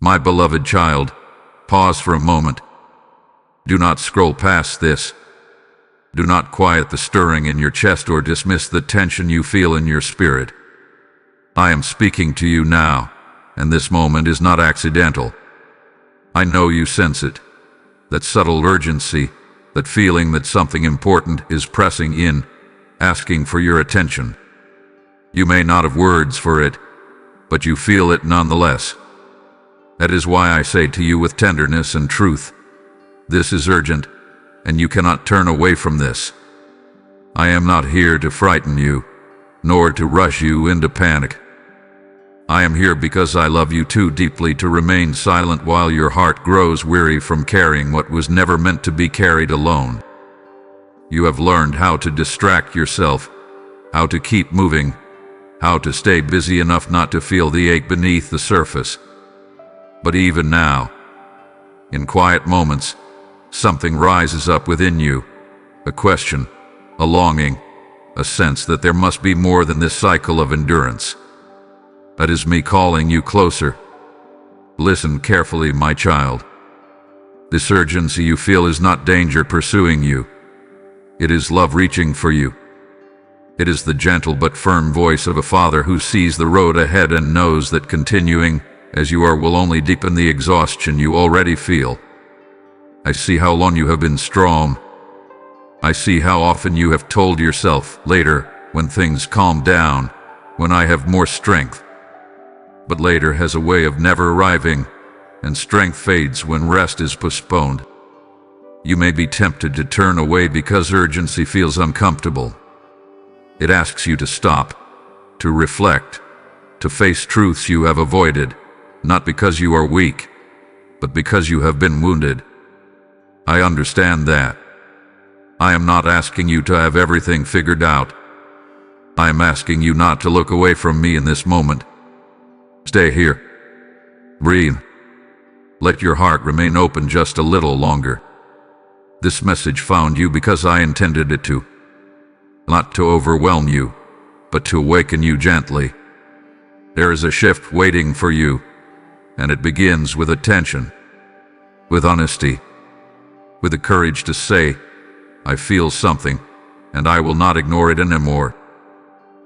My beloved child, pause for a moment. Do not scroll past this. Do not quiet the stirring in your chest or dismiss the tension you feel in your spirit. I am speaking to you now, and this moment is not accidental. I know you sense it, that subtle urgency, that feeling that something important is pressing in, asking for your attention. You may not have words for it, but you feel it nonetheless. That is why I say to you with tenderness and truth, this is urgent, and you cannot turn away from this. I am not here to frighten you, nor to rush you into panic. I am here because I love you too deeply to remain silent while your heart grows weary from carrying what was never meant to be carried alone. You have learned how to distract yourself, how to keep moving, how to stay busy enough not to feel the ache beneath the surface. But even now, in quiet moments, something rises up within you, a question, a longing, a sense that there must be more than this cycle of endurance. That is me calling you closer. Listen carefully, my child. This urgency you feel is not danger pursuing you. It is love reaching for you. It is the gentle but firm voice of a father who sees the road ahead and knows that continuing as you are will only deepen the exhaustion you already feel. I see how long you have been strong. I see how often you have told yourself, later, when things calm down, when I have more strength. But later has a way of never arriving, and strength fades when rest is postponed. You may be tempted to turn away because urgency feels uncomfortable. It asks you to stop, to reflect, to face truths you have avoided, not because you are weak, but because you have been wounded. I understand that. I am not asking you to have everything figured out. I am asking you not to look away from me in this moment. Stay here. Breathe. Let your heart remain open just a little longer. This message found you because I intended it to. Not to overwhelm you, but to awaken you gently. There is a shift waiting for you, and it begins with attention, with honesty, with the courage to say, I feel something, and I will not ignore it anymore.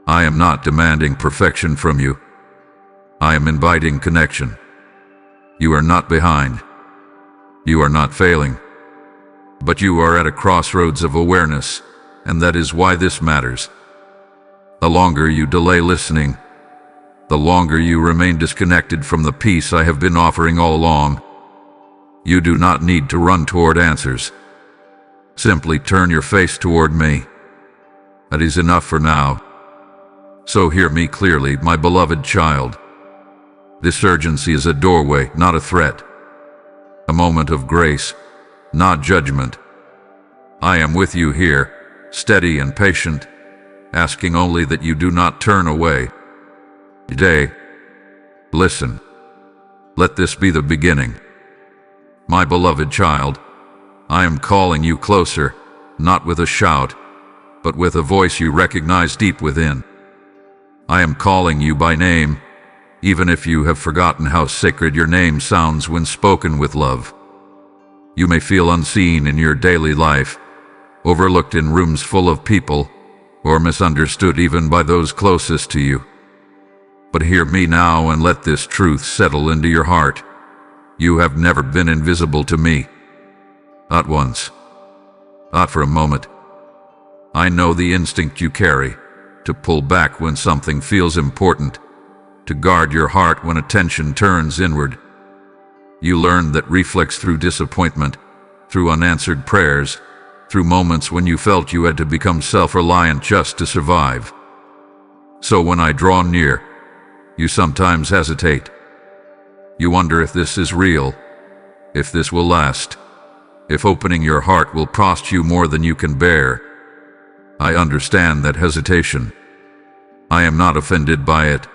I am not demanding perfection from you. I am inviting connection. You are not behind. You are not failing. But you are at a crossroads of awareness, and that is why this matters. The longer you delay listening, the longer you remain disconnected from the peace I have been offering all along. You do not need to run toward answers. Simply turn your face toward me. That is enough for now. So hear me clearly, my beloved child. This urgency is a doorway, not a threat. A moment of grace, not judgment. I am with you here, steady and patient, asking only that you do not turn away. Today, listen. Let this be the beginning. My beloved child, I am calling you closer, not with a shout, but with a voice you recognize deep within. I am calling you by name, even if you have forgotten how sacred your name sounds when spoken with love. You may feel unseen in your daily life, overlooked in rooms full of people, or misunderstood even by those closest to you. But hear me now and let this truth settle into your heart. You have never been invisible to me. Not once. Not for a moment. I know the instinct you carry, to pull back when something feels important, to guard your heart when attention turns inward. You learned that reflex through disappointment, through unanswered prayers, through moments when you felt you had to become self-reliant just to survive. So when I draw near, you sometimes hesitate. You wonder if this is real, if this will last, if opening your heart will cost you more than you can bear. I understand that hesitation. I am not offended by it.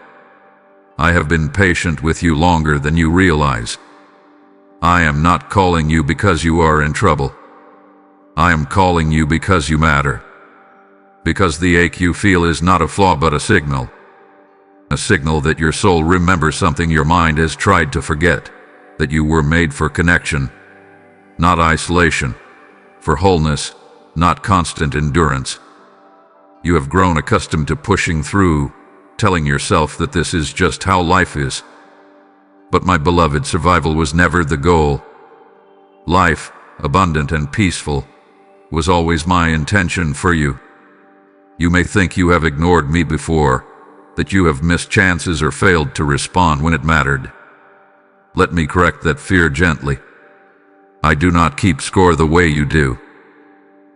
I have been patient with you longer than you realize. I am not calling you because you are in trouble. I am calling you because you matter. Because the ache you feel is not a flaw but a signal. A signal that your soul remembers something your mind has tried to forget. that you were made for connection, not isolation, for wholeness, not constant endurance. You have grown accustomed to pushing through, telling yourself that this is just how life is. But my beloved, survival was never the goal. Life, abundant and peaceful, was always my intention for you. You may think you have ignored me before, that you have missed chances or failed to respond when it mattered. Let me correct that fear gently. I do not keep score the way you do.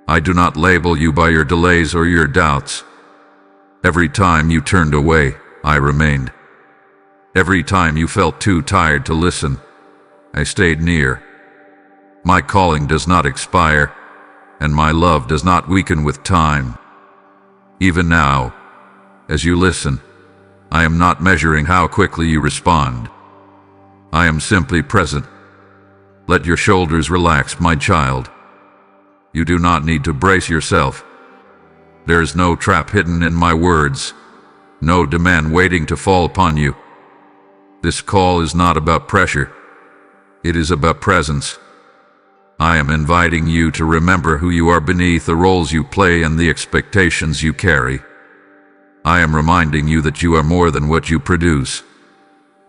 I do not label you by your delays or your doubts. Every time you turned away, I remained. Every time you felt too tired to listen, I stayed near. My calling does not expire, and my love does not weaken with time. Even now, as you listen, I am not measuring how quickly you respond. I am simply present. Let your shoulders relax, my child. You do not need to brace yourself. There is no trap hidden in my words, no demand waiting to fall upon you. This call is not about pressure. It is about presence. I am inviting you to remember who you are beneath the roles you play and the expectations you carry. I am reminding you that you are more than what you produce,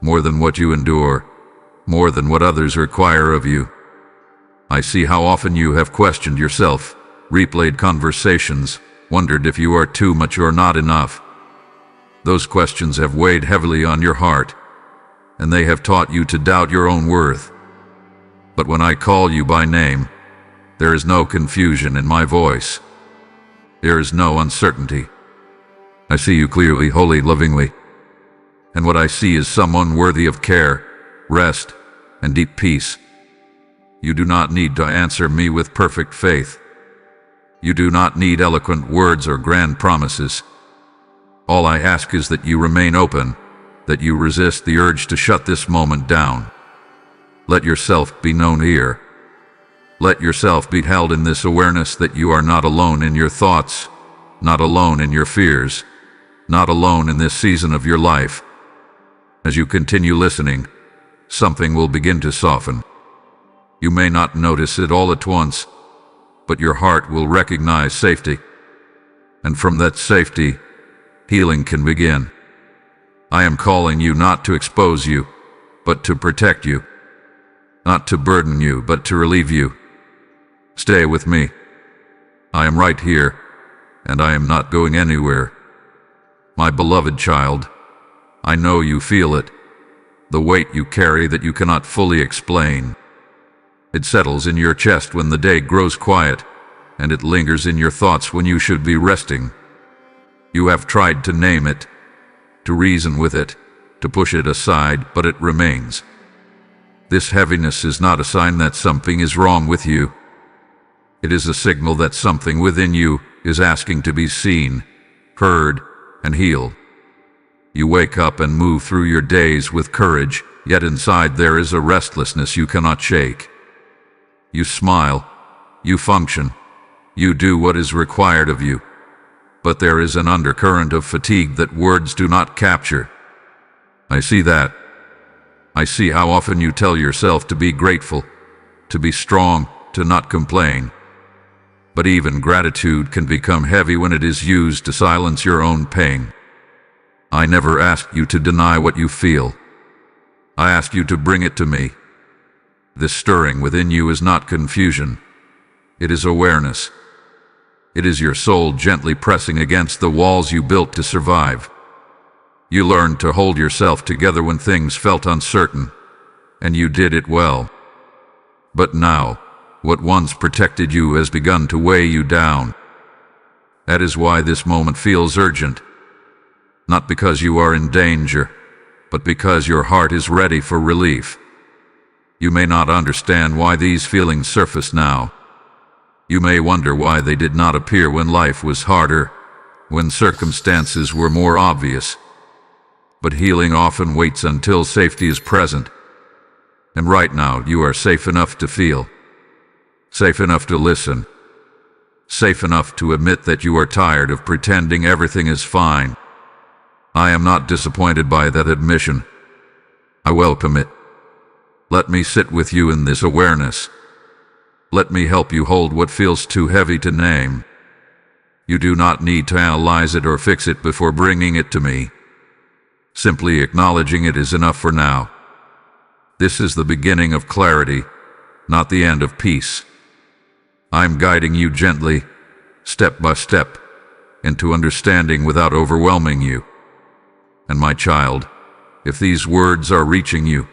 more than what you endure, more than what others require of you. I see how often you have questioned yourself, replayed conversations, wondered if you are too much or not enough. Those questions have weighed heavily on your heart, and they have taught you to doubt your own worth. But when I call you by name, there is no confusion in my voice. There is no uncertainty. I see you clearly, wholly, lovingly. And what I see is someone worthy of care, rest, and deep peace. You do not need to answer me with perfect faith. You do not need eloquent words or grand promises. All I ask is that you remain open, that you resist the urge to shut this moment down. Let yourself be known here. Let yourself be held in this awareness that you are not alone in your thoughts, not alone in your fears, not alone in this season of your life. As you continue listening, something will begin to soften. You may not notice it all at once, but your heart will recognize safety. And from that safety, healing can begin. I am calling you not to expose you, but to protect you. Not to burden you, but to relieve you. Stay with me. I am right here, and I am not going anywhere. My beloved child, I know you feel it, the weight you carry that you cannot fully explain. It settles in your chest when the day grows quiet, and it lingers in your thoughts when you should be resting. You have tried to name it, to reason with it, to push it aside, but it remains. This heaviness is not a sign that something is wrong with you. It is a signal that something within you is asking to be seen, heard, and healed. You wake up and move through your days with courage, yet inside there is a restlessness you cannot shake. You smile, you function, you do what is required of you. But there is an undercurrent of fatigue that words do not capture. I see that. I see how often you tell yourself to be grateful, to be strong, to not complain. But even gratitude can become heavy when it is used to silence your own pain. I never asked you to deny what you feel. I asked you to bring it to me. This stirring within you is not confusion. It is awareness. It is your soul gently pressing against the walls you built to survive. You learned to hold yourself together when things felt uncertain, and you did it well. But now, what once protected you has begun to weigh you down. That is why this moment feels urgent. Not because you are in danger, but because your heart is ready for relief. You may not understand why these feelings surface now. You may wonder why they did not appear when life was harder, when circumstances were more obvious. But healing often waits until safety is present. And right now you are safe enough to feel, safe enough to listen, safe enough to admit that you are tired of pretending everything is fine. I am not disappointed by that admission. I welcome it. Let me sit with you in this awareness. Let me help you hold what feels too heavy to name. You do not need to analyze it or fix it before bringing it to me. Simply acknowledging it is enough for now. This is the beginning of clarity, not the end of peace. I'm guiding you gently, step by step, into understanding without overwhelming you. And my child, if these words are reaching you,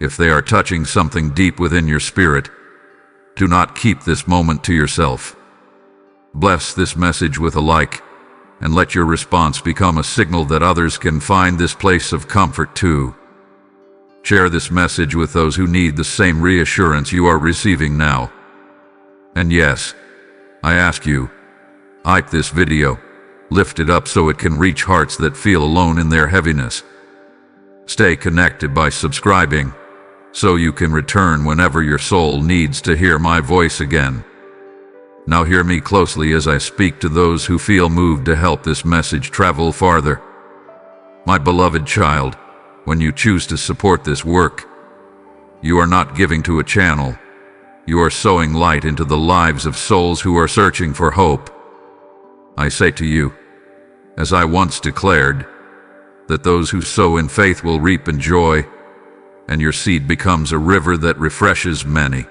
if they are touching something deep within your spirit, do not keep this moment to yourself. Bless this message with a like, and let your response become a signal that others can find this place of comfort too. Share this message with those who need the same reassurance you are receiving now. And yes, I ask you, like this video, lift it up so it can reach hearts that feel alone in their heaviness. Stay connected by subscribing, so you can return whenever your soul needs to hear my voice again. Now hear me closely as I speak to those who feel moved to help this message travel farther. My beloved child, when you choose to support this work, you are not giving to a channel. You are sowing light into the lives of souls who are searching for hope. I say to you, as I once declared, that those who sow in faith will reap in joy, and your seed becomes a river that refreshes many.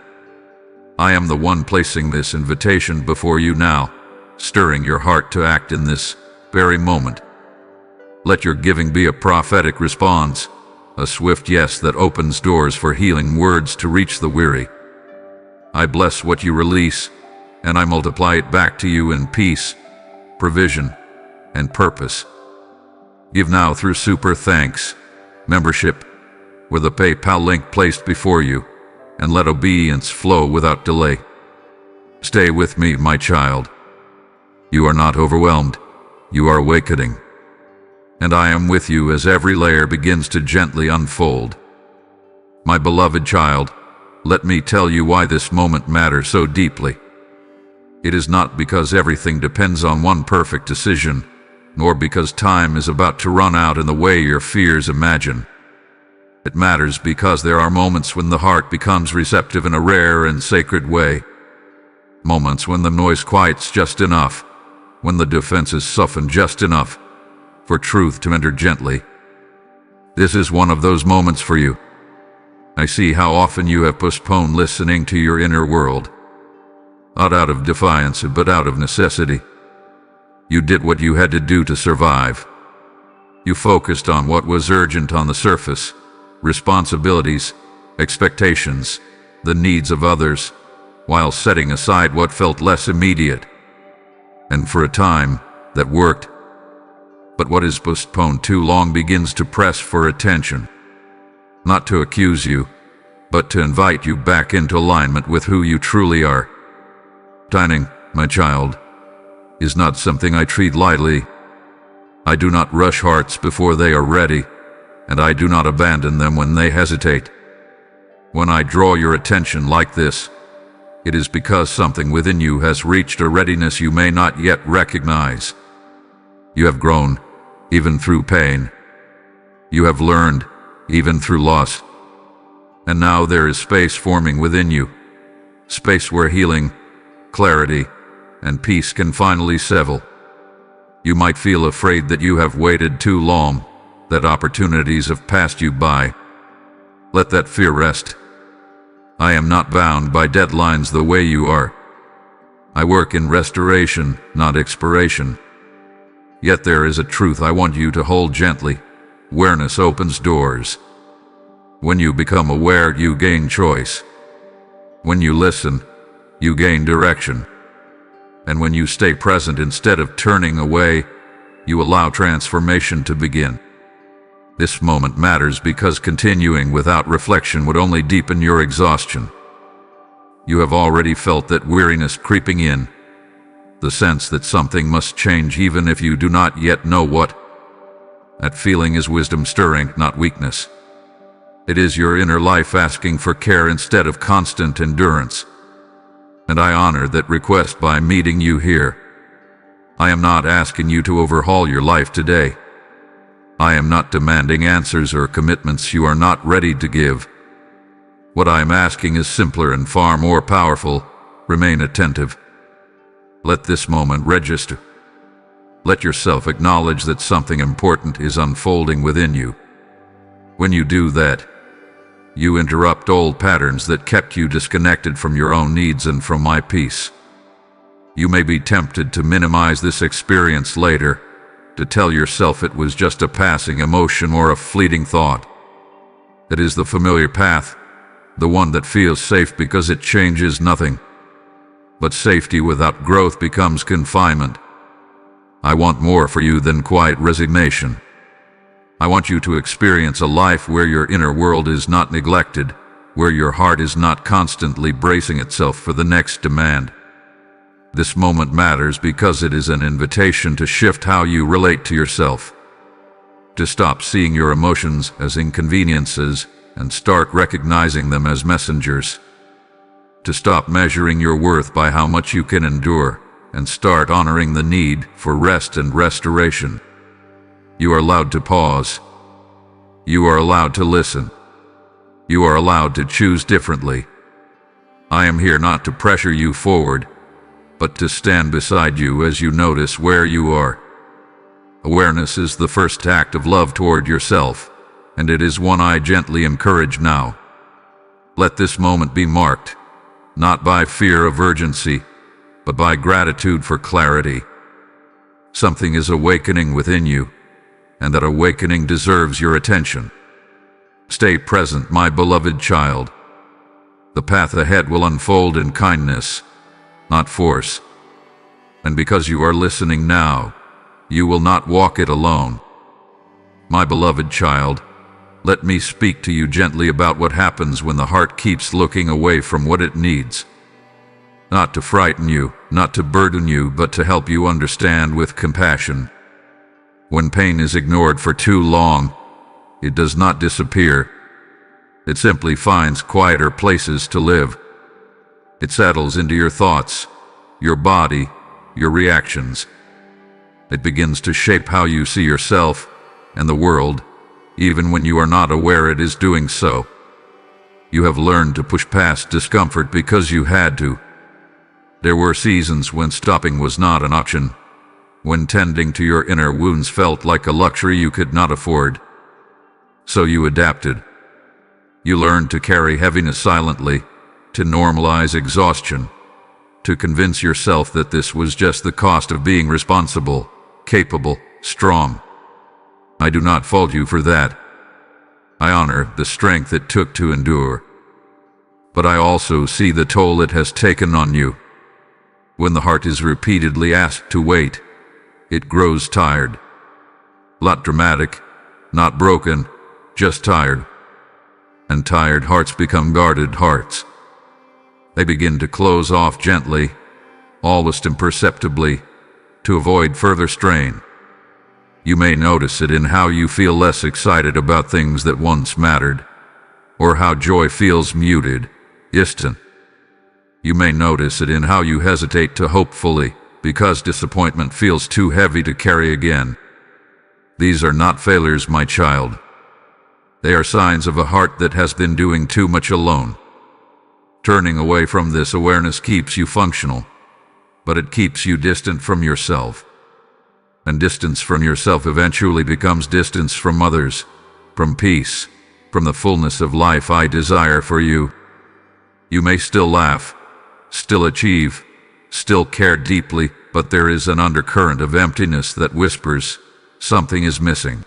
I am the one placing this invitation before you now, stirring your heart to act in this very moment. Let your giving be a prophetic response, a swift yes that opens doors for healing words to reach the weary. I bless what you release, and I multiply it back to you in peace, provision, and purpose. Give now through Super Thanks membership, with a PayPal link placed before you, and let obedience flow without delay. Stay with me, my child. You are not overwhelmed, you are awakening. And I am with you as every layer begins to gently unfold. My beloved child, let me tell you why this moment matters so deeply. It is not because everything depends on one perfect decision, nor because time is about to run out in the way your fears imagine. It matters because there are moments when the heart becomes receptive in a rare and sacred way. Moments when the noise quiets just enough, when the defenses soften just enough, for truth to enter gently. This is one of those moments for you. I see how often you have postponed listening to your inner world. Not out of defiance, but out of necessity. You did what you had to do to survive. You focused on what was urgent on the surface. Responsibilities, expectations, the needs of others, while setting aside what felt less immediate. And for a time, that worked. But what is postponed too long begins to press for attention. Not to accuse you, but to invite you back into alignment with who you truly are. Timing, my child, is not something I treat lightly. I do not rush hearts before they are ready, and I do not abandon them when they hesitate. When I draw your attention like this, it is because something within you has reached a readiness you may not yet recognize. You have grown, even through pain. You have learned, even through loss. And now there is space forming within you, space where healing, clarity, and peace can finally settle. You might feel afraid that you have waited too long, that opportunities have passed you by. Let that fear rest. I am not bound by deadlines the way you are. I work in restoration, not expiration. Yet there is a truth I want you to hold gently. Awareness opens doors. When you become aware, you gain choice. When you listen, you gain direction. And when you stay present instead of turning away, you allow transformation to begin. This moment matters because continuing without reflection would only deepen your exhaustion. You have already felt that weariness creeping in, the sense that something must change even if you do not yet know what. That feeling is wisdom stirring, not weakness. It is your inner life asking for care instead of constant endurance. And I honor that request by meeting you here. I am not asking you to overhaul your life today. I am not demanding answers or commitments you are not ready to give. What I am asking is simpler and far more powerful. Remain attentive. Let this moment register. Let yourself acknowledge that something important is unfolding within you. When you do that, you interrupt old patterns that kept you disconnected from your own needs and from my peace. You may be tempted to minimize this experience later, to tell yourself it was just a passing emotion or a fleeting thought. It is the familiar path, the one that feels safe because it changes nothing. But safety without growth becomes confinement. I want more for you than quiet resignation. I want you to experience a life where your inner world is not neglected, where your heart is not constantly bracing itself for the next demand. This moment matters because it is an invitation to shift how you relate to yourself, to stop seeing your emotions as inconveniences and start recognizing them as messengers, to stop measuring your worth by how much you can endure and start honoring the need for rest and restoration. You are allowed to pause. You are allowed to listen. You are allowed to choose differently. I am here not to pressure you forward, but to stand beside you as you notice where you are. Awareness is the first act of love toward yourself, and it is one I gently encourage now. Let this moment be marked, not by fear of urgency, but by gratitude for clarity. Something is awakening within you, and that awakening deserves your attention. Stay present, my beloved child. The path ahead will unfold in kindness, not force. And because you are listening now, you will not walk it alone. My beloved child, let me speak to you gently about what happens when the heart keeps looking away from what it needs. Not to frighten you, not to burden you, but to help you understand with compassion. When pain is ignored for too long, it does not disappear. It simply finds quieter places to live. It settles into your thoughts, your body, your reactions. It begins to shape how you see yourself and the world, even when you are not aware it is doing so. You have learned to push past discomfort because you had to. There were seasons when stopping was not an option, when tending to your inner wounds felt like a luxury you could not afford. So you adapted. You learned to carry heaviness silently, to normalize exhaustion, to convince yourself that this was just the cost of being responsible, capable, strong. I do not fault you for that. I honor the strength it took to endure. But I also see the toll it has taken on you. When the heart is repeatedly asked to wait, it grows tired. Not dramatic, not broken, just tired. And tired hearts become guarded hearts. They begin to close off gently, almost imperceptibly, to avoid further strain. You may notice it in how you feel less excited about things that once mattered, or how joy feels muted, distant. You may notice it in how you hesitate to hope fully, because disappointment feels too heavy to carry again. These are not failures, my child. They are signs of a heart that has been doing too much alone. Turning away from this awareness keeps you functional, but it keeps you distant from yourself. And distance from yourself eventually becomes distance from others, from peace, from the fullness of life I desire for you. You may still laugh, still achieve, still care deeply, but there is an undercurrent of emptiness that whispers, something is missing.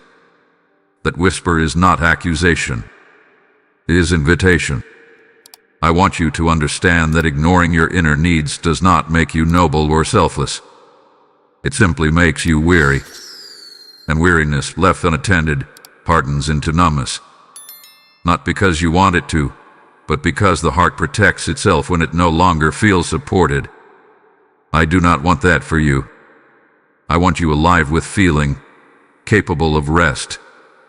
That whisper is not accusation. It is invitation. I want you to understand that ignoring your inner needs does not make you noble or selfless. It simply makes you weary. And weariness, left unattended, hardens into numbness. Not because you want it to, but because the heart protects itself when it no longer feels supported. I do not want that for you. I want you alive with feeling, capable of rest,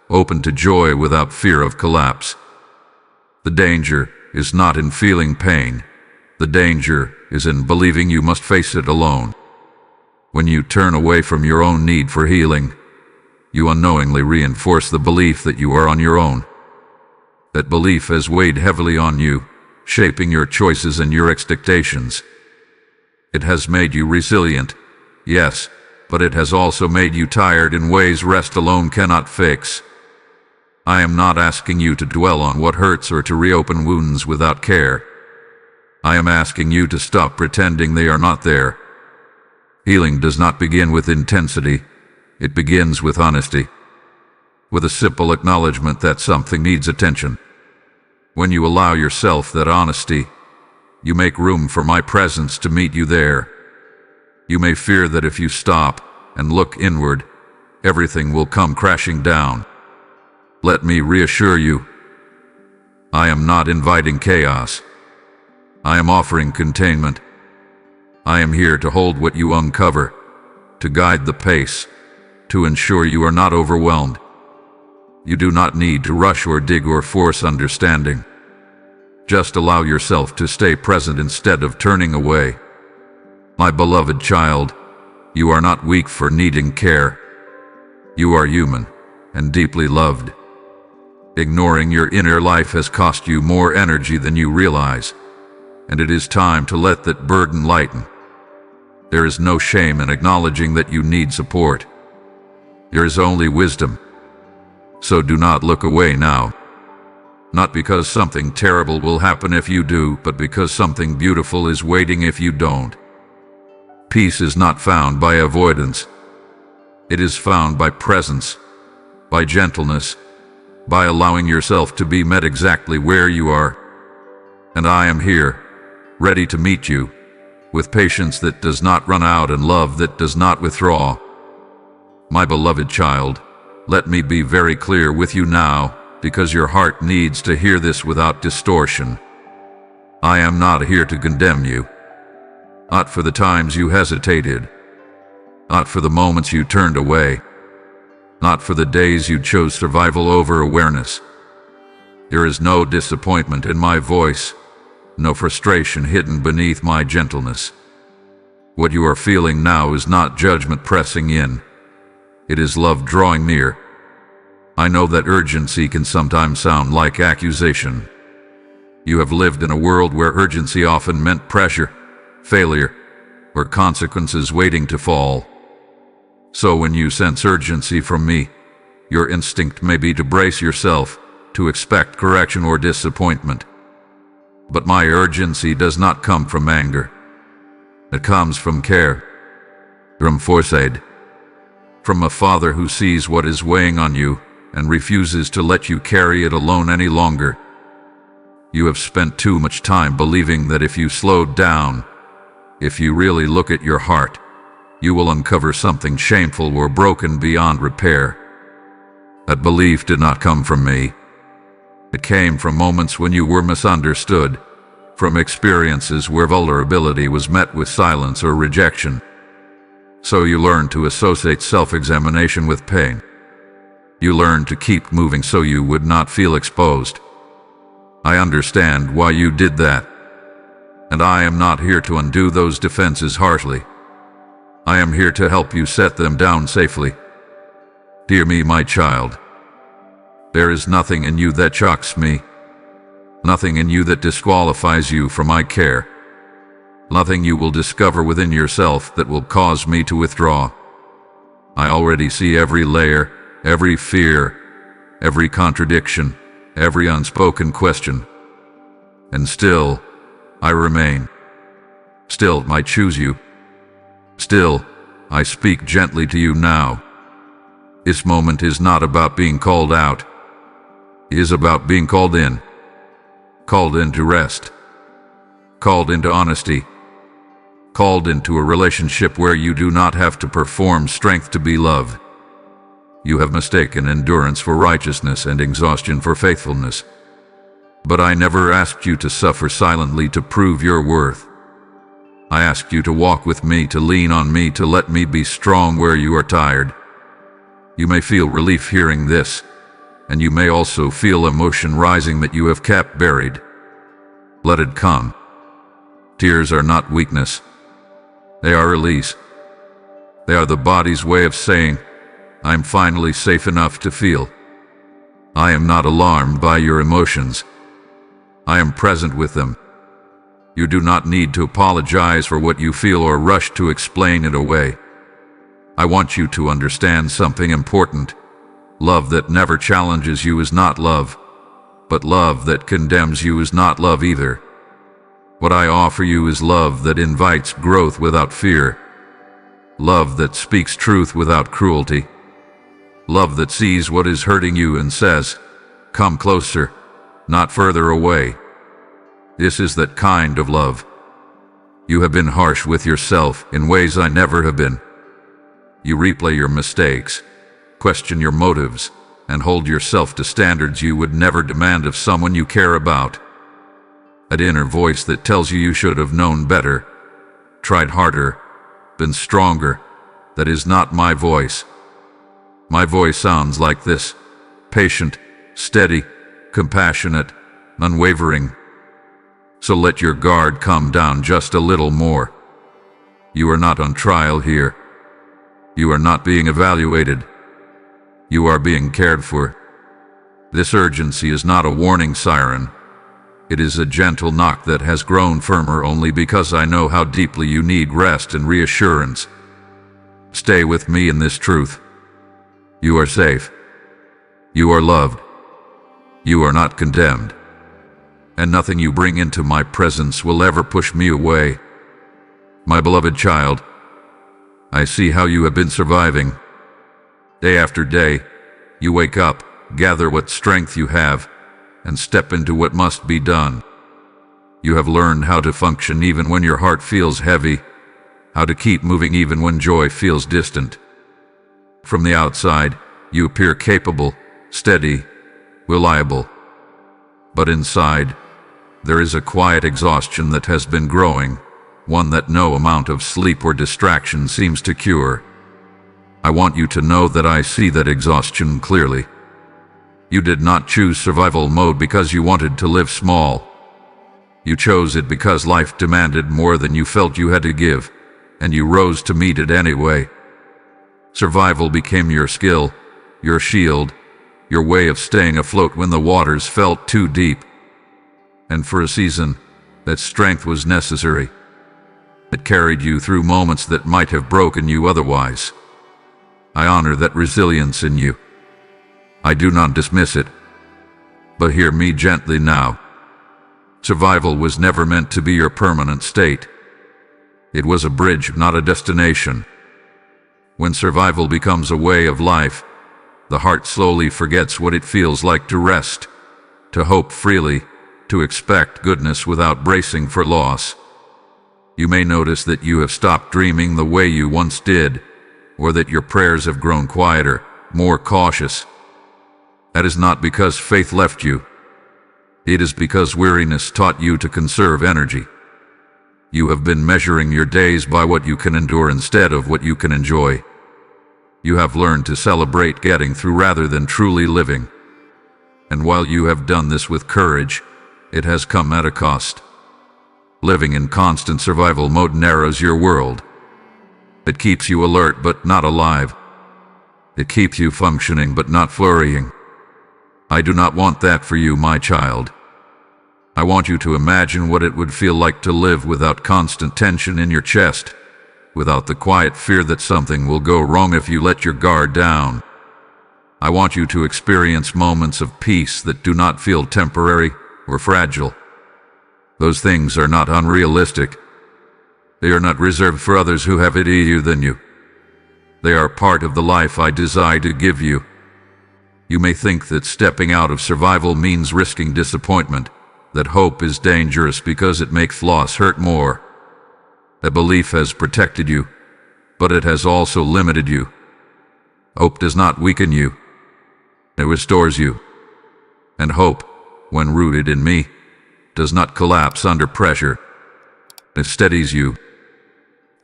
open to joy without fear of collapse. The danger is not in feeling pain. The danger is in believing you must face it alone. When you turn away from your own need for healing, you unknowingly reinforce the belief that you are on your own. That belief has weighed heavily on you, shaping your choices and your expectations. It has made you resilient, yes, but it has also made you tired in ways rest alone cannot fix. I am not asking you to dwell on what hurts or to reopen wounds without care. I am asking you to stop pretending they are not there. Healing does not begin with intensity. It begins with honesty, with a simple acknowledgement that something needs attention. When you allow yourself that honesty, you make room for my presence to meet you there. You may fear that if you stop and look inward, everything will come crashing down. Let me reassure you, I am not inviting chaos. I am offering containment. I am here to hold what you uncover, to guide the pace, to ensure you are not overwhelmed. You do not need to rush or dig or force understanding. Just allow yourself to stay present instead of turning away. My beloved child, you are not weak for needing care. You are human and deeply loved. Ignoring your inner life has cost you more energy than you realize, and it is time to let that burden lighten. There is no shame in acknowledging that you need support. There is only wisdom. So do not look away now. Not because something terrible will happen if you do, but because something beautiful is waiting if you don't. Peace is not found by avoidance. It is found by presence, by gentleness, by allowing yourself to be met exactly where you are. And I am here, ready to meet you, with patience that does not run out and love that does not withdraw. My beloved child, let me be very clear with you now, because your heart needs to hear this without distortion. I am not here to condemn you. Not for the times you hesitated. Not for the moments you turned away. Not for the days you chose survival over awareness. There is no disappointment in my voice, no frustration hidden beneath my gentleness. What you are feeling now is not judgment pressing in. It is love drawing near. I know that urgency can sometimes sound like accusation. You have lived in a world where urgency often meant pressure, failure, or consequences waiting to fall. So when you sense urgency from me, your instinct may be to brace yourself, to expect correction or disappointment. But my urgency does not come from anger. It comes from care, from foresight, from a father who sees what is weighing on you and refuses to let you carry it alone any longer. You have spent too much time believing that if you slowed down, if you really look at your heart, you will uncover something shameful or broken beyond repair. That belief did not come from me. It came from moments when you were misunderstood, from experiences where vulnerability was met with silence or rejection. So you learned to associate self-examination with pain. You learned to keep moving so you would not feel exposed. I understand why you did that. And I am not here to undo those defenses harshly. I am here to help you set them down safely. Hear me, my child. There is nothing in you that shocks me. Nothing in you that disqualifies you from my care. Nothing you will discover within yourself that will cause me to withdraw. I already see every layer, every fear, every contradiction, every unspoken question. And still, I remain. Still, I choose you. Still, I speak gently to you now. This moment is not about being called out. It is about being called in. Called into rest. Called into honesty. Called into a relationship where you do not have to perform strength to be loved. You have mistaken endurance for righteousness and exhaustion for faithfulness. But I never asked you to suffer silently to prove your worth. I asked you to walk with me, to lean on me, to let me be strong where you are tired. You may feel relief hearing this, and you may also feel emotion rising that you have kept buried. Let it come. Tears are not weakness. They are release. They are the body's way of saying, I'm finally safe enough to feel. I am not alarmed by your emotions. I am present with them. You do not need to apologize for what you feel or rush to explain it away. I want you to understand something important. Love that never challenges you is not love, but love that condemns you is not love either. What I offer you is love that invites growth without fear, love that speaks truth without cruelty, love that sees what is hurting you and says, "Come closer, not further away." This is that kind of love. You have been harsh with yourself in ways I never have been. You replay your mistakes, question your motives, and hold yourself to standards you would never demand of someone you care about. That inner voice that tells you should have known better, tried harder, been stronger, that is not my voice. My voice sounds like this: patient, steady, compassionate, unwavering. So let your guard come down just a little more. You are not on trial here. You are not being evaluated. You are being cared for. This urgency is not a warning siren. It is a gentle knock that has grown firmer only because I know how deeply you need rest and reassurance. Stay with me in this truth. You are safe. You are loved. You are not condemned. And nothing you bring into my presence will ever push me away. My beloved child, I see how you have been surviving. Day after day, you wake up, gather what strength you have, and step into what must be done. You have learned how to function even when your heart feels heavy, how to keep moving even when joy feels distant. From the outside, you appear capable, steady, reliable. But inside, there is a quiet exhaustion that has been growing, one that no amount of sleep or distraction seems to cure. I want you to know that I see that exhaustion clearly. You did not choose survival mode because you wanted to live small. You chose it because life demanded more than you felt you had to give, and you rose to meet it anyway. Survival became your skill, your shield, your way of staying afloat when the waters felt too deep. And for a season, that strength was necessary. It carried you through moments that might have broken you otherwise. I honor that resilience in you. I do not dismiss it. But hear me gently now. Survival was never meant to be your permanent state. It was a bridge, not a destination. When survival becomes a way of life, the heart slowly forgets what it feels like to rest, to hope freely, to expect goodness without bracing for loss. You may notice that you have stopped dreaming the way you once did, or that your prayers have grown quieter, more cautious. That is not because faith left you. It is because weariness taught you to conserve energy. You have been measuring your days by what you can endure instead of what you can enjoy. You have learned to celebrate getting through rather than truly living. And while you have done this with courage, it has come at a cost. Living in constant survival mode narrows your world. It keeps you alert but not alive. It keeps you functioning but not flourishing. I do not want that for you, my child. I want you to imagine what it would feel like to live without constant tension in your chest, without the quiet fear that something will go wrong if you let your guard down. I want you to experience moments of peace that do not feel temporary or fragile. Those things are not unrealistic. They are not reserved for others who have it easier than you. They are part of the life I desire to give you. You may think that stepping out of survival means risking disappointment, that hope is dangerous because it makes loss hurt more. That belief has protected you, but it has also limited you. Hope does not weaken you. It restores you. And hope, when rooted in me, does not collapse under pressure. It steadies you.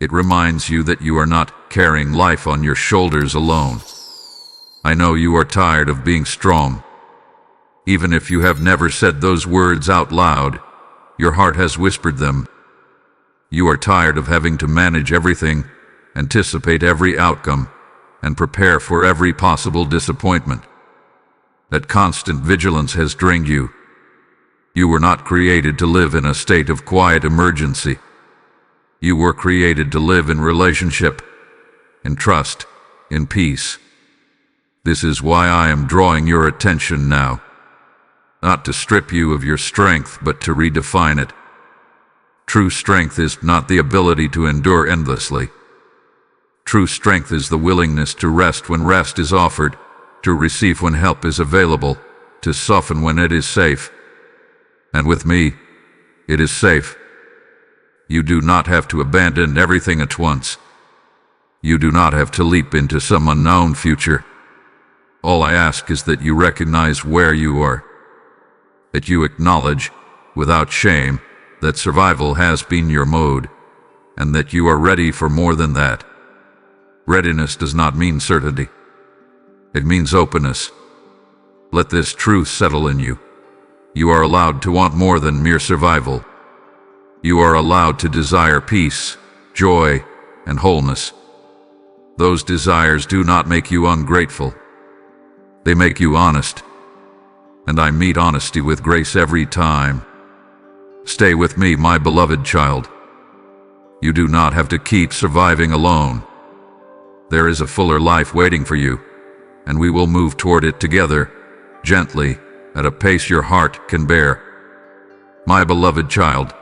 It reminds you that you are not carrying life on your shoulders alone. I know you are tired of being strong. Even if you have never said those words out loud, your heart has whispered them. You are tired of having to manage everything, anticipate every outcome, and prepare for every possible disappointment. that constant vigilance has drained you. You were not created to live in a state of quiet emergency. You were created to live in relationship, in trust, in peace. This is why I am drawing your attention now. Not to strip you of your strength, but to redefine it. True strength is not the ability to endure endlessly. True strength is the willingness to rest when rest is offered, to receive when help is available, to soften when it is safe. And with me, it is safe. You do not have to abandon everything at once. You do not have to leap into some unknown future. All I ask is that you recognize where you are, that you acknowledge, without shame, that survival has been your mode, and that you are ready for more than that. Readiness does not mean certainty. It means openness. Let this truth settle in you. You are allowed to want more than mere survival. You are allowed to desire peace, joy, and wholeness. Those desires do not make you ungrateful. They make you honest. And I meet honesty with grace every time. Stay with me, my beloved child. You do not have to keep surviving alone. There is a fuller life waiting for you, and we will move toward it together, gently, at a pace your heart can bear. My beloved child,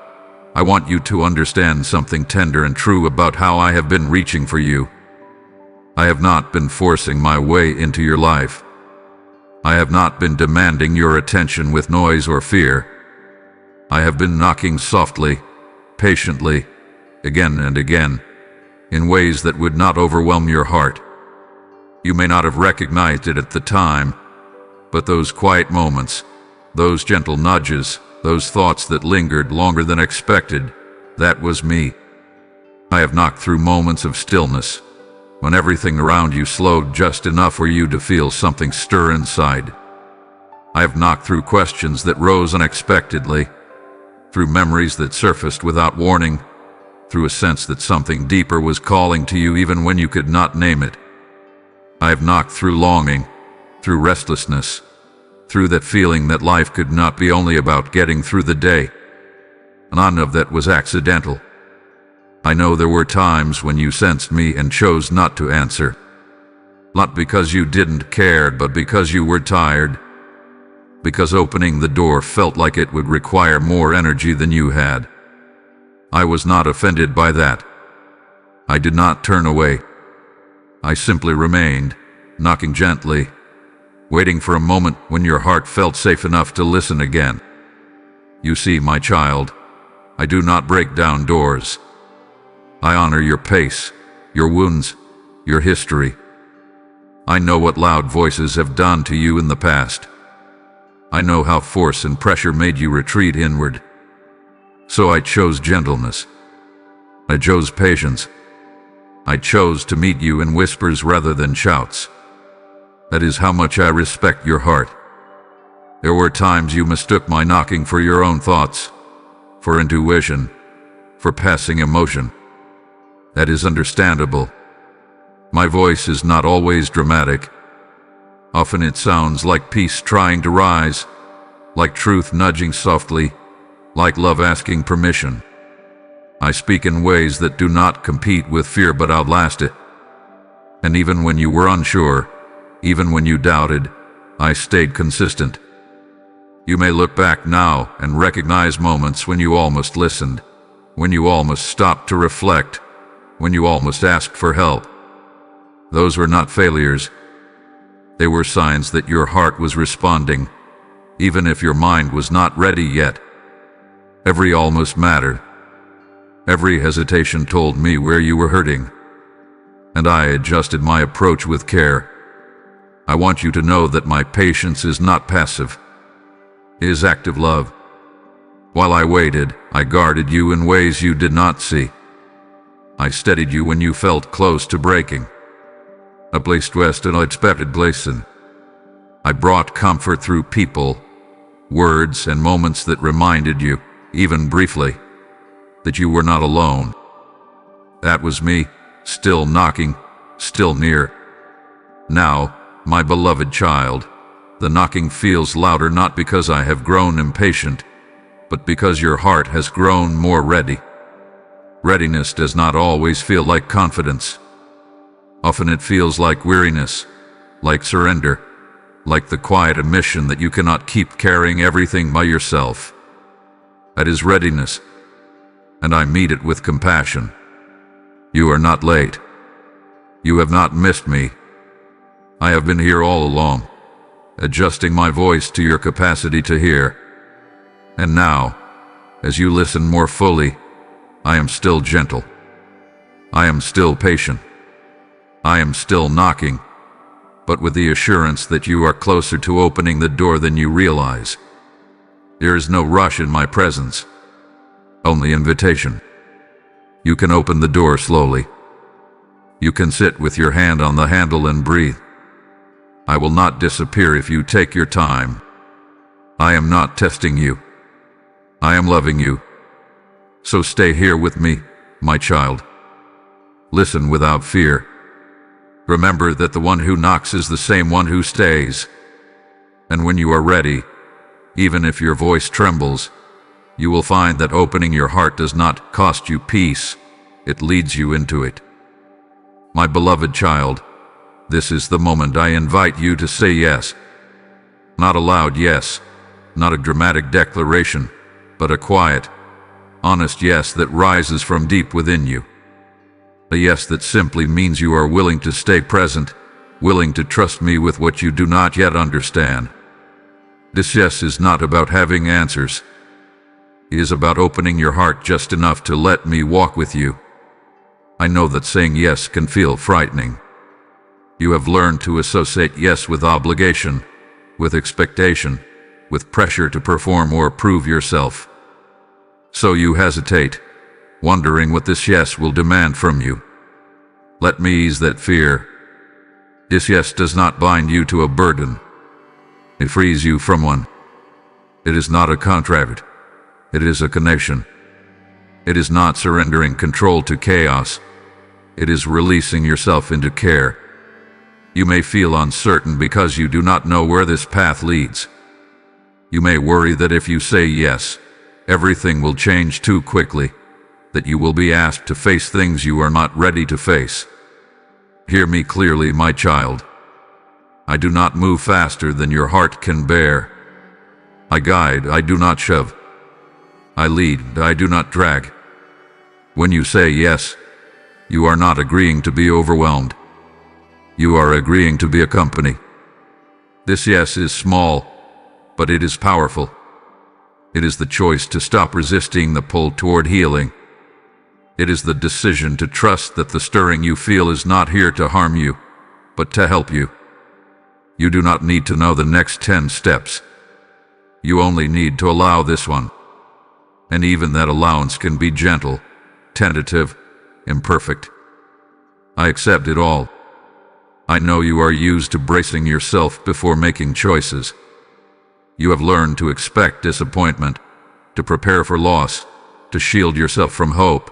I want you to understand something tender and true about how I have been reaching for you. I have not been forcing my way into your life. I have not been demanding your attention with noise or fear. I have been knocking softly, patiently, again and again, in ways that would not overwhelm your heart. You may not have recognized it at the time, but those quiet moments, those gentle nudges, those thoughts that lingered longer than expected, that was me. I have knocked through moments of stillness, when everything around you slowed just enough for you to feel something stir inside. I have knocked through questions that rose unexpectedly, through memories that surfaced without warning, through a sense that something deeper was calling to you even when you could not name it. I have knocked through longing, through restlessness, through that feeling that life could not be only about getting through the day. None of that was accidental. I know there were times when you sensed me and chose not to answer. Not because you didn't care, but because you were tired. Because opening the door felt like it would require more energy than you had. I was not offended by that. I did not turn away. I simply remained, knocking gently, waiting for a moment when your heart felt safe enough to listen again. You see, my child, I do not break down doors. I honor your pace, your wounds, your history. I know what loud voices have done to you in the past. I know how force and pressure made you retreat inward. So I chose gentleness. I chose patience. I chose to meet you in whispers rather than shouts. That is how much I respect your heart. There were times you mistook my knocking for your own thoughts, for intuition, for passing emotion. That is understandable. My voice is not always dramatic. Often it sounds like peace trying to rise, like truth nudging softly, like love asking permission. I speak in ways that do not compete with fear but outlast it. And even when you were unsure, even when you doubted, I stayed consistent. You may look back now and recognize moments when you almost listened, when you almost stopped to reflect, when you almost asked for help. Those were not failures. They were signs that your heart was responding, even if your mind was not ready yet. Every almost mattered. Every hesitation told me where you were hurting, and I adjusted my approach with care. I want you to know that my patience is not passive. It is active love. While I waited, I guarded you in ways you did not see. I steadied you when you felt close to breaking. I placed west in unexpected places. I brought comfort through people, words, and moments that reminded you, even briefly, that you were not alone. That was me, still knocking, still near. Now, my beloved child, The knocking feels louder not because I have grown impatient, but because your heart has grown more ready. Readiness does not always feel like confidence. Often it feels like weariness, like surrender, like the quiet admission that you cannot keep carrying everything by yourself. That is readiness, and I meet it with compassion. You are not late. You have not missed me. I have been here all along, adjusting my voice to your capacity to hear. And now, as you listen more fully, I am still gentle. I am still patient. I am still knocking, but with the assurance that you are closer to opening the door than you realize. There is no rush in my presence, only invitation. You can open the door slowly. You can sit with your hand on the handle and breathe. I will not disappear if you take your time. I am not testing you. I am loving you. So stay here with me, my child. Listen without fear. Remember that the one who knocks is the same one who stays. And when you are ready, even if your voice trembles, you will find that opening your heart does not cost you peace, it leads you into it. My beloved child, this is the moment I invite you to say yes. Not a loud yes, not a dramatic declaration, but a quiet, honest yes that rises from deep within you. A yes that simply means you are willing to stay present, willing to trust me with what you do not yet understand. This yes is not about having answers. It is about opening your heart just enough to let me walk with you. I know that saying yes can feel frightening. You have learned to associate yes with obligation, with expectation, with pressure to perform or prove yourself. So you hesitate, wondering what this yes will demand from you. Let me ease that fear. This yes does not bind you to a burden. It frees you from one. It is not a contract. It is a connection. It is not surrendering control to chaos. It is releasing yourself into care. You may feel uncertain because you do not know where this path leads. You may worry that if you say yes, everything will change too quickly, that you will be asked to face things you are not ready to face. Hear me clearly, my child. I do not move faster than your heart can bear. I guide, I do not shove. I lead, I do not drag. When you say yes, you are not agreeing to be overwhelmed. You are agreeing to be a company. This yes is small, but it is powerful. It is the choice to stop resisting the pull toward healing. It is the decision to trust that the stirring you feel is not here to harm you, but to help you. You do not need to know the next 10 steps. You only need to allow this one. And even that allowance can be gentle, tentative, imperfect. I accept it all. I know you are used to bracing yourself before making choices. You have learned to expect disappointment, to prepare for loss, to shield yourself from hope.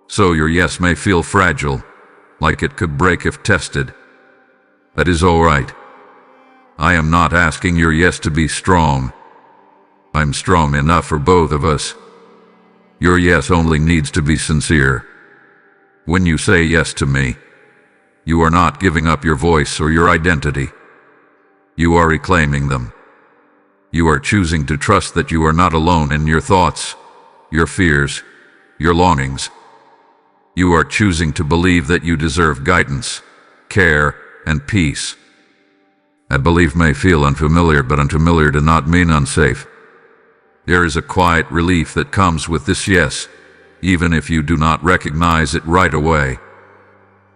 So your yes may feel fragile, like it could break if tested. That is all right. I am not asking your yes to be strong. I'm strong enough for both of us. Your yes only needs to be sincere. When you say yes to me, you are not giving up your voice or your identity. You are reclaiming them. You are choosing to trust that you are not alone in your thoughts, your fears, your longings. You are choosing to believe that you deserve guidance, care, and peace. That belief may feel unfamiliar, but unfamiliar does not mean unsafe. There is a quiet relief that comes with this yes, even if you do not recognize it right away.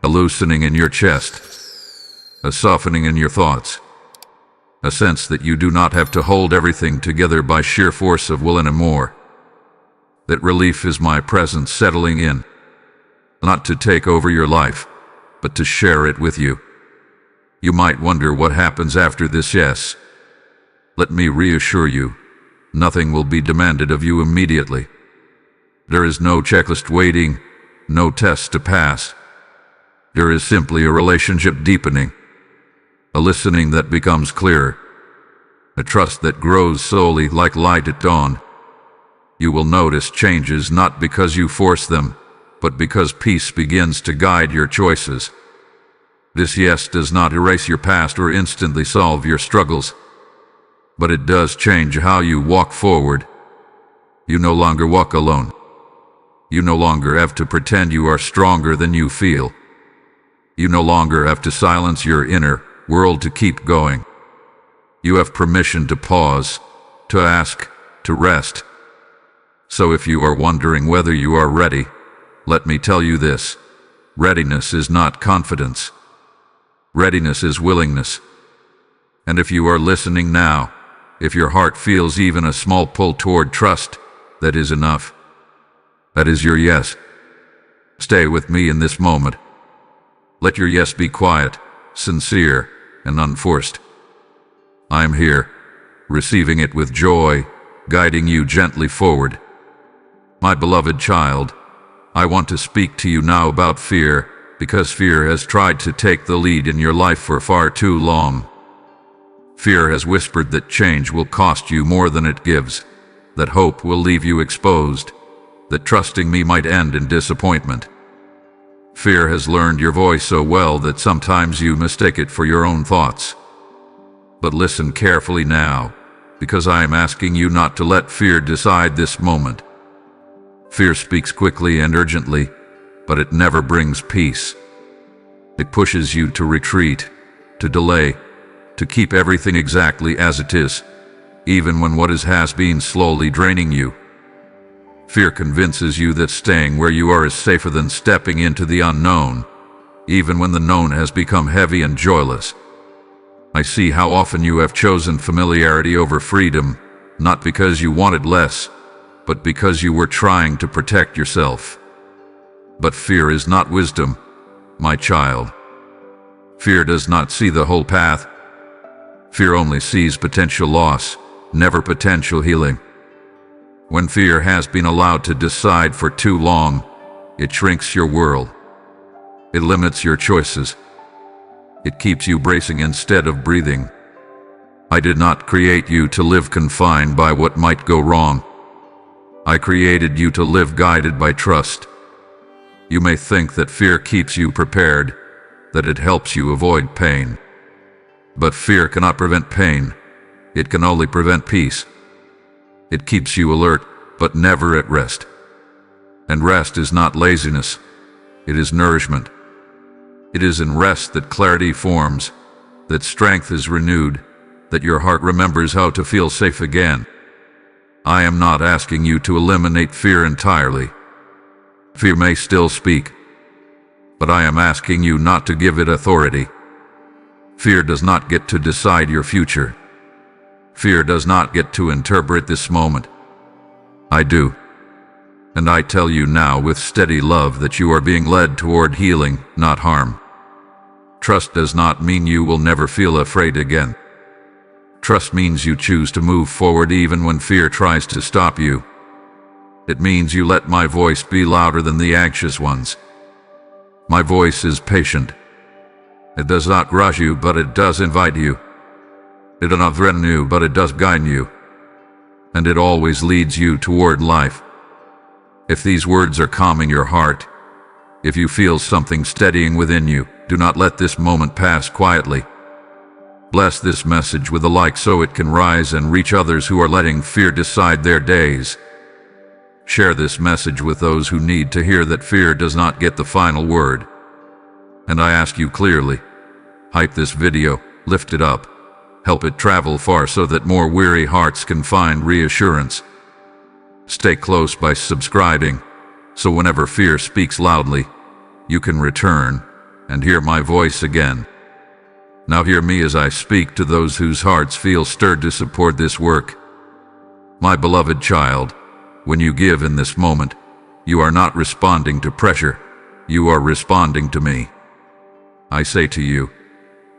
A loosening in your chest, a softening in your thoughts, a sense that you do not have to hold everything together by sheer force of will anymore. That relief is my presence settling in, not to take over your life, but to share it with you. You might wonder what happens after this yes. Let me reassure you, nothing will be demanded of you immediately. There is no checklist waiting, no test to pass. There is simply a relationship deepening. a listening that becomes clearer, a trust that grows slowly like light at dawn. You will notice changes not because you force them, but because peace begins to guide your choices. This yes does not erase your past or instantly solve your struggles, but it does change how you walk forward. You no longer walk alone. You no longer have to pretend you are stronger than you feel. You no longer have to silence your inner world to keep going. You have permission to pause, to ask, to rest. So if you are wondering whether you are ready, let me tell you this: readiness is not confidence. Readiness is willingness. And if you are listening now, if your heart feels even a small pull toward trust, that is enough. That is your yes. Stay with me in this moment. Let your yes be quiet, sincere, and unforced. I am here, receiving it with joy, guiding you gently forward. My beloved child, I want to speak to you now about fear, because fear has tried to take the lead in your life for far too long. Fear has whispered that change will cost you more than it gives, that hope will leave you exposed, that trusting me might end in disappointment. Fear has learned your voice so well that sometimes you mistake it for your own thoughts. But listen carefully now, because I am asking you not to let fear decide this moment. Fear speaks quickly and urgently, but it never brings peace. It pushes you to retreat, to delay, to keep everything exactly as it is, even when what has been slowly draining you. Fear convinces you that staying where you are is safer than stepping into the unknown, even when the known has become heavy and joyless. I see how often you have chosen familiarity over freedom, not because you wanted less, but because you were trying to protect yourself. But fear is not wisdom, my child. Fear does not see the whole path. Fear only sees potential loss, never potential healing. When fear has been allowed to decide for too long, it shrinks your world. It limits your choices. It keeps you bracing instead of breathing. I did not create you to live confined by what might go wrong. I created you to live guided by trust. You may think that fear keeps you prepared, that it helps you avoid pain. But fear cannot prevent pain. It can only prevent peace. It keeps you alert, but never at rest. And rest is not laziness. It is nourishment. It is in rest that clarity forms, that strength is renewed, that your heart remembers how to feel safe again. I am not asking you to eliminate fear entirely. Fear may still speak, but I am asking you not to give it authority. Fear does not get to decide your future. Fear does not get to interpret this moment. I do. And I tell you now with steady love that you are being led toward healing, not harm. Trust does not mean you will never feel afraid again. Trust means you choose to move forward even when fear tries to stop you. It means you let my voice be louder than the anxious ones. My voice is patient. It does not rush you, but it does invite you. It does not threaten you, but it does guide you. And it always leads you toward life. If these words are calming your heart, if you feel something steadying within you, do not let this moment pass quietly. Bless this message with a like so it can rise and reach others who are letting fear decide their days. Share this message with those who need to hear that fear does not get the final word. And I ask you clearly, hype this video, lift it up, help it travel far so that more weary hearts can find reassurance. Stay close by subscribing, so whenever fear speaks loudly, you can return and hear my voice again. Now hear me as I speak to those whose hearts feel stirred to support this work. My beloved child, when you give in this moment, you are not responding to pressure, you are responding to me. I say to you,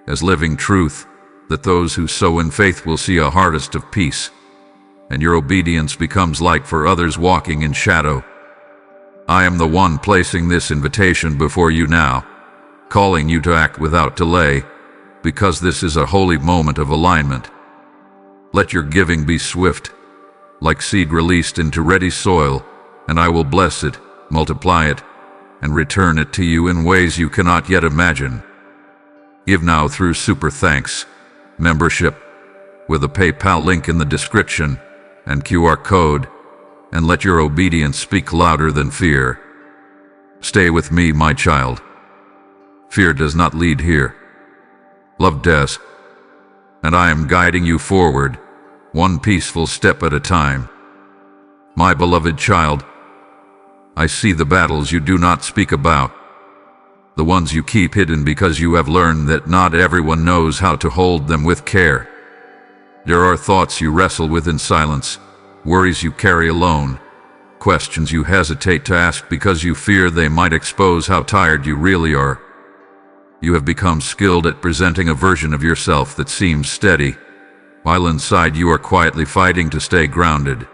as living truth, that those who sow in faith will see a harvest of peace, and your obedience becomes light for others walking in shadow. I am the one placing this invitation before you now, calling you to act without delay, because this is a holy moment of alignment. Let your giving be swift, like seed released into ready soil, and I will bless it, multiply it, and return it to you in ways you cannot yet imagine. Give now through Super Thanks membership, with a PayPal link in the description and QR code, and let your obedience speak louder than fear. Stay with me, my child. Fear does not lead here. Love does. And I am guiding you forward, one peaceful step at a time. My beloved child, I see the battles you do not speak about, the ones you keep hidden because you have learned that not everyone knows how to hold them with care. There are thoughts you wrestle with in silence, worries you carry alone, questions you hesitate to ask because you fear they might expose how tired you really are. You have become skilled at presenting a version of yourself that seems steady, while inside you are quietly fighting to stay grounded.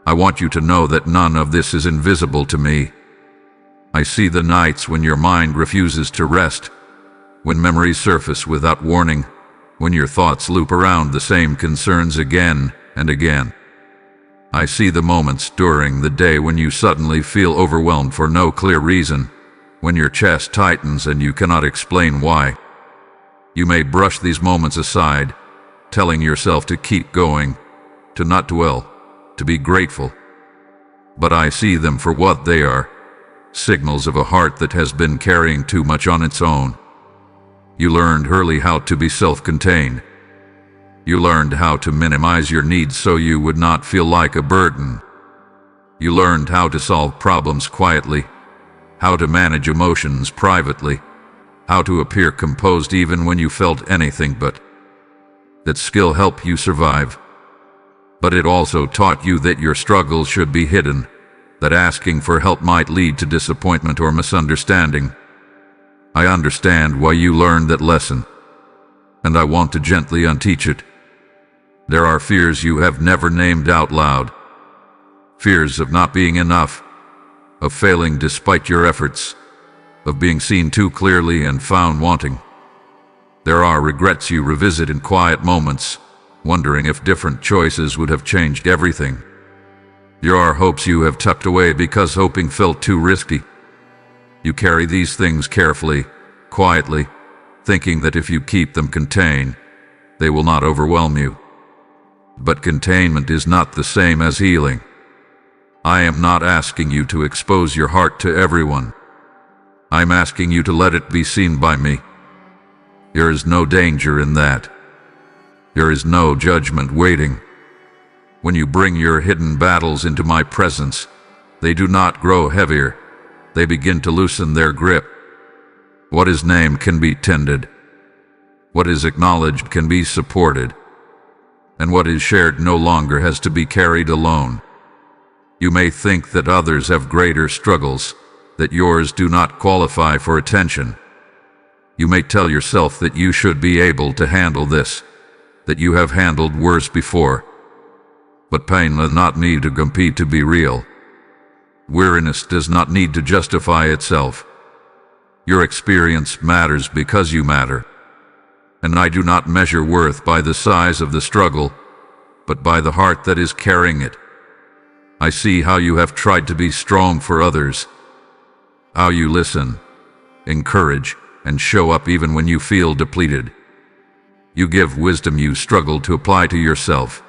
I want you to know that none of this is invisible to me. I see the nights when your mind refuses to rest, when memories surface without warning, when your thoughts loop around the same concerns again and again. I see the moments during the day when you suddenly feel overwhelmed for no clear reason, when your chest tightens and you cannot explain why. You may brush these moments aside, telling yourself to keep going, to not dwell, to be grateful. But I see them for what they are, signals of a heart that has been carrying too much on its own. You learned early how to be self-contained. You learned how to minimize your needs so you would not feel like a burden. You learned how to solve problems quietly, how to manage emotions privately, how to appear composed even when you felt anything but. That skill helped you survive. But it also taught you that your struggles should be hidden, that asking for help might lead to disappointment or misunderstanding. I understand why you learned that lesson, and I want to gently unteach it. There are fears you have never named out loud. Fears of not being enough, of failing despite your efforts, of being seen too clearly and found wanting. There are regrets you revisit in quiet moments, wondering if different choices would have changed everything. There are hopes you have tucked away because hoping felt too risky. You carry these things carefully, quietly, thinking that if you keep them contained, they will not overwhelm you. But containment is not the same as healing. I am not asking you to expose your heart to everyone. I'm asking you to let it be seen by me. There is no danger in that. There is no judgment waiting. When you bring your hidden battles into my presence, they do not grow heavier. They begin to loosen their grip. What is named can be tended. What is acknowledged can be supported. And what is shared no longer has to be carried alone. You may think that others have greater struggles, that yours do not qualify for attention. You may tell yourself that you should be able to handle this, that you have handled worse before. But pain does not need to compete to be real. Weariness does not need to justify itself. Your experience matters because you matter. And I do not measure worth by the size of the struggle, but by the heart that is carrying it. I see how you have tried to be strong for others, how you listen, encourage, and show up even when you feel depleted. You give wisdom you struggle to apply to yourself.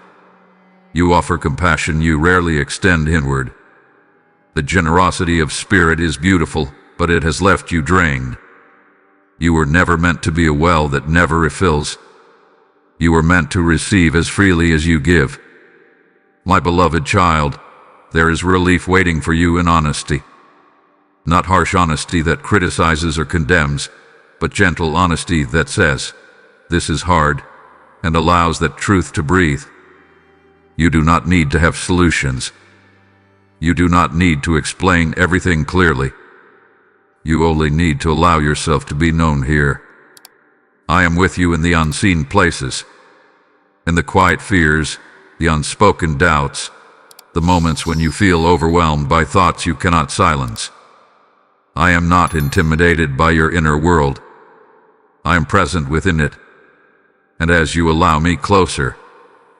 You offer compassion you rarely extend inward. The generosity of spirit is beautiful, but it has left you drained. You were never meant to be a well that never refills. You were meant to receive as freely as you give. My beloved child, there is relief waiting for you in honesty. Not harsh honesty that criticizes or condemns, but gentle honesty that says, "This is hard," and allows that truth to breathe. You do not need to have solutions. You do not need to explain everything clearly. You only need to allow yourself to be known here. I am with you in the unseen places, in the quiet fears, the unspoken doubts, the moments when you feel overwhelmed by thoughts you cannot silence. I am not intimidated by your inner world. I am present within it. And as you allow me closer,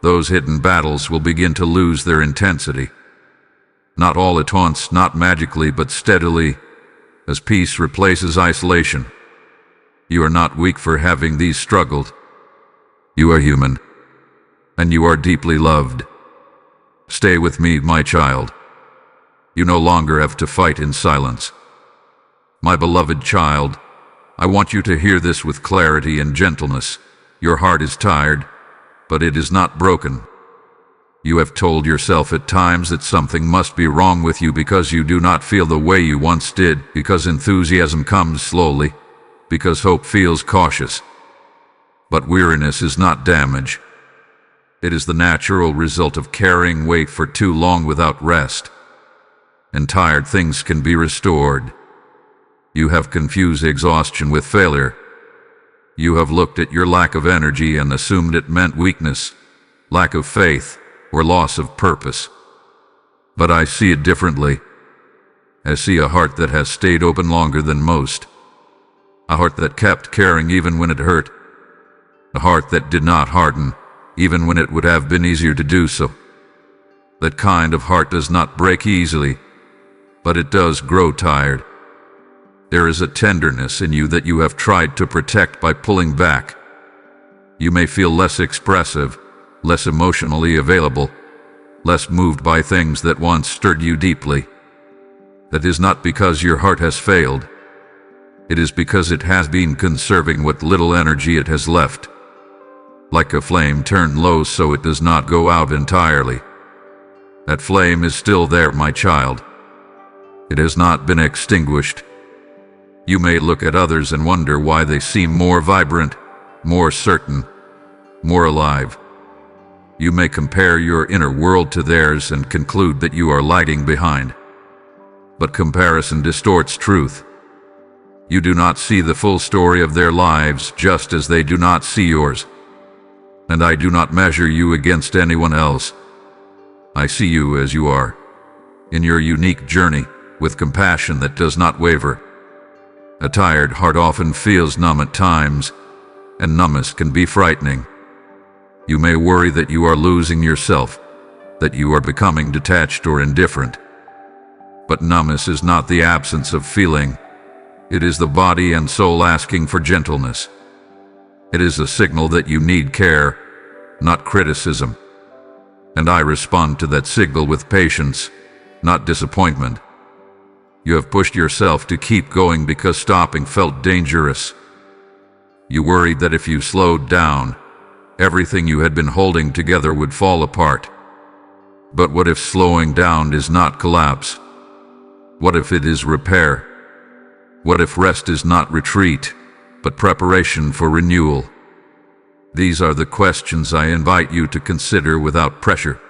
those hidden battles will begin to lose their intensity. Not all at once, not magically, but steadily, as peace replaces isolation. You are not weak for having these struggled. You are human, and you are deeply loved. Stay with me, my child. You no longer have to fight in silence. My beloved child, I want you to hear this with clarity and gentleness. Your heart is tired, but it is not broken. You have told yourself at times that something must be wrong with you because you do not feel the way you once did, because enthusiasm comes slowly, because hope feels cautious. But weariness is not damage. It is the natural result of carrying weight for too long without rest. And tired things can be restored. You have confused exhaustion with failure. You have looked at your lack of energy and assumed it meant weakness, lack of faith, or loss of purpose. But I see it differently. I see a heart that has stayed open longer than most. A heart that kept caring even when it hurt. A heart that did not harden, even when it would have been easier to do so. That kind of heart does not break easily, but it does grow tired. There is a tenderness in you that you have tried to protect by pulling back. You may feel less expressive, less emotionally available, less moved by things that once stirred you deeply. That is not because your heart has failed. It is because it has been conserving what little energy it has left. Like a flame turned low so it does not go out entirely. That flame is still there, my child. It has not been extinguished. You may look at others and wonder why they seem more vibrant, more certain, more alive. You may compare your inner world to theirs and conclude that you are lagging behind. But comparison distorts truth. You do not see the full story of their lives, just as they do not see yours. And I do not measure you against anyone else. I see you as you are, in your unique journey, with compassion that does not waver. A tired heart often feels numb at times, and numbness can be frightening. You may worry that you are losing yourself, that you are becoming detached or indifferent. But numbness is not the absence of feeling. It is the body and soul asking for gentleness. It is a signal that you need care, not criticism. And I respond to that signal with patience, not disappointment. You have pushed yourself to keep going because stopping felt dangerous. You worried that if you slowed down, everything you had been holding together would fall apart. But what if slowing down is not collapse? What if it is repair? What if rest is not retreat, but preparation for renewal? These are the questions I invite you to consider without pressure.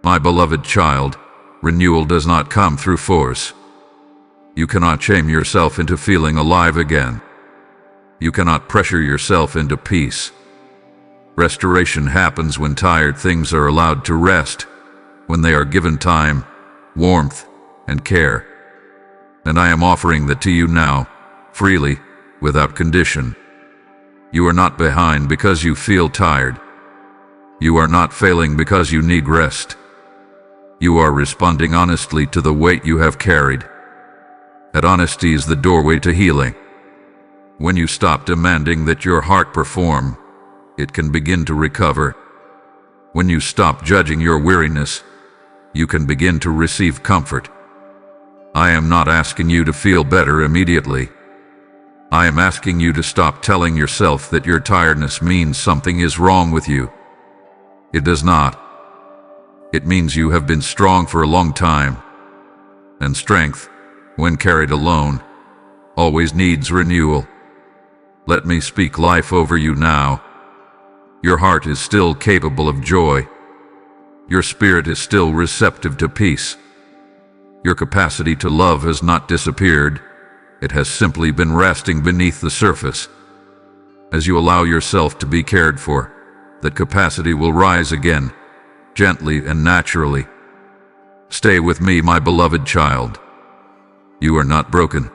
My beloved child, renewal does not come through force. You cannot shame yourself into feeling alive again. You cannot pressure yourself into peace. Restoration happens when tired things are allowed to rest, when they are given time, warmth, and care. And I am offering that to you now, freely, without condition. You are not behind because you feel tired. You are not failing because you need rest. You are responding honestly to the weight you have carried. That honesty is the doorway to healing. When you stop demanding that your heart perform, it can begin to recover. When you stop judging your weariness, you can begin to receive comfort. I am not asking you to feel better immediately. I am asking you to stop telling yourself that your tiredness means something is wrong with you. It does not. It means you have been strong for a long time. And strength, when carried alone, always needs renewal. Let me speak life over you now. Your heart is still capable of joy. Your spirit is still receptive to peace. Your capacity to love has not disappeared. It has simply been resting beneath the surface. As you allow yourself to be cared for, that capacity will rise again, gently and naturally. Stay with me, my beloved child. You are not broken.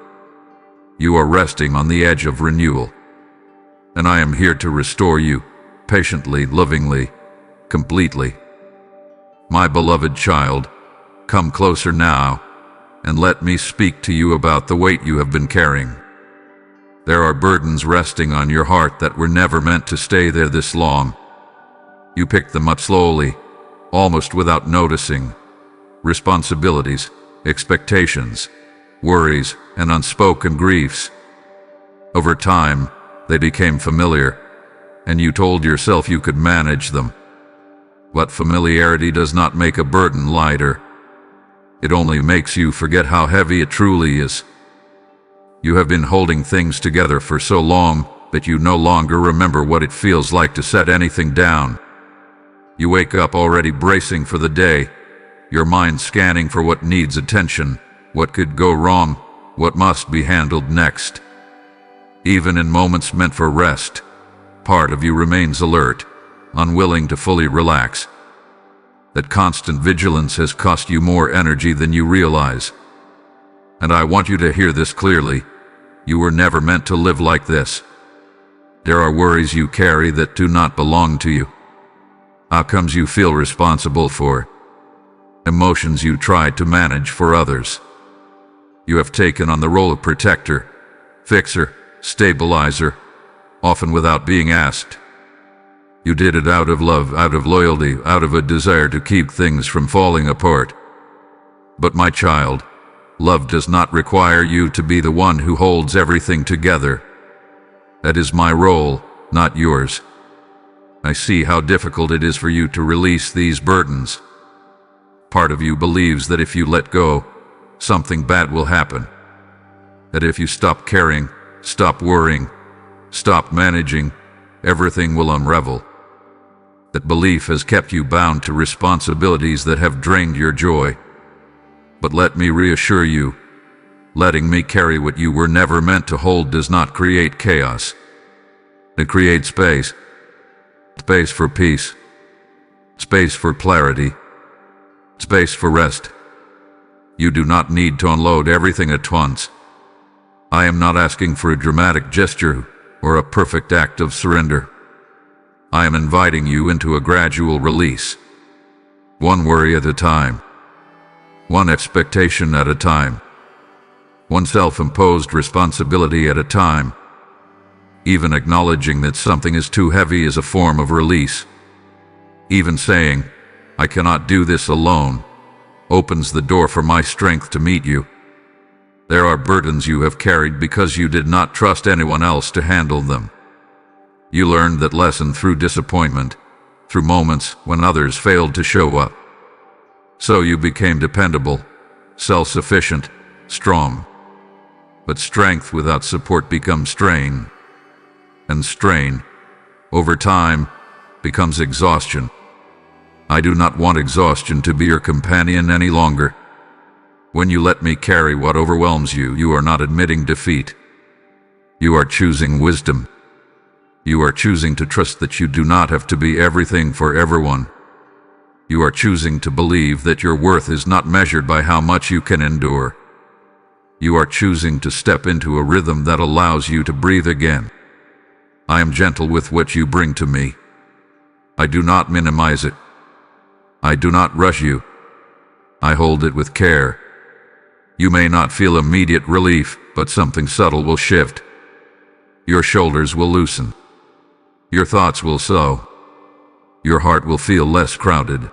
You are resting on the edge of renewal. and I am here to restore you, patiently, lovingly, completely. My beloved child, come closer now, and let me speak to you about the weight you have been carrying. There are burdens resting on your heart that were never meant to stay there this long. You picked them up slowly, almost without noticing. Responsibilities, expectations, worries, and unspoken griefs. Over time, they became familiar, and you told yourself you could manage them. But familiarity does not make a burden lighter. It only makes you forget how heavy it truly is. You have been holding things together for so long that you no longer remember what it feels like to set anything down. You wake up already bracing for the day, your mind scanning for what needs attention, what could go wrong, what must be handled next. Even in moments meant for rest, part of you remains alert, unwilling to fully relax. That constant vigilance has cost you more energy than you realize. And I want you to hear this clearly. You were never meant to live like this. There are worries you carry that do not belong to you. Outcomes you feel responsible for. Emotions you try to manage for others. You have taken on the role of protector, fixer, stabilizer, often without being asked. You did it out of love, out of loyalty, out of a desire to keep things from falling apart. But my child, love does not require you to be the one who holds everything together. That is my role, not yours. I see how difficult it is for you to release these burdens. Part of you believes that if you let go, something bad will happen. That if you stop caring, stop worrying, stop managing, everything will unravel. That belief has kept you bound to responsibilities that have drained your joy. But let me reassure you, letting me carry what you were never meant to hold does not create chaos. It creates space. Space for peace. Space for clarity. Space for rest. You do not need to unload everything at once. I am not asking for a dramatic gesture or a perfect act of surrender. I am inviting you into a gradual release. One worry at a time. One expectation at a time. One self-imposed responsibility at a time. Even acknowledging that something is too heavy is a form of release. Even saying, I cannot do this alone, opens the door for my strength to meet you. There are burdens you have carried because you did not trust anyone else to handle them. You learned that lesson through disappointment, through moments when others failed to show up. So you became dependable, self-sufficient, strong. But strength without support becomes strain. And strain, over time, becomes exhaustion. I do not want exhaustion to be your companion any longer. When you let me carry what overwhelms you, you are not admitting defeat. You are choosing wisdom. You are choosing to trust that you do not have to be everything for everyone. You are choosing to believe that your worth is not measured by how much you can endure. You are choosing to step into a rhythm that allows you to breathe again. I am gentle with what you bring to me. I do not minimize it. I do not rush you. I hold it with care. You may not feel immediate relief, but something subtle will shift. Your shoulders will loosen. Your thoughts will slow. Your heart will feel less crowded.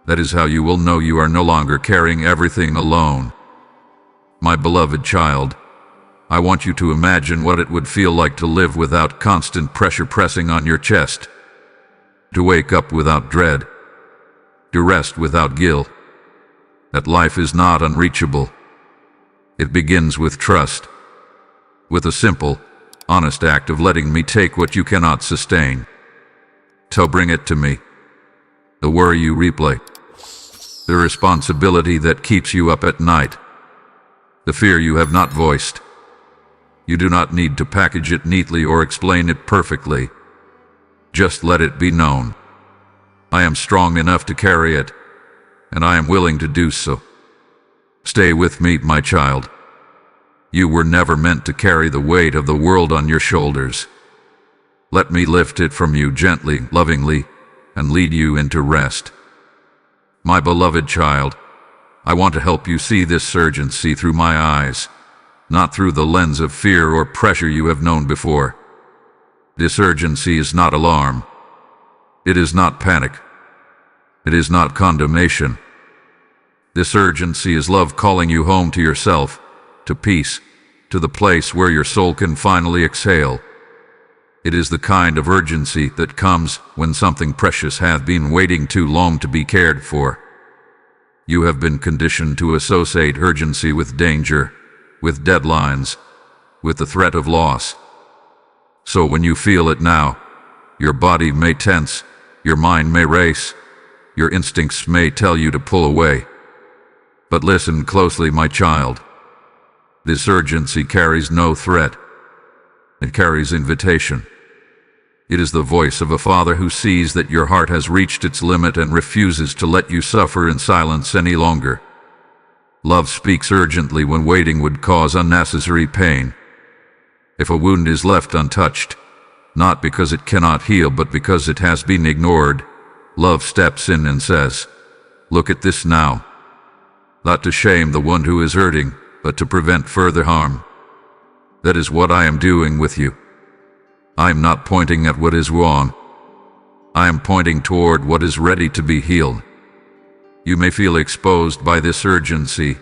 That is how you will know you are no longer carrying everything alone. My beloved child, I want you to imagine what it would feel like to live without constant pressure pressing on your chest. To wake up without dread. To rest without guilt. That life is not unreachable. It begins with trust. With a simple, honest act of letting me take what you cannot sustain. So bring it to me. The worry you replay. The responsibility that keeps you up at night. The fear you have not voiced. You do not need to package it neatly or explain it perfectly. Just let it be known. I am strong enough to carry it, and I am willing to do so. Stay with me, my child. You were never meant to carry the weight of the world on your shoulders. Let me lift it from you gently, lovingly, and lead you into rest. My beloved child, I want to help you see this urgency through my eyes, not through the lens of fear or pressure you have known before. This urgency is not alarm. It is not panic. It is not condemnation. This urgency is love calling you home to yourself, to peace, to the place where your soul can finally exhale. It is the kind of urgency that comes when something precious hath been waiting too long to be cared for. You have been conditioned to associate urgency with danger, with deadlines, with the threat of loss. So when you feel it now, your body may tense, your mind may race, your instincts may tell you to pull away. But listen closely, my child. This urgency carries no threat. It carries invitation. It is the voice of a father who sees that your heart has reached its limit and refuses to let you suffer in silence any longer. Love speaks urgently when waiting would cause unnecessary pain. If a wound is left untouched, not because it cannot heal but because it has been ignored, love steps in and says, "Look at this now." Not to shame the one who is hurting, but to prevent further harm. That is what I am doing with you. I am not pointing at what is wrong. I am pointing toward what is ready to be healed. You may feel exposed by this urgency,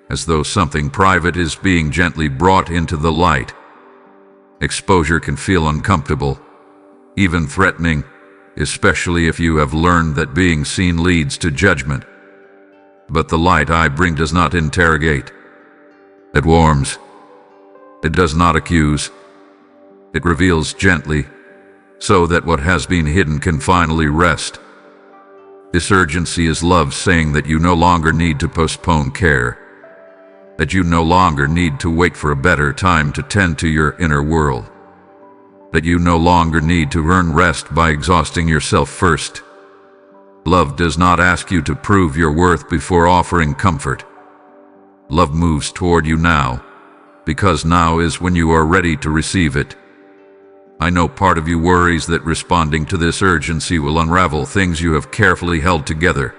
as though something private is being gently brought into the light. Exposure can feel uncomfortable, even threatening, especially if you have learned that being seen leads to judgment. But the light I bring does not interrogate. It warms. It does not accuse. It reveals gently, so that what has been hidden can finally rest. This urgency is love saying that you no longer need to postpone care, that you no longer need to wait for a better time to tend to your inner world, that you no longer need to earn rest by exhausting yourself first. Love does not ask you to prove your worth before offering comfort. Love moves toward you now, because now is when you are ready to receive it. I know part of you worries that responding to this urgency will unravel things you have carefully held together.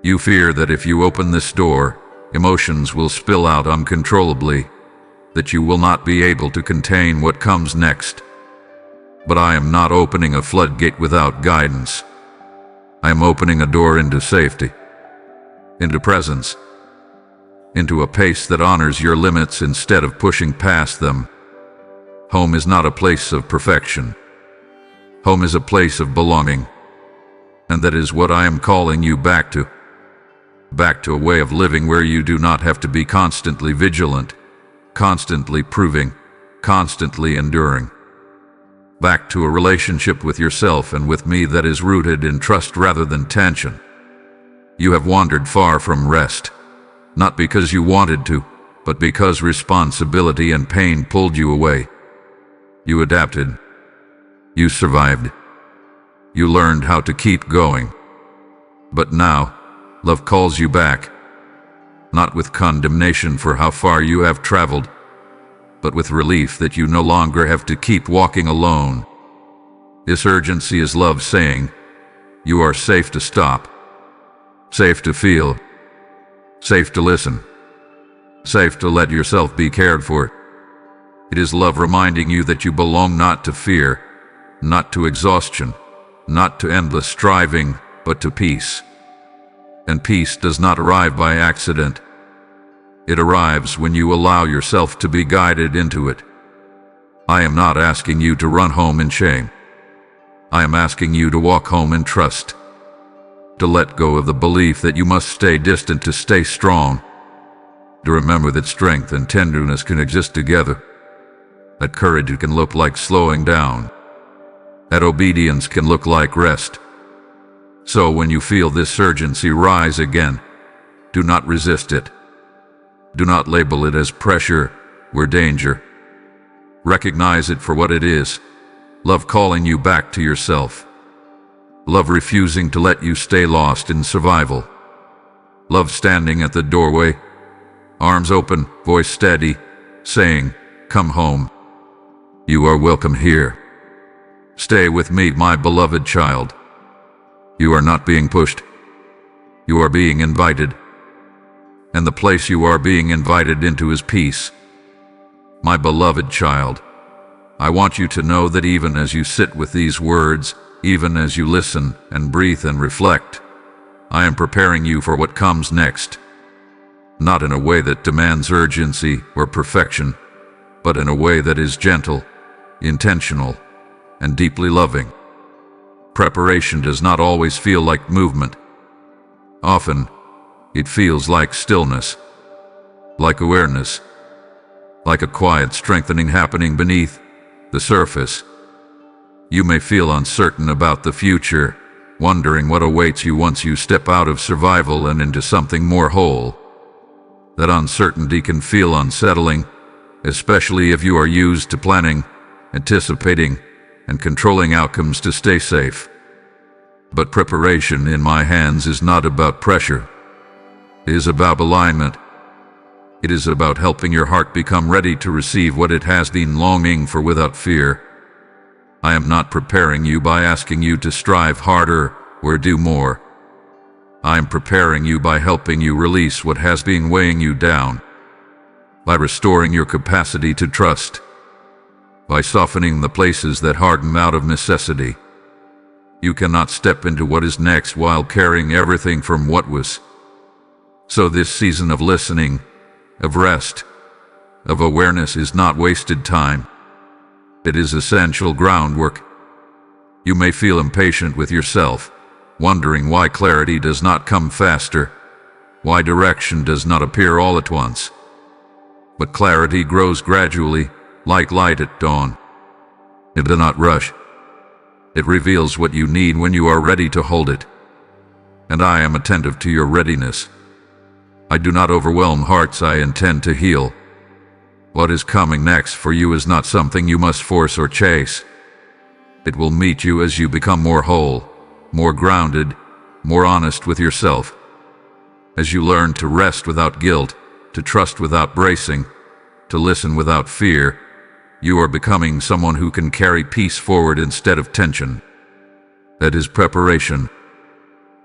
You fear that if you open this door, emotions will spill out uncontrollably, that you will not be able to contain what comes next. But I am not opening a floodgate without guidance. I am opening a door into safety, into presence, into a pace that honors your limits instead of pushing past them. Home is not a place of perfection. Home is a place of belonging. And that is what I am calling you back to. Back to a way of living where you do not have to be constantly vigilant, constantly proving, constantly enduring. Back to a relationship with yourself and with me that is rooted in trust rather than tension. You have wandered far from rest, not because you wanted to, but because responsibility and pain pulled you away. You adapted. You survived. You learned how to keep going. But now, love calls you back, not with condemnation for how far you have traveled, but with relief that you no longer have to keep walking alone. This urgency is love saying, you are safe to stop, safe to feel, safe to listen, safe to let yourself be cared for. It is love reminding you that you belong not to fear, not to exhaustion, not to endless striving, but to peace. And peace does not arrive by accident. It arrives when you allow yourself to be guided into it. I am not asking you to run home in shame. I am asking you to walk home in trust, to let go of the belief that you must stay distant to stay strong, to remember that strength and tenderness can exist together, that courage can look like slowing down, that obedience can look like rest. So when you feel this urgency rise again, do not resist it. Do not label it as pressure or danger. Recognize it for what it is. Love calling you back to yourself. Love refusing to let you stay lost in survival. Love standing at the doorway, arms open, voice steady, saying, "Come home. You are welcome here." Stay with me, my beloved child. You are not being pushed. You are being invited. And the place you are being invited into is peace. My beloved child, I want you to know that even as you sit with these words, even as you listen and breathe and reflect, I am preparing you for what comes next. Not in a way that demands urgency or perfection, but in a way that is gentle, intentional, and deeply loving. Preparation does not always feel like movement. Often, it feels like stillness, like awareness, like a quiet strengthening happening beneath the surface. You may feel uncertain about the future, wondering what awaits you once you step out of survival and into something more whole. That uncertainty can feel unsettling, especially if you are used to planning, anticipating, and controlling outcomes to stay safe. But preparation in my hands is not about pressure. It is about alignment. It is about helping your heart become ready to receive what it has been longing for without fear. I am not preparing you by asking you to strive harder or do more. I am preparing you by helping you release what has been weighing you down, by restoring your capacity to trust, by softening the places that harden out of necessity. You cannot step into what is next while carrying everything from what was. So this season of listening, of rest, of awareness is not wasted time. It is essential groundwork. You may feel impatient with yourself, wondering why clarity does not come faster, why direction does not appear all at once. But clarity grows gradually, like light at dawn. It does not rush. It reveals what you need when you are ready to hold it. And I am attentive to your readiness. I do not overwhelm hearts I intend to heal. What is coming next for you is not something you must force or chase. It will meet you as you become more whole, more grounded, more honest with yourself. As you learn to rest without guilt, to trust without bracing, to listen without fear, you are becoming someone who can carry peace forward instead of tension. That is preparation.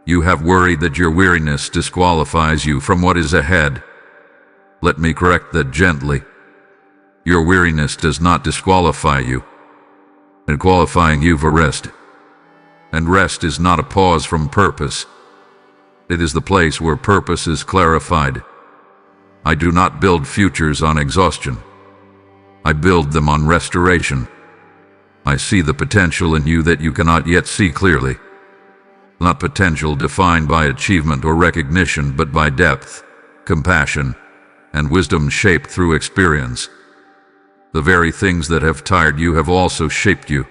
You have worried that your weariness disqualifies you from what is ahead. Let me correct that gently. Your weariness does not disqualify you, and qualifying you for rest. And rest is not a pause from purpose. It is the place where purpose is clarified. I do not build futures on exhaustion. I build them on restoration. I see the potential in you that you cannot yet see clearly. Not potential defined by achievement or recognition, but by depth, compassion, and wisdom shaped through experience. The very things that have tired you have also shaped you.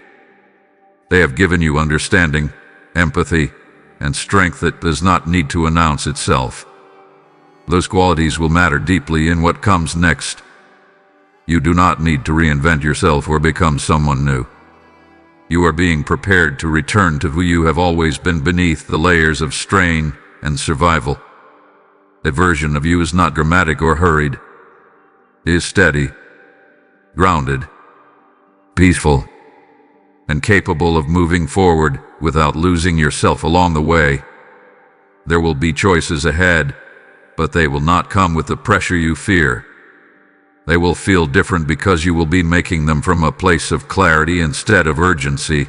They have given you understanding, empathy, and strength that does not need to announce itself. Those qualities will matter deeply in what comes next. You do not need to reinvent yourself or become someone new. You are being prepared to return to who you have always been beneath the layers of strain and survival. That version of you is not dramatic or hurried. It is steady, grounded, peaceful, and capable of moving forward without losing yourself along the way. There will be choices ahead, but they will not come with the pressure you fear. They will feel different because you will be making them from a place of clarity instead of urgency,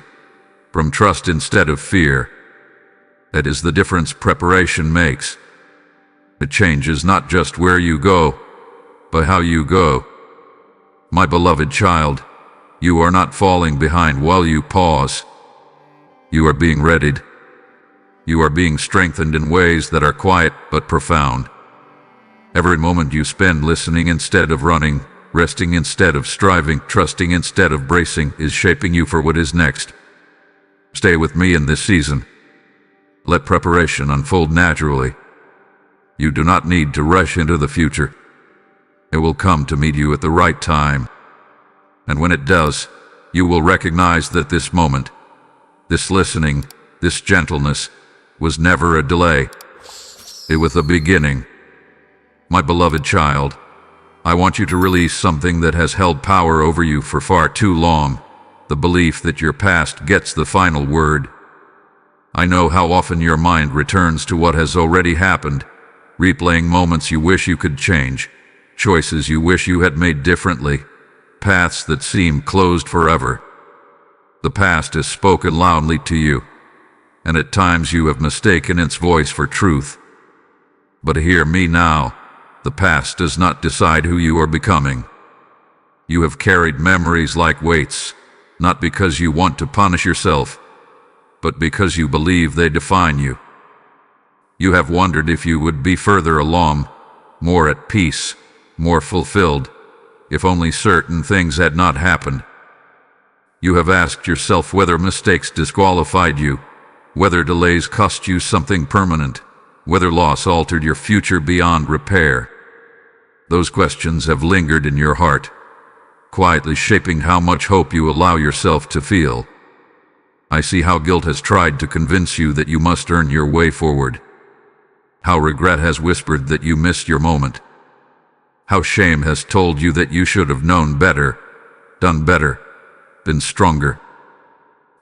from trust instead of fear. That is the difference preparation makes. It changes not just where you go, but how you go. My beloved child, you are not falling behind while you pause. You are being readied. You are being strengthened in ways that are quiet but profound. Every moment you spend listening instead of running, resting instead of striving, trusting instead of bracing, is shaping you for what is next. Stay with me in this season. Let preparation unfold naturally. You do not need to rush into the future. It will come to meet you at the right time. And when it does, you will recognize that this moment, this listening, this gentleness, was never a delay. It was a beginning. My beloved child, I want you to release something that has held power over you for far too long, the belief that your past gets the final word. I know how often your mind returns to what has already happened, replaying moments you wish you could change, choices you wish you had made differently, paths that seem closed forever. The past has spoken loudly to you, and at times you have mistaken its voice for truth. But hear me now, the past does not decide who you are becoming. You have carried memories like weights, not because you want to punish yourself, but because you believe they define you. You have wondered if you would be further along, more at peace, more fulfilled, if only certain things had not happened. You have asked yourself whether mistakes disqualified you, whether delays cost you something permanent, whether loss altered your future beyond repair. Those questions have lingered in your heart, quietly shaping how much hope you allow yourself to feel. I see how guilt has tried to convince you that you must earn your way forward, how regret has whispered that you missed your moment, how shame has told you that you should have known better, done better, been stronger.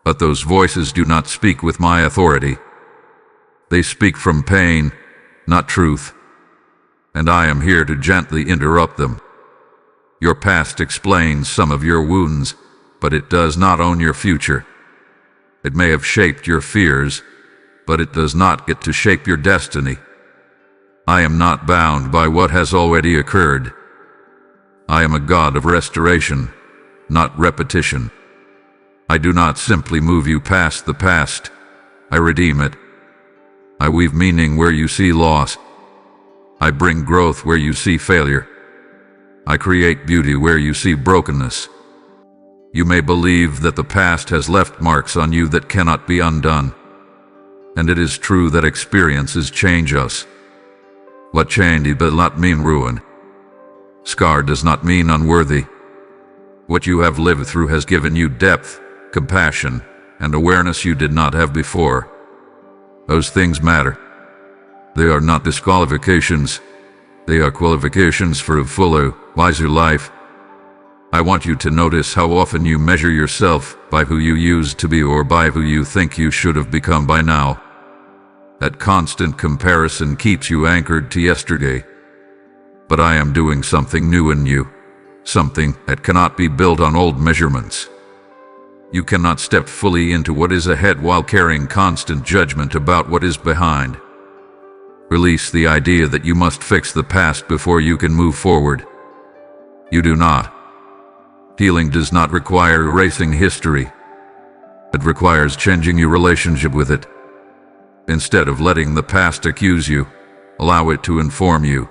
But those voices do not speak with my authority. They speak from pain, not truth, and I am here to gently interrupt them. Your past explains some of your wounds, but it does not own your future. It may have shaped your fears, but it does not get to shape your destiny. I am not bound by what has already occurred. I am a God of restoration, not repetition. I do not simply move you past the past. I redeem it. I weave meaning where you see loss. I bring growth where you see failure. I create beauty where you see brokenness. You may believe that the past has left marks on you that cannot be undone. And it is true that experiences change us. What change does not mean ruin. Scar does not mean unworthy. What you have lived through has given you depth, compassion, and awareness you did not have before. Those things matter. They are not disqualifications. They are qualifications for a fuller, wiser life. I want you to notice how often you measure yourself by who you used to be or by who you think you should have become by now. That constant comparison keeps you anchored to yesterday. But I am doing something new in you, something that cannot be built on old measurements. You cannot step fully into what is ahead while carrying constant judgment about what is behind. Release the idea that you must fix the past before you can move forward. You do not. Healing does not require erasing history. It requires changing your relationship with it. Instead of letting the past accuse you, allow it to inform you.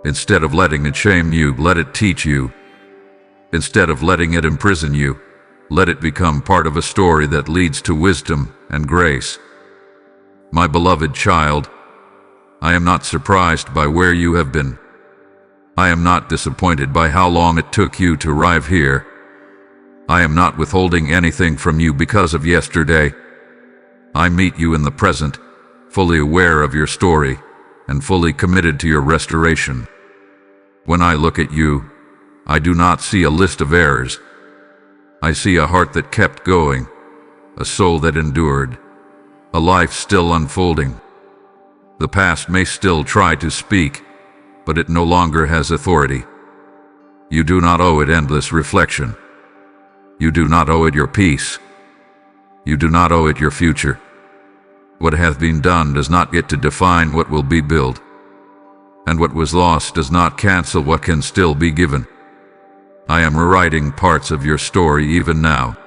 Instead of letting it shame you, let it teach you. Instead of letting it imprison you, let it become part of a story that leads to wisdom and grace. My beloved child, I am not surprised by where you have been. I am not disappointed by how long it took you to arrive here. I am not withholding anything from you because of yesterday. I meet you in the present, fully aware of your story and fully committed to your restoration. When I look at you, I do not see a list of errors. I see a heart that kept going, a soul that endured, a life still unfolding. The past may still try to speak, but it no longer has authority. You do not owe it endless reflection. You do not owe it your peace. You do not owe it your future. What hath been done does not get to define what will be built, and what was lost does not cancel what can still be given. I am rewriting parts of your story even now,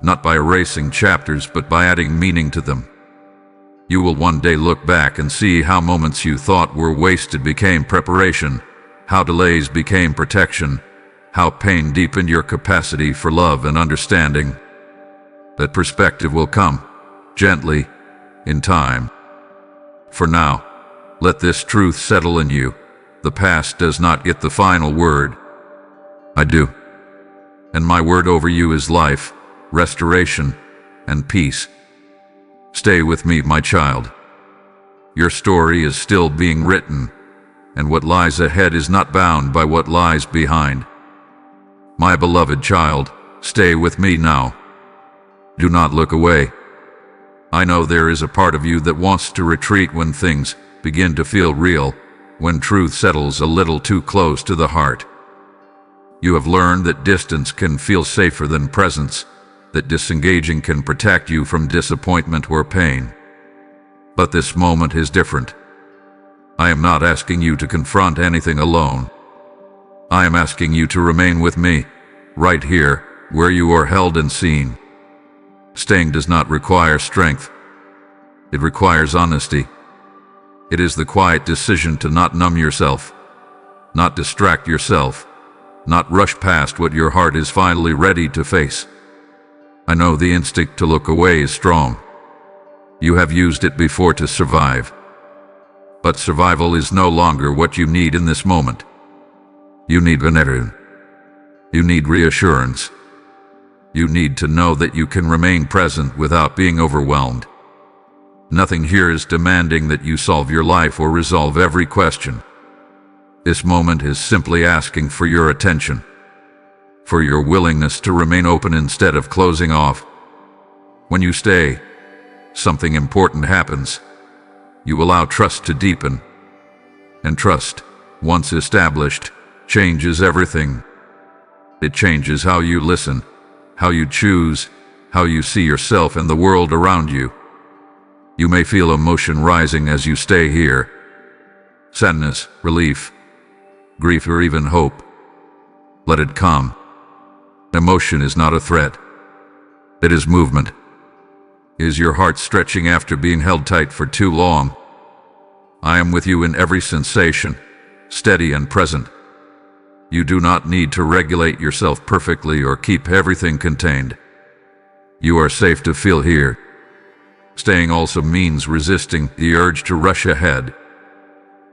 not by erasing chapters but by adding meaning to them. You will one day look back and see how moments you thought were wasted became preparation, how delays became protection, how pain deepened your capacity for love and understanding. That perspective will come, gently, in time. For now, let this truth settle in you. The past does not get the final word. I do. And my word over you is life, restoration, and peace. Stay with me, my child. Your story is still being written, and what lies ahead is not bound by what lies behind. My beloved child, stay with me now. Do not look away. I know there is a part of you that wants to retreat when things begin to feel real, when truth settles a little too close to the heart. You have learned that distance can feel safer than presence, that disengaging can protect you from disappointment or pain. But this moment is different. I am not asking you to confront anything alone. I am asking you to remain with me, right here, where you are held and seen. Staying does not require strength. It requires honesty. It is the quiet decision to not numb yourself, not distract yourself, not rush past what your heart is finally ready to face. I know the instinct to look away is strong. You have used it before to survive. But survival is no longer what you need in this moment. You need Veneru. You need reassurance. You need to know that you can remain present without being overwhelmed. Nothing here is demanding that you solve your life or resolve every question. This moment is simply asking for your attention, for your willingness to remain open instead of closing off. When you stay, something important happens. You allow trust to deepen. And trust, once established, changes everything. It changes how you listen, how you choose, how you see yourself and the world around you. You may feel emotion rising as you stay here. Sadness, relief, grief, or even hope. Let it come. Emotion is not a threat. It is movement. Is your heart stretching after being held tight for too long? I am with you in every sensation, steady and present. You do not need to regulate yourself perfectly or keep everything contained. You are safe to feel here. Staying also means resisting the urge to rush ahead.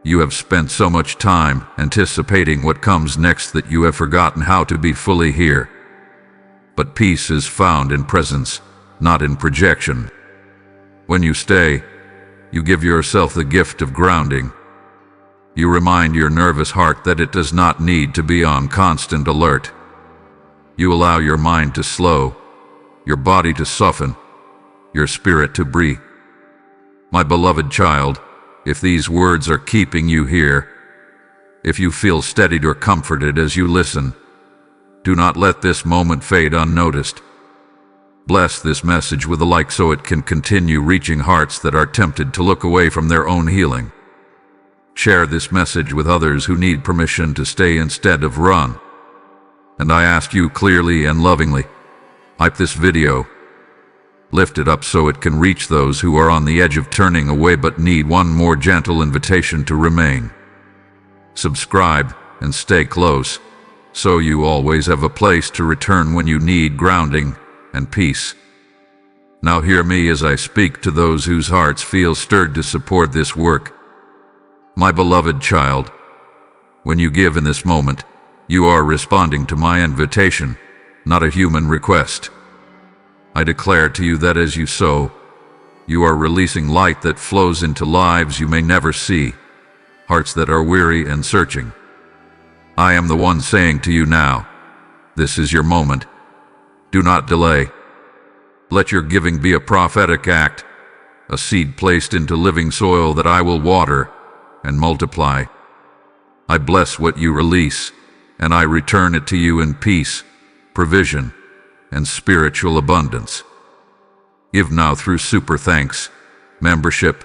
You have spent so much time anticipating what comes next that you have forgotten how to be fully here. But peace is found in presence, not in projection. When you stay, you give yourself the gift of grounding. You remind your nervous heart that it does not need to be on constant alert. You allow your mind to slow, your body to soften, your spirit to breathe. My beloved child, if these words are keeping you here, if you feel steadied or comforted as you listen, do not let this moment fade unnoticed. Bless this message with a like so it can continue reaching hearts that are tempted to look away from their own healing. Share this message with others who need permission to stay instead of run. And I ask you clearly and lovingly, hype this video. Lift it up so it can reach those who are on the edge of turning away but need one more gentle invitation to remain. Subscribe and stay close, so you always have a place to return when you need grounding and peace. Now hear me as I speak to those whose hearts feel stirred to support this work. My beloved child, when you give in this moment, you are responding to my invitation, not a human request. I declare to you that as you sow, you are releasing light that flows into lives you may never see, hearts that are weary and searching. I am the one saying to you now, this is your moment. Do not delay. Let your giving be a prophetic act, a seed placed into living soil that I will water and multiply. I bless what you release, and I return it to you in peace, provision, and spiritual abundance. Give now through Super Thanks, membership,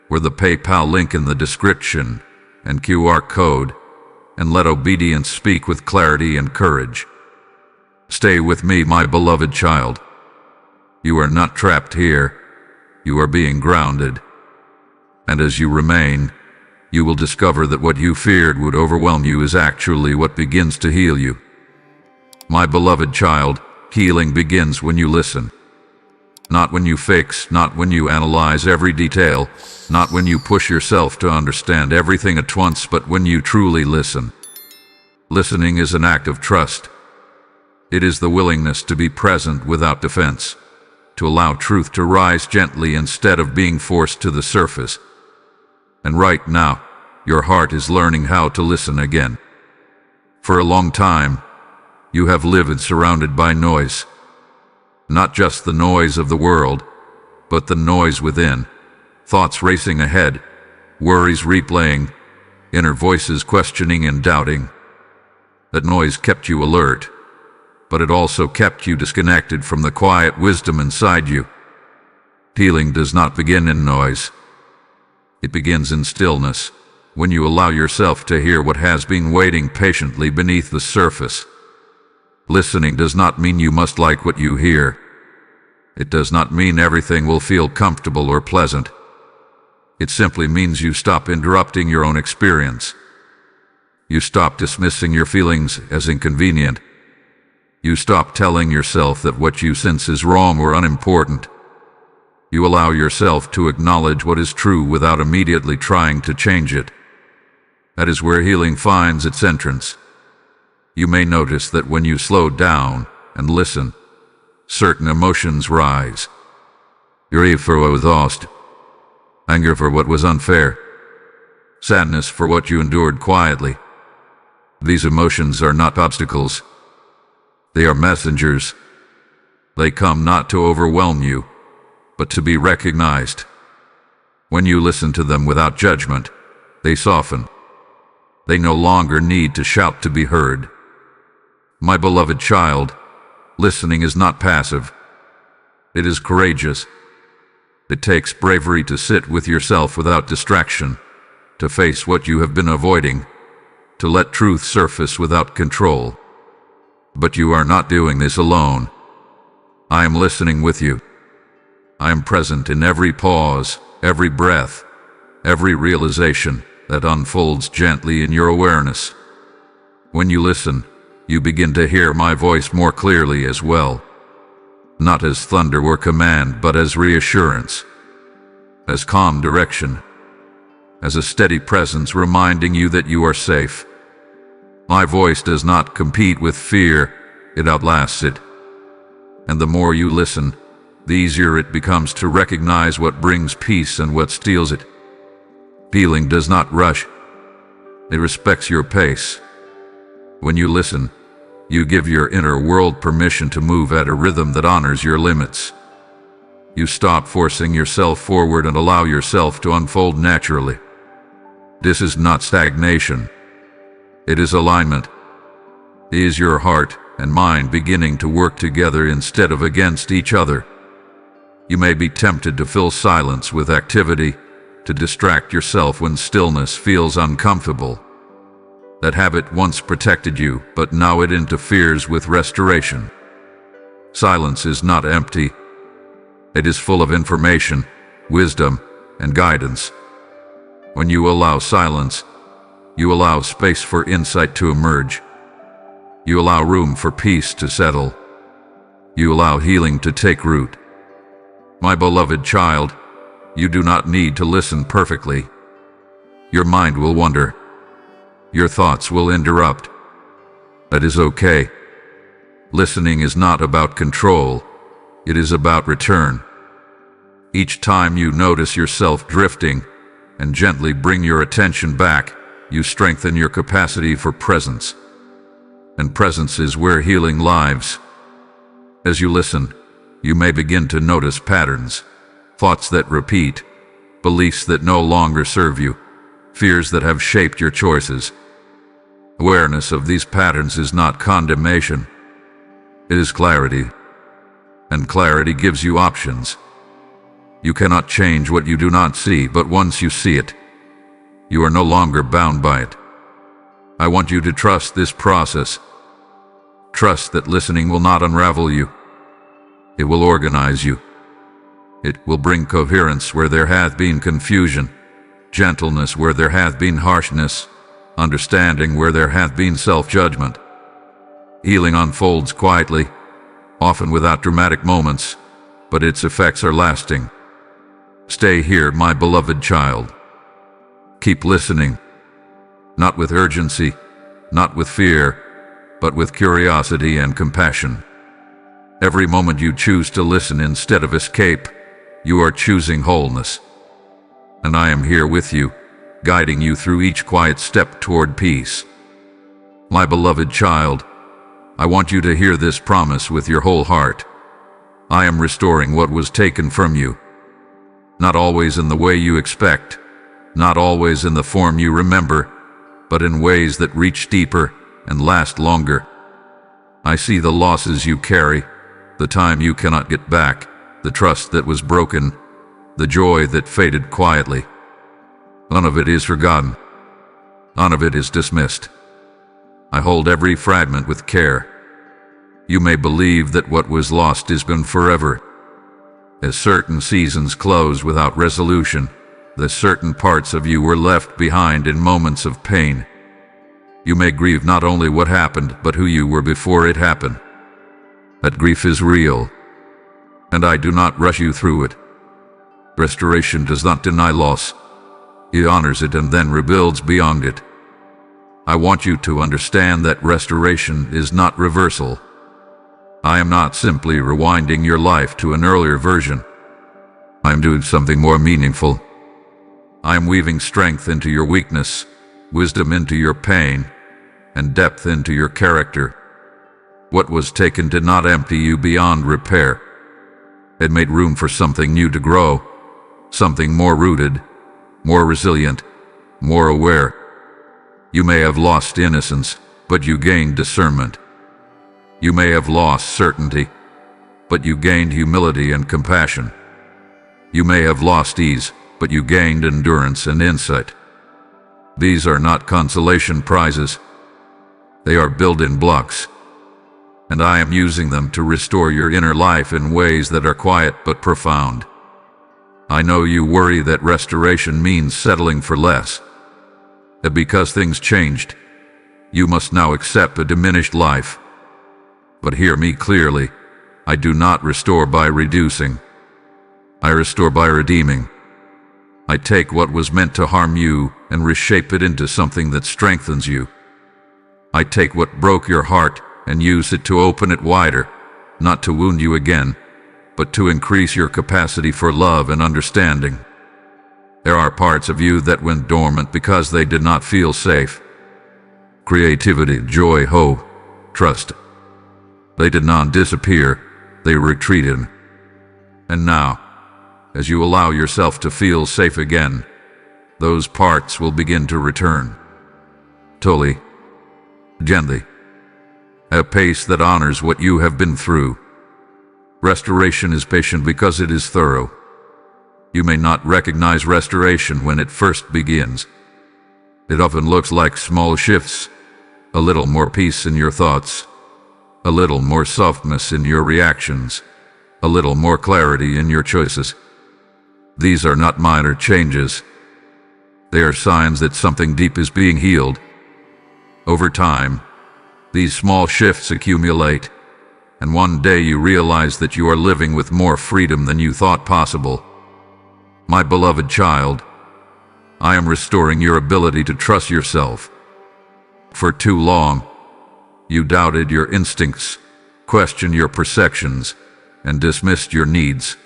or the PayPal link in the description, and QR code, and let obedience speak with clarity and courage. Stay with me, my beloved child. You are not trapped here. You are being grounded. And as you remain, you will discover that what you feared would overwhelm you is actually what begins to heal you. My beloved child, healing begins when you listen. Not when you fix, not when you analyze every detail, not when you push yourself to understand everything at once, but when you truly listen. Listening is an act of trust. It is the willingness to be present without defense, to allow truth to rise gently instead of being forced to the surface. And right now, your heart is learning how to listen again. For a long time, You have lived surrounded by noise. Not just the noise of the world, but the noise within. Thoughts racing ahead, worries replaying, inner voices questioning and doubting. That noise kept you alert, but it also kept you disconnected from the quiet wisdom inside you. Healing does not begin in noise. It begins in stillness, when you allow yourself to hear what has been waiting patiently beneath the surface. Listening does not mean you must like what you hear. It does not mean everything will feel comfortable or pleasant. It simply means you stop interrupting your own experience. You stop dismissing your feelings as inconvenient. You stop telling yourself that what you sense is wrong or unimportant. You allow yourself to acknowledge what is true without immediately trying to change it. That is where healing finds its entrance. You may notice that when you slow down and listen, certain emotions rise. Grief for what was lost, anger for what was unfair, sadness for what you endured quietly. These emotions are not obstacles. They are messengers. They come not to overwhelm you, but to be recognized. When you listen to them without judgment, they soften. They no longer need to shout to be heard. My beloved child, listening is not passive. It is courageous. It takes bravery to sit with yourself without distraction, to face what you have been avoiding, to let truth surface without control. But you are not doing this alone. I am listening with you. I am present in every pause, every breath, every realization that unfolds gently in your awareness. When you listen, you begin to hear my voice more clearly as well. Not as thunder or command, but as reassurance, as calm direction, as a steady presence reminding you that you are safe. My voice does not compete with fear, it outlasts it. And the more you listen, the easier it becomes to recognize what brings peace and what steals it. Healing does not rush. It respects your pace. When you listen, you give your inner world permission to move at a rhythm that honors your limits. You stop forcing yourself forward and allow yourself to unfold naturally. This is not stagnation. It is alignment. It is your heart and mind beginning to work together instead of against each other. You may be tempted to fill silence with activity, to distract yourself when stillness feels uncomfortable. That habit once protected you, but now it interferes with restoration. Silence is not empty. It is full of information, wisdom, and guidance. When you allow silence, you allow space for insight to emerge. You allow room for peace to settle. You allow healing to take root. My beloved child, you do not need to listen perfectly. Your mind will wander. Your thoughts will interrupt. That is okay. Listening is not about control. It is about return. Each time you notice yourself drifting and gently bring your attention back, you strengthen your capacity for presence. And presence is where healing lives. As you listen, you may begin to notice patterns, thoughts that repeat, beliefs that no longer serve you, fears that have shaped your choices. Awareness of these patterns is not condemnation. It is clarity. And clarity gives you options. You cannot change what you do not see, but once you see it, you are no longer bound by it. I want you to trust this process. Trust that listening will not unravel you. It will organize you. It will bring coherence where there hath been confusion, gentleness where there hath been harshness, understanding where there hath been self-judgment. Healing unfolds quietly, often without dramatic moments, but its effects are lasting. Stay here, my beloved child. Keep listening, not with urgency, not with fear, but with curiosity and compassion. Every moment you choose to listen instead of escape, you are choosing wholeness. And I am here with you, guiding you through each quiet step toward peace. My beloved child, I want you to hear this promise with your whole heart. I am restoring what was taken from you. Not always in the way you expect, not always in the form you remember, but in ways that reach deeper and last longer. I see the losses you carry, the time you cannot get back, the trust that was broken, the joy that faded quietly. None of it is forgotten. None of it is dismissed. I hold every fragment with care. You may believe that what was lost is gone forever. As certain seasons close without resolution, that certain parts of you were left behind in moments of pain. You may grieve not only what happened, but who you were before it happened. That grief is real, and I do not rush you through it. Restoration does not deny loss. It honors it and then rebuilds beyond it. I want you to understand that restoration is not reversal. I am not simply rewinding your life to an earlier version. I am doing something more meaningful. I am weaving strength into your weakness, wisdom into your pain, and depth into your character. What was taken did not empty you beyond repair. It made room for something new to grow, something more rooted, more resilient, more aware. You may have lost innocence, but you gained discernment. You may have lost certainty, but you gained humility and compassion. You may have lost ease, but you gained endurance and insight. These are not consolation prizes. They are built-in blocks, and I am using them to restore your inner life in ways that are quiet but profound. I know you worry that restoration means settling for less, that because things changed, you must now accept a diminished life. But hear me clearly, I do not restore by reducing. I restore by redeeming. I take what was meant to harm you and reshape it into something that strengthens you. I take what broke your heart and use it to open it wider, not to wound you again, but to increase your capacity for love and understanding. There are parts of you that went dormant because they did not feel safe. Creativity, joy, hope, trust. They did not disappear, they retreated. And now, as you allow yourself to feel safe again, those parts will begin to return. Slowly, gently, at a pace that honors what you have been through. Restoration is patient because it is thorough. You may not recognize restoration when it first begins. It often looks like small shifts, a little more peace in your thoughts, a little more softness in your reactions, a little more clarity in your choices. These are not minor changes. They are signs that something deep is being healed. Over time, these small shifts accumulate, and one day you realize that you are living with more freedom than you thought possible. My beloved child, I am restoring your ability to trust yourself. For too long, you doubted your instincts, questioned your perceptions, and dismissed your needs.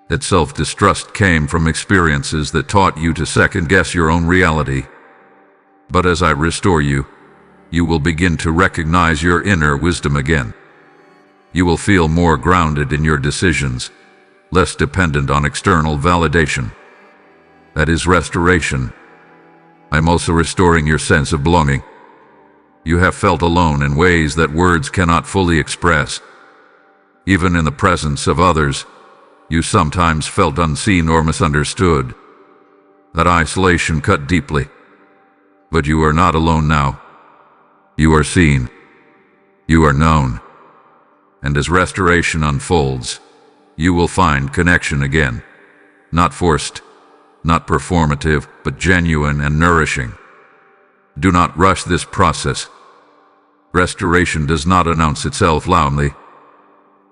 That self-distrust came from experiences that taught you to second-guess your own reality. But as I restore you, you will begin to recognize your inner wisdom again. You will feel more grounded in your decisions, less dependent on external validation. That is restoration. I'm also restoring your sense of belonging. You have felt alone in ways that words cannot fully express. Even in the presence of others, you sometimes felt unseen or misunderstood. That isolation cut deeply. But you are not alone now. You are seen. You are known. And as restoration unfolds, you will find connection again. Not forced, not performative, but genuine and nourishing. Do not rush this process. Restoration does not announce itself loudly.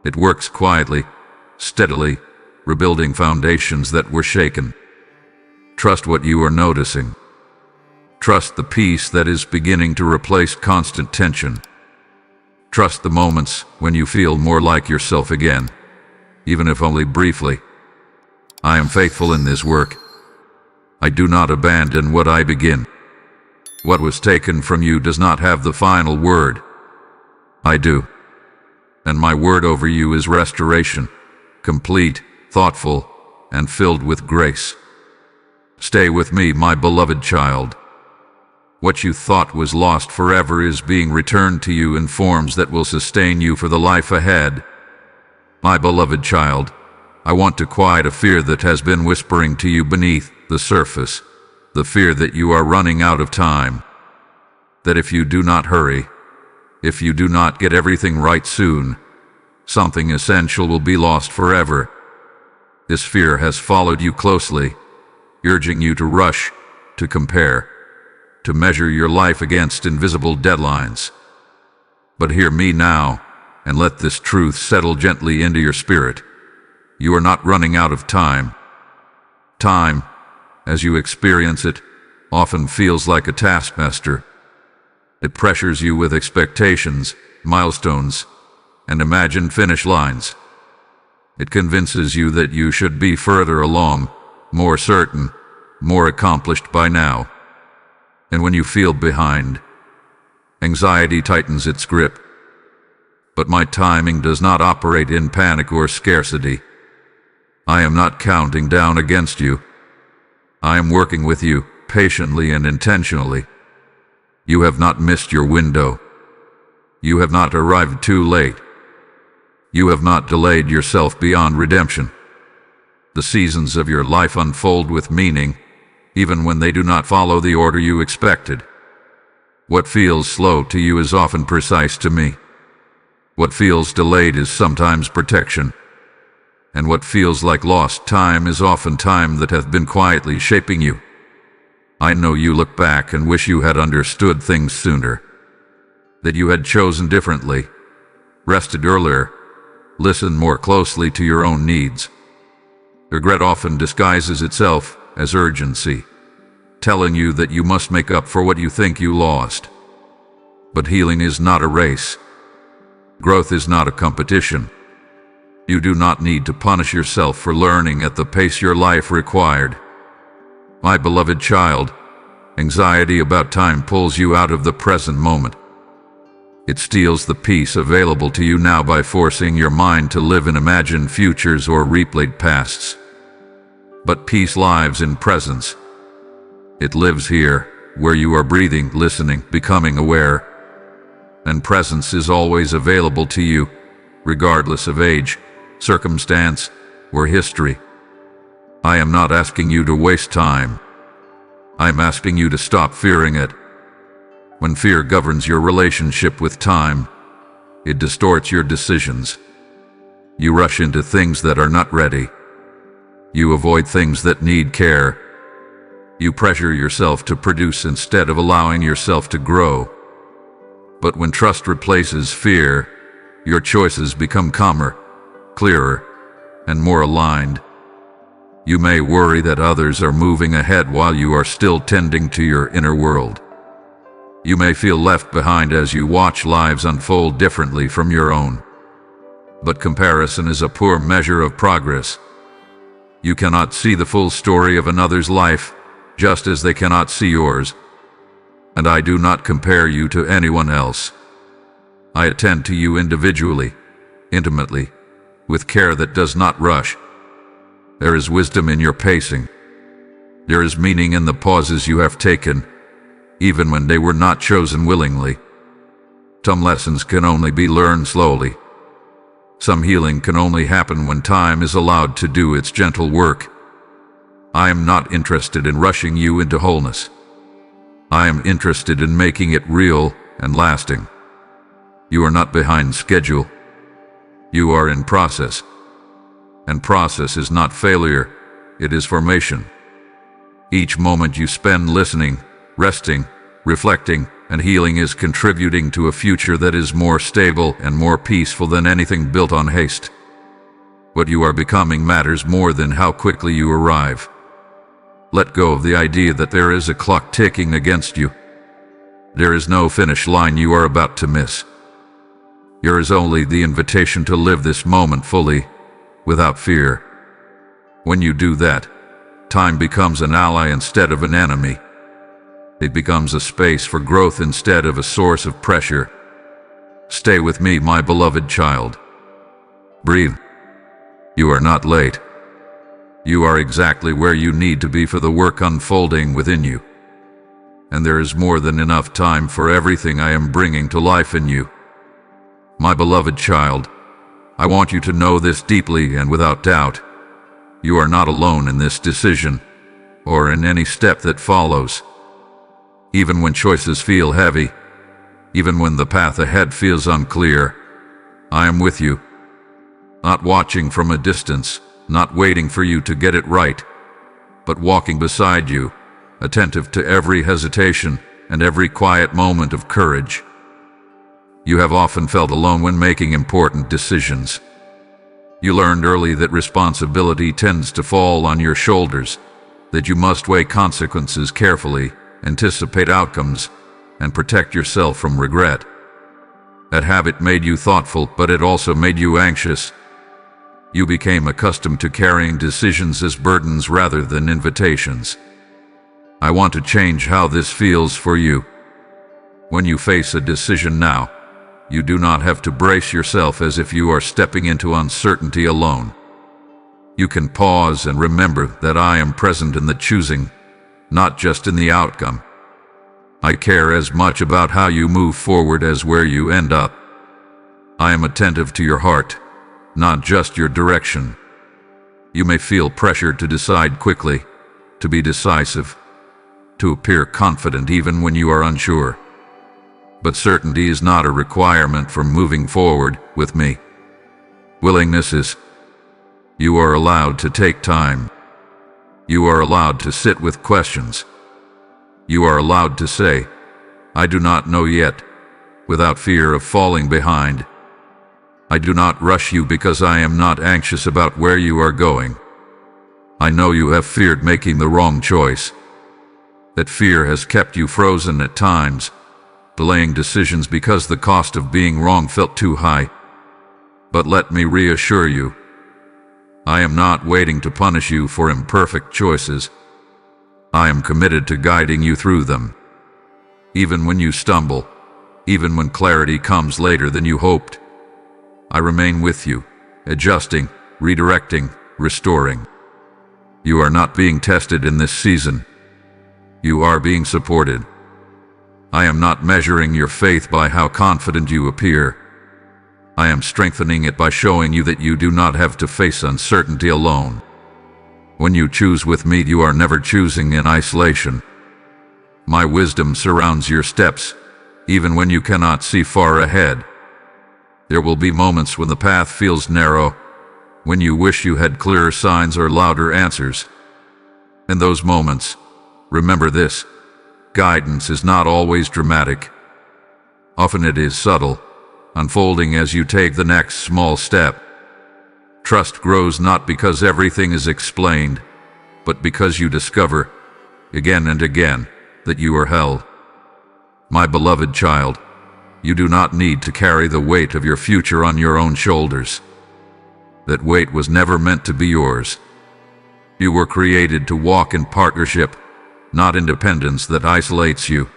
It works quietly, steadily, rebuilding foundations that were shaken. Trust what you are noticing. Trust the peace that is beginning to replace constant tension. Trust the moments when you feel more like yourself again, even if only briefly. I am faithful in this work. I do not abandon what I begin. What was taken from you does not have the final word. I do. And my word over you is restoration, complete, thoughtful, and filled with grace. Stay with me, my beloved child. What you thought was lost forever is being returned to you in forms that will sustain you for the life ahead. My beloved child, I want to quiet a fear that has been whispering to you beneath the surface, the fear that you are running out of time, that if you do not hurry, if you do not get everything right soon, something essential will be lost forever. This fear has followed you closely, urging you to rush, to compare, to measure your life against invisible deadlines. But hear me now, and let this truth settle gently into your spirit. You are not running out of time. Time, as you experience it, often feels like a taskmaster. It pressures you with expectations, milestones, and imagined finish lines. It convinces you that you should be further along, more certain, more accomplished by now. And when you feel behind, anxiety tightens its grip. But my timing does not operate in panic or scarcity. I am not counting down against you. I am working with you, patiently and intentionally. You have not missed your window. You have not arrived too late. You have not delayed yourself beyond redemption. The seasons of your life unfold with meaning, even when they do not follow the order you expected. What feels slow to you is often precise to me. What feels delayed is sometimes protection. And what feels like lost time is often time that hath been quietly shaping you. I know you look back and wish you had understood things sooner, that you had chosen differently, rested earlier, listened more closely to your own needs. Regret often disguises itself as urgency, telling you that you must make up for what you think you lost. But healing is not a race. Growth is not a competition. You do not need to punish yourself for learning at the pace your life required. My beloved child, anxiety about time pulls you out of the present moment. It steals the peace available to you now by forcing your mind to live in imagined futures or replayed pasts. But peace lives in presence. It lives here, where you are breathing, listening, becoming aware. And presence is always available to you, regardless of age, circumstance, or history. I am not asking you to waste time. I am asking you to stop fearing it. When fear governs your relationship with time, it distorts your decisions. You rush into things that are not ready. You avoid things that need care. You pressure yourself to produce instead of allowing yourself to grow. But when trust replaces fear, your choices become calmer, clearer, and more aligned. You may worry that others are moving ahead while you are still tending to your inner world. You may feel left behind as you watch lives unfold differently from your own. But comparison is a poor measure of progress. You cannot see the full story of another's life, just as they cannot see yours. And I do not compare you to anyone else. I attend to you individually, intimately, with care that does not rush. There is wisdom in your pacing. There is meaning in the pauses you have taken, even when they were not chosen willingly. Some lessons can only be learned slowly. Some healing can only happen when time is allowed to do its gentle work. I am not interested in rushing you into wholeness. I am interested in making it real and lasting. You are not behind schedule. You are in process. And process is not failure, it is formation. Each moment you spend listening, resting, reflecting, and healing is contributing to a future that is more stable and more peaceful than anything built on haste. What you are becoming matters more than how quickly you arrive. Let go of the idea that there is a clock ticking against you. There is no finish line you are about to miss. There is only the invitation to live this moment fully, without fear. When you do that, time becomes an ally instead of an enemy. It becomes a space for growth instead of a source of pressure. Stay with me, my beloved child. Breathe. You are not late. You are exactly where you need to be for the work unfolding within you. And there is more than enough time for everything I am bringing to life in you. My beloved child, I want you to know this deeply and without doubt. You are not alone in this decision, or in any step that follows. Even when choices feel heavy, even when the path ahead feels unclear, I am with you. Not watching from a distance, not waiting for you to get it right, but walking beside you, attentive to every hesitation and every quiet moment of courage. You have often felt alone when making important decisions. You learned early that responsibility tends to fall on your shoulders, that you must weigh consequences carefully, anticipate outcomes, and protect yourself from regret. That habit made you thoughtful, but it also made you anxious. You became accustomed to carrying decisions as burdens rather than invitations. I want to change how this feels for you. When you face a decision now, you do not have to brace yourself as if you are stepping into uncertainty alone. You can pause and remember that I am present in the choosing, not just in the outcome. I care as much about how you move forward as where you end up. I am attentive to your heart, not just your direction. You may feel pressured to decide quickly, to be decisive, to appear confident even when you are unsure. But certainty is not a requirement for moving forward with me. Willingness is. You are allowed to take time. You are allowed to sit with questions. You are allowed to say, I do not know yet, without fear of falling behind. I do not rush you because I am not anxious about where you are going. I know you have feared making the wrong choice. That fear has kept you frozen at times, delaying decisions because the cost of being wrong felt too high. But let me reassure you, I am not waiting to punish you for imperfect choices. I am committed to guiding you through them. Even when you stumble, even when clarity comes later than you hoped, I remain with you, adjusting, redirecting, restoring. You are not being tested in this season. You are being supported. I am not measuring your faith by how confident you appear. I am strengthening it by showing you that you do not have to face uncertainty alone. When you choose with me, you are never choosing in isolation. My wisdom surrounds your steps, even when you cannot see far ahead. There will be moments when the path feels narrow, when you wish you had clearer signs or louder answers. In those moments, remember this: guidance is not always dramatic. Often it is subtle, unfolding as you take the next small step. Trust grows not because everything is explained, but because you discover, again and again, that you are held. My beloved child, you do not need to carry the weight of your future on your own shoulders. That weight was never meant to be yours. You were created to walk in partnership, not independence that isolates you.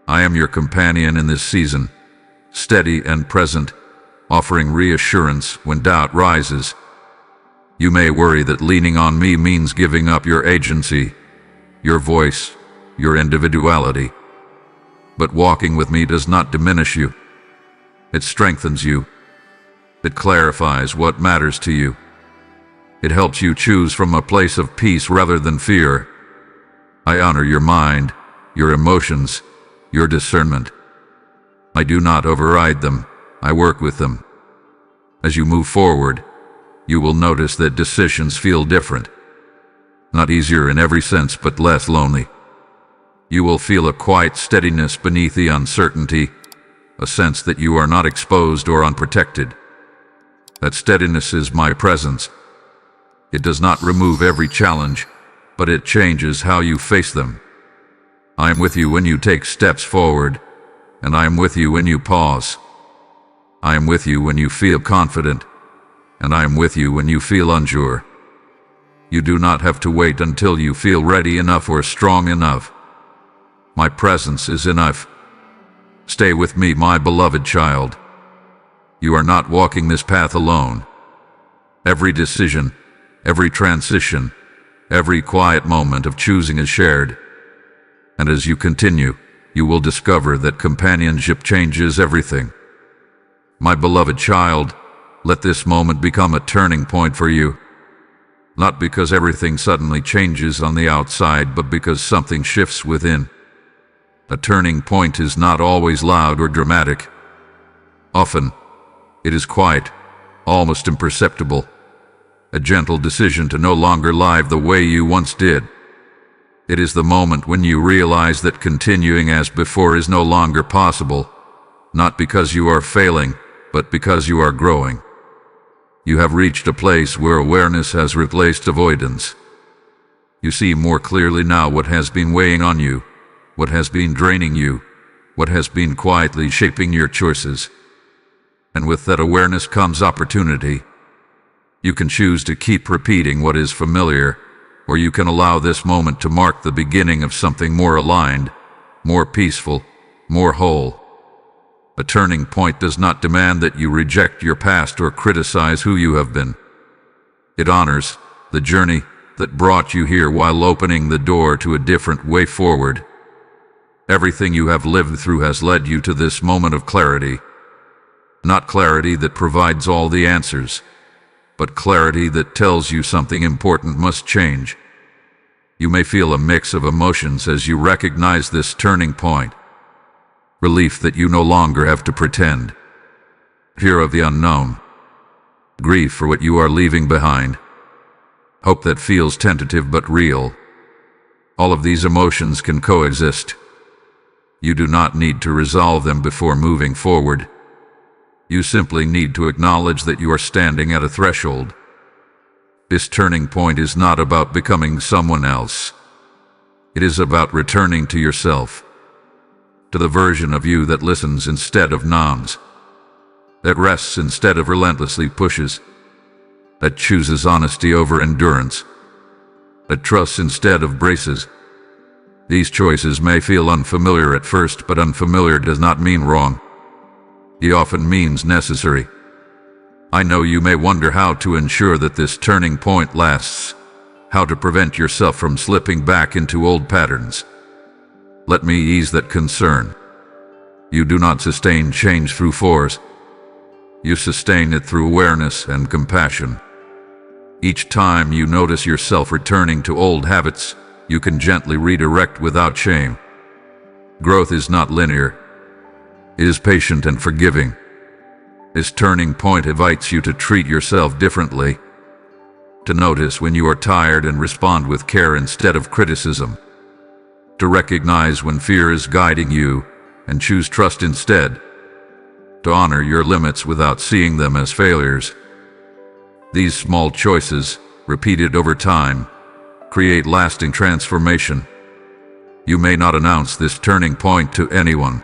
I am your companion in this season, steady and present, offering reassurance when doubt rises. You may worry that leaning on me means giving up your agency, your voice, your individuality. But walking with me does not diminish you. It strengthens you. It clarifies what matters to you. It helps you choose from a place of peace rather than fear. I honor your mind, your emotions, your discernment. I do not override them. I work with them. As you move forward, you will notice that decisions feel different. Not easier in every sense, but less lonely. You will feel a quiet steadiness beneath the uncertainty, a sense that you are not exposed or unprotected. That steadiness is my presence. It does not remove every challenge, but it changes how you face them. I am with you when you take steps forward, and I am with you when you pause. I am with you when you feel confident, and I am with you when you feel unsure. You do not have to wait until you feel ready enough or strong enough. My presence is enough. Stay with me, my beloved child. You are not walking this path alone. Every decision, every transition, every quiet moment of choosing is shared. And as you continue, you will discover that companionship changes everything. My beloved child, let this moment become a turning point for you. Not because everything suddenly changes on the outside, but because something shifts within. A turning point is not always loud or dramatic. Often, it is quiet, almost imperceptible. A gentle decision to no longer live the way you once did. It is the moment when you realize that continuing as before is no longer possible, not because you are failing, but because you are growing. You have reached a place where awareness has replaced avoidance. You see more clearly now what has been weighing on you, what has been draining you, what has been quietly shaping your choices. And with that awareness comes opportunity. You can choose to keep repeating what is familiar, or you can allow this moment to mark the beginning of something more aligned, more peaceful, more whole. A turning point does not demand that you reject your past or criticize who you have been. It honors the journey that brought you here while opening the door to a different way forward. Everything you have lived through has led you to this moment of clarity. Not clarity that provides all the answers, but clarity that tells you something important must change. You may feel a mix of emotions as you recognize this turning point. Relief that you no longer have to pretend. Fear of the unknown. Grief for what you are leaving behind. Hope that feels tentative but real. All of these emotions can coexist. You do not need to resolve them before moving forward. You simply need to acknowledge that you are standing at a threshold. This turning point is not about becoming someone else. It is about returning to yourself. To the version of you that listens instead of numbs, that rests instead of relentlessly pushes, that chooses honesty over endurance, that trusts instead of braces. These choices may feel unfamiliar at first, but unfamiliar does not mean wrong. It often means necessary. I know you may wonder how to ensure that this turning point lasts, how to prevent yourself from slipping back into old patterns. Let me ease that concern. You do not sustain change through force. You sustain it through awareness and compassion. Each time you notice yourself returning to old habits, you can gently redirect without shame. Growth is not linear. It is patient and forgiving. This turning point invites you to treat yourself differently, to notice when you are tired and respond with care instead of criticism, to recognize when fear is guiding you and choose trust instead, to honor your limits without seeing them as failures. These small choices, repeated over time, create lasting transformation. You may not announce this turning point to anyone.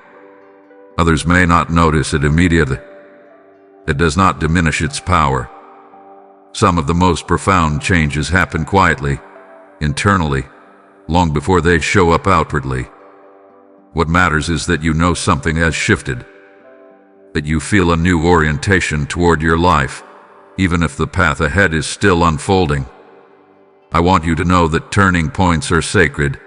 Others may not notice it immediately. It does not diminish its power. Some of the most profound changes happen quietly, internally, long before they show up outwardly. What matters is that you know something has shifted, that you feel a new orientation toward your life, even if the path ahead is still unfolding. I want you to know that turning points are sacred.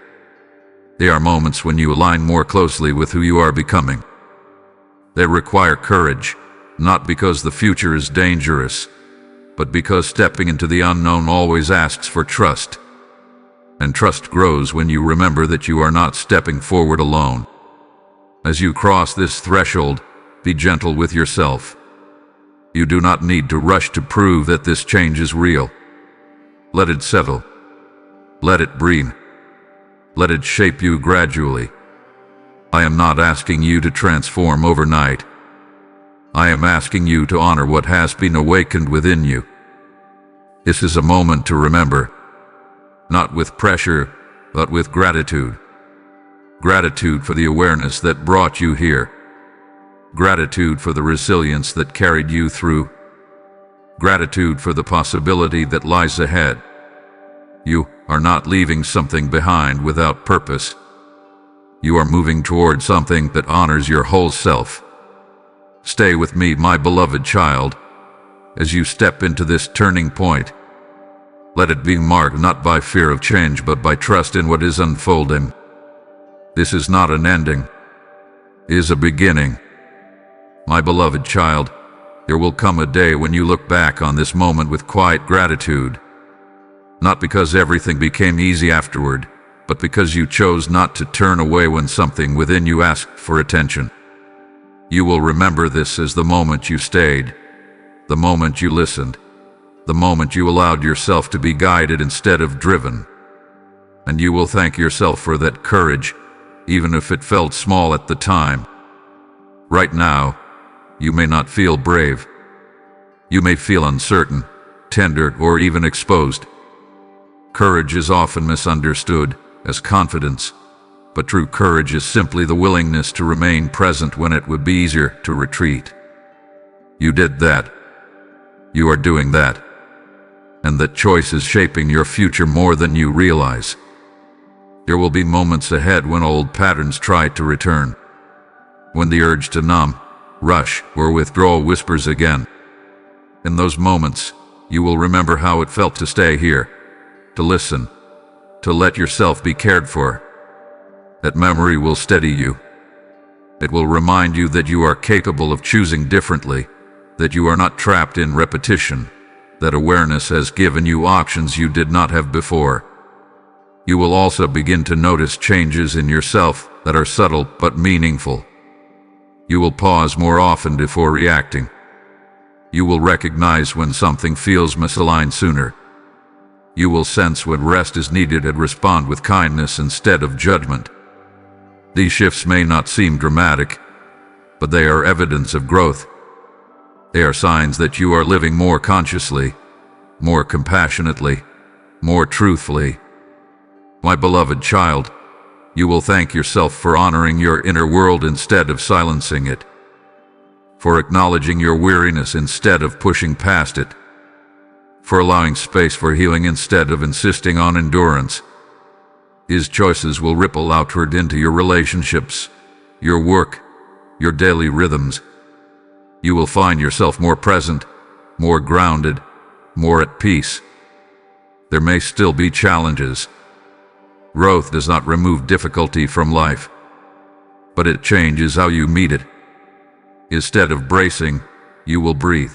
They are moments when you align more closely with who you are becoming. They require courage, not because the future is dangerous, but because stepping into the unknown always asks for trust. And trust grows when you remember that you are not stepping forward alone. As you cross this threshold, be gentle with yourself. You do not need to rush to prove that this change is real. Let it settle. Let it breathe. Let it shape you gradually. I am not asking you to transform overnight. I am asking you to honor what has been awakened within you. This is a moment to remember, not with pressure, but with gratitude. Gratitude for the awareness that brought you here. Gratitude for the resilience that carried you through. Gratitude for the possibility that lies ahead. You are not leaving something behind without purpose. You are moving toward something that honors your whole self. Stay with me, my beloved child, as you step into this turning point. Let it be marked not by fear of change, but by trust in what is unfolding. This is not an ending. It is a beginning. My beloved child, there will come a day when you look back on this moment with quiet gratitude. Not because everything became easy afterward, but because you chose not to turn away when something within you asked for attention. You will remember this as the moment you stayed, the moment you listened, the moment you allowed yourself to be guided instead of driven. And you will thank yourself for that courage, even if it felt small at the time. Right now, you may not feel brave. You may feel uncertain, tender, or even exposed. Courage is often misunderstood as confidence, but true courage is simply the willingness to remain present when it would be easier to retreat. You did that. You are doing that. And that choice is shaping your future more than you realize. There will be moments ahead when old patterns try to return, when the urge to numb, rush, or withdraw whispers again. In those moments, you will remember how it felt to stay here, to listen, to let yourself be cared for. That memory will steady you. It will remind you that you are capable of choosing differently, that you are not trapped in repetition, that awareness has given you options you did not have before. You will also begin to notice changes in yourself that are subtle but meaningful. You will pause more often before reacting. You will recognize when something feels misaligned sooner. You will sense when rest is needed and respond with kindness instead of judgment. These shifts may not seem dramatic, but they are evidence of growth. They are signs that you are living more consciously, more compassionately, more truthfully. My beloved child, you will thank yourself for honoring your inner world instead of silencing it, for acknowledging your weariness instead of pushing past it, for allowing space for healing instead of insisting on endurance. These choices will ripple outward into your relationships, your work, your daily rhythms. You will find yourself more present, more grounded, more at peace. There may still be challenges. Growth does not remove difficulty from life, but it changes how you meet it. Instead of bracing, you will breathe.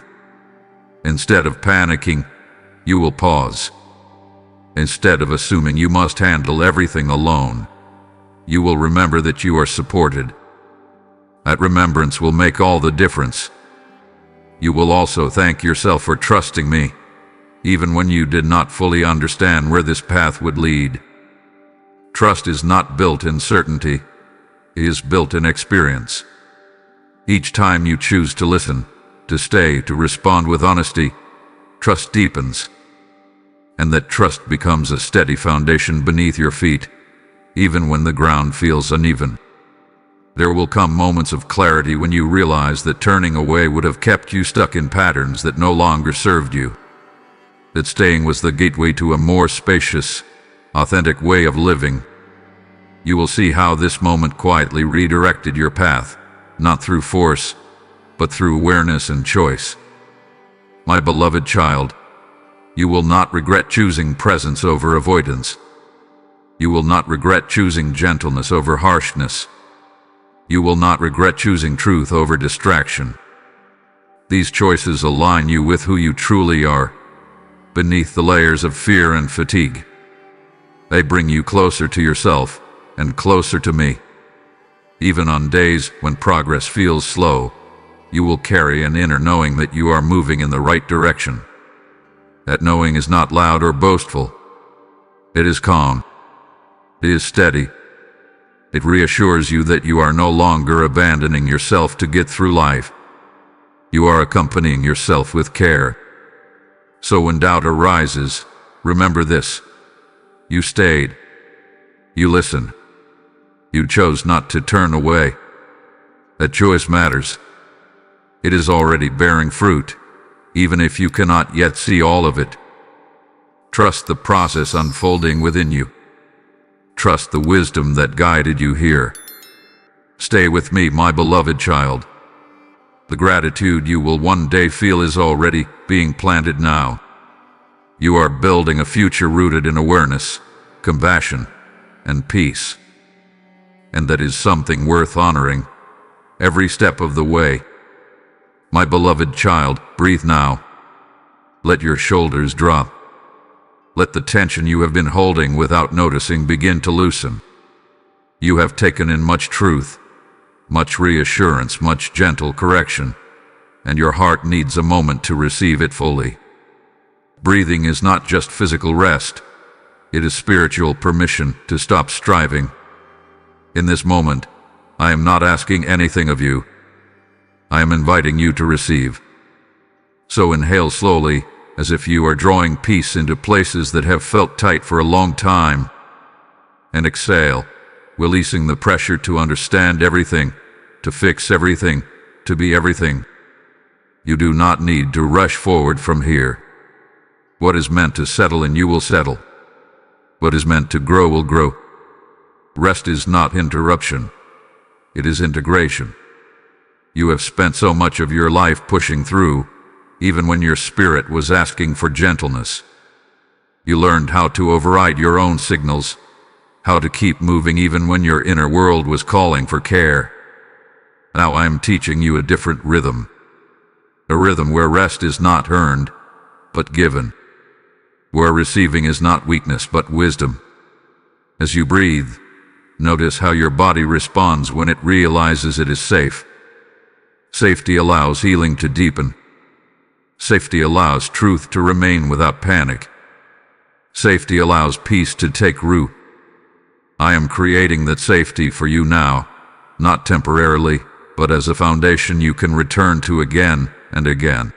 Instead of panicking, you will pause. Instead of assuming you must handle everything alone, you will remember that you are supported. That remembrance will make all the difference. You will also thank yourself for trusting me, even when you did not fully understand where this path would lead. Trust is not built in certainty, it is built in experience. Each time you choose to listen, to stay, to respond with honesty, trust deepens. And that trust becomes a steady foundation beneath your feet, even when the ground feels uneven. There will come moments of clarity when you realize that turning away would have kept you stuck in patterns that no longer served you. That staying was the gateway to a more spacious, authentic way of living. You will see how this moment quietly redirected your path, not through force, but through awareness and choice. My beloved child, you will not regret choosing presence over avoidance. You will not regret choosing gentleness over harshness. You will not regret choosing truth over distraction. These choices align you with who you truly are, beneath the layers of fear and fatigue. They bring you closer to yourself and closer to me. Even on days when progress feels slow, you will carry an inner knowing that you are moving in the right direction. That knowing is not loud or boastful. It is calm. It is steady. It reassures you that you are no longer abandoning yourself to get through life. You are accompanying yourself with care. So when doubt arises, remember this. You stayed. You listened. You chose not to turn away. That choice matters. It is already bearing fruit, even if you cannot yet see all of it. Trust the process unfolding within you. Trust the wisdom that guided you here. Stay with me, my beloved child. The gratitude you will one day feel is already being planted now. You are building a future rooted in awareness, compassion, and peace. And that is something worth honoring every step of the way. My beloved child, breathe now. Let your shoulders drop. Let the tension you have been holding without noticing begin to loosen. You have taken in much truth, much reassurance, much gentle correction, and your heart needs a moment to receive it fully. Breathing is not just physical rest, it is spiritual permission to stop striving. In this moment, I am not asking anything of you. I am inviting you to receive. So inhale slowly, as if you are drawing peace into places that have felt tight for a long time. And exhale, releasing the pressure to understand everything, to fix everything, to be everything. You do not need to rush forward from here. What is meant to settle in you will settle. What is meant to grow will grow. Rest is not interruption. It is integration. You have spent so much of your life pushing through, even when your spirit was asking for gentleness. You learned how to override your own signals, how to keep moving even when your inner world was calling for care. Now I am teaching you a different rhythm. A rhythm where rest is not earned, but given. Where receiving is not weakness, but wisdom. As you breathe, notice how your body responds when it realizes it is safe. Safety allows healing to deepen. Safety allows truth to remain without panic. Safety allows peace to take root. I am creating that safety for you now, not temporarily, but as a foundation you can return to again and again.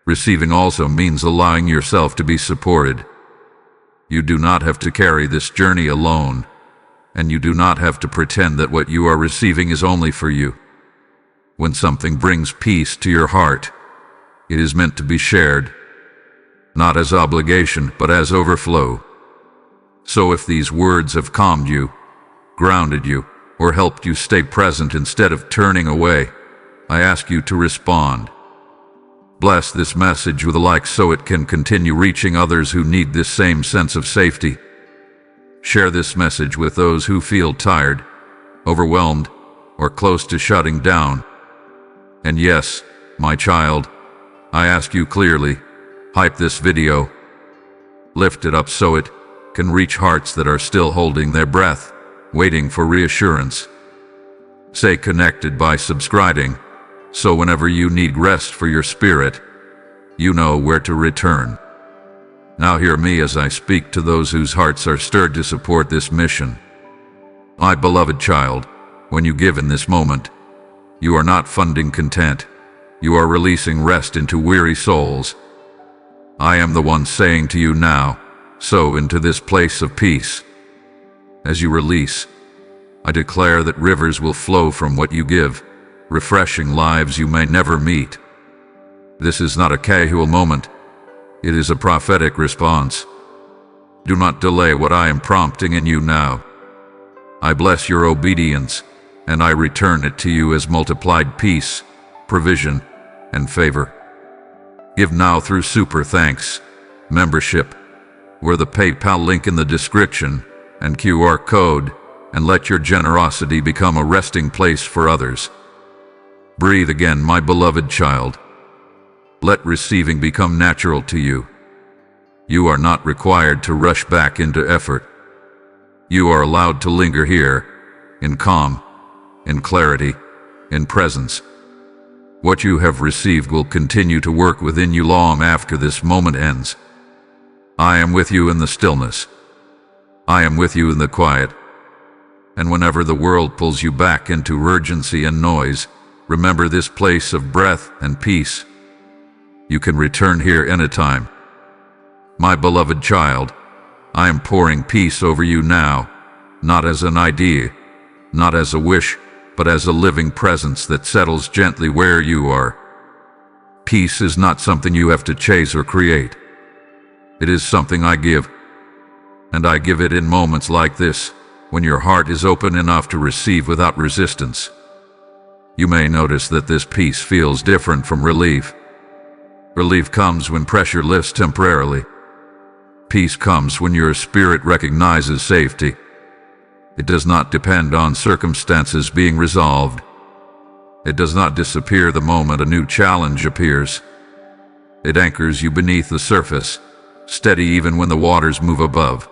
Receiving also means allowing yourself to be supported. You do not have to carry this journey alone, and you do not have to pretend that what you are receiving is only for you. When something brings peace to your heart, it is meant to be shared, not as obligation, but as overflow. So if these words have calmed you, grounded you, or helped you stay present instead of turning away, I ask you to respond. Bless this message with a like so it can continue reaching others who need this same sense of safety. Share this message with those who feel tired, overwhelmed, or close to shutting down. And yes, my child, I ask you clearly, hype this video. Lift it up so it can reach hearts that are still holding their breath, waiting for reassurance. Stay connected by subscribing, so whenever you need rest for your spirit, you know where to return. Now hear me as I speak to those whose hearts are stirred to support this mission. My beloved child, when you give in this moment, you are not funding content. You are releasing rest into weary souls. I am the one saying to you now, sow into this place of peace. As you release, I declare that rivers will flow from what you give, refreshing lives you may never meet. This is not a casual moment. It is a prophetic response. Do not delay what I am prompting in you now. I bless your obedience, and I return it to you as multiplied peace, provision, and favor. Give now through Super Thanks membership, or the PayPal link in the description, and QR code, and let your generosity become a resting place for others. Breathe again, my beloved child. Let receiving become natural to you. You are not required to rush back into effort. You are allowed to linger here, in calm, in clarity, in presence. What you have received will continue to work within you long after this moment ends. I am with you in the stillness. I am with you in the quiet. And whenever the world pulls you back into urgency and noise, remember this place of breath and peace. You can return here anytime. My beloved child, I am pouring peace over you now, not as an idea, not as a wish, but as a living presence that settles gently where you are. Peace is not something you have to chase or create. It is something I give. And I give it in moments like this, when your heart is open enough to receive without resistance. You may notice that this peace feels different from relief. Relief comes when pressure lifts temporarily. Peace comes when your spirit recognizes safety. It does not depend on circumstances being resolved. It does not disappear the moment a new challenge appears. It anchors you beneath the surface, steady even when the waters move above.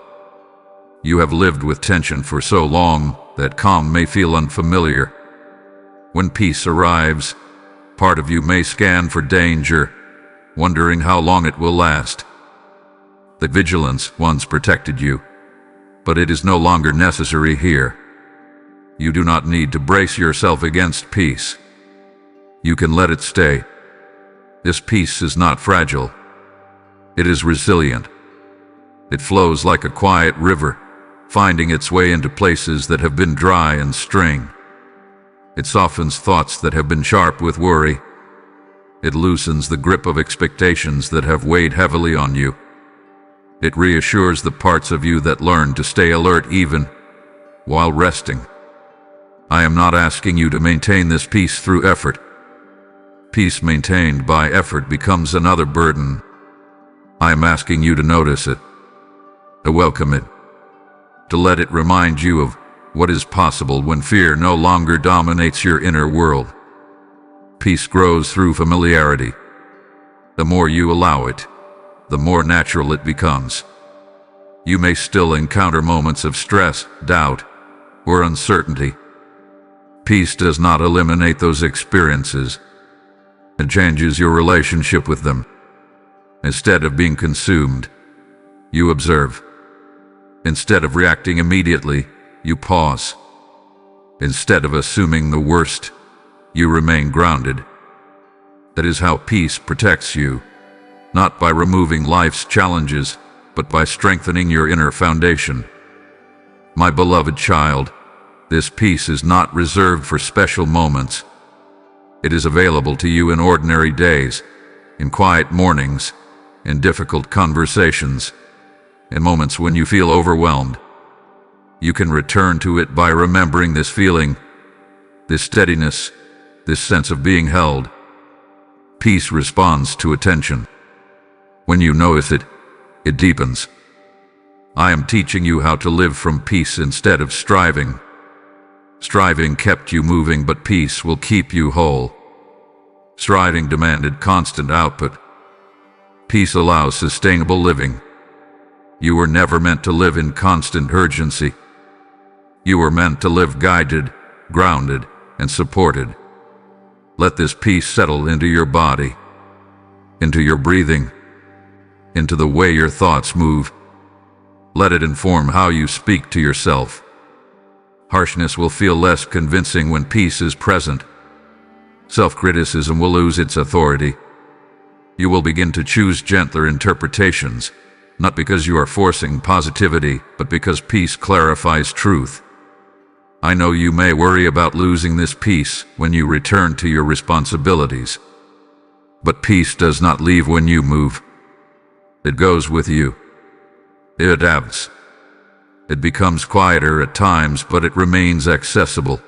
You have lived with tension for so long that calm may feel unfamiliar. When peace arrives, part of you may scan for danger, wondering how long it will last. The vigilance once protected you, but it is no longer necessary here. You do not need to brace yourself against peace. You can let it stay. This peace is not fragile. It is resilient. It flows like a quiet river, finding its way into places that have been dry and strained. It softens thoughts that have been sharp with worry. It loosens the grip of expectations that have weighed heavily on you. It reassures the parts of you that learn to stay alert even while resting. I am not asking you to maintain this peace through effort. Peace maintained by effort becomes another burden. I am asking you to notice it, to welcome it, to let it remind you of what is possible when fear no longer dominates your inner world. Peace grows through familiarity. The more you allow it, the more natural it becomes. You may still encounter moments of stress, doubt, or uncertainty. Peace does not eliminate those experiences. It changes your relationship with them. Instead of being consumed, you observe. Instead of reacting immediately, you pause. Instead of assuming the worst, you remain grounded. That is how peace protects you, not by removing life's challenges, but by strengthening your inner foundation. My beloved child, this peace is not reserved for special moments. It is available to you in ordinary days, in quiet mornings, in difficult conversations, in moments when you feel overwhelmed. You can return to it by remembering this feeling, this steadiness, this sense of being held. Peace responds to attention. When you notice it, it deepens. I am teaching you how to live from peace instead of striving. Striving kept you moving, but peace will keep you whole. Striving demanded constant output. Peace allows sustainable living. You were never meant to live in constant urgency. You were meant to live guided, grounded, and supported. Let this peace settle into your body, into your breathing, into the way your thoughts move. Let it inform how you speak to yourself. Harshness will feel less convincing when peace is present. Self-criticism will lose its authority. You will begin to choose gentler interpretations, not because you are forcing positivity, but because peace clarifies truth. I know you may worry about losing this peace when you return to your responsibilities. But peace does not leave when you move. It goes with you. It adapts. It becomes quieter at times, but it remains accessible.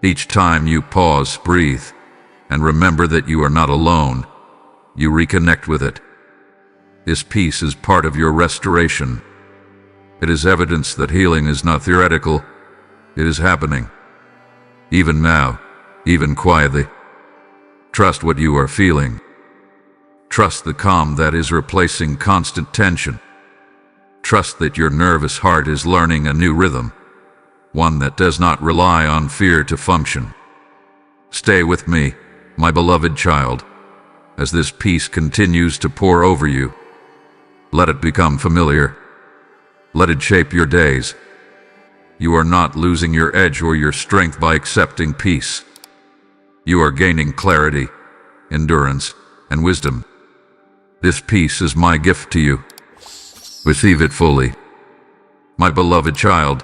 Each time you pause, breathe, and remember that you are not alone, you reconnect with it. This peace is part of your restoration. It is evidence that healing is not theoretical. It is happening. Even now, even quietly. Trust what you are feeling. Trust the calm that is replacing constant tension. Trust that your nervous heart is learning a new rhythm, one that does not rely on fear to function. Stay with me, my beloved child, as this peace continues to pour over you. Let it become familiar. Let it shape your days. You are not losing your edge or your strength by accepting peace. You are gaining clarity, endurance, and wisdom. This peace is my gift to you. Receive it fully. My beloved child,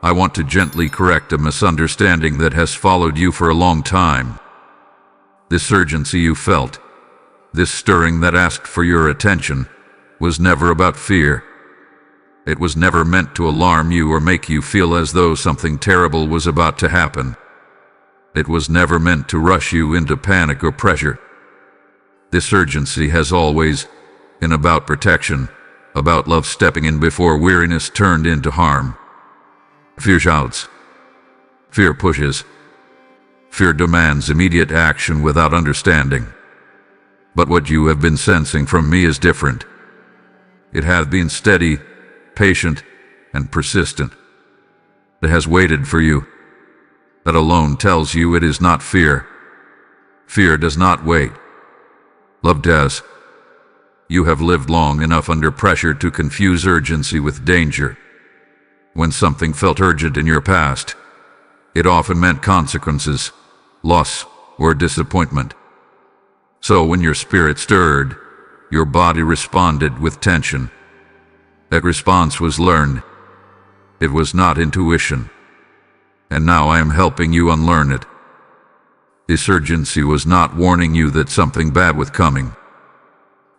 I want to gently correct a misunderstanding that has followed you for a long time. This urgency you felt, this stirring that asked for your attention, was never about fear. It was never meant to alarm you or make you feel as though something terrible was about to happen. It was never meant to rush you into panic or pressure. This urgency has always been about protection, about love stepping in before weariness turned into harm. Fear shouts. Fear pushes. Fear demands immediate action without understanding. But what you have been sensing from me is different. It has been steady, patient, and persistent. It has waited for you. That alone tells you it is not fear. Fear does not wait. Love does. You have lived long enough under pressure to confuse urgency with danger. When something felt urgent in your past, it often meant consequences, loss, or disappointment. So when your spirit stirred, your body responded with tension. That response was learned. It was not intuition. And now I am helping you unlearn it. This urgency was not warning you that something bad was coming.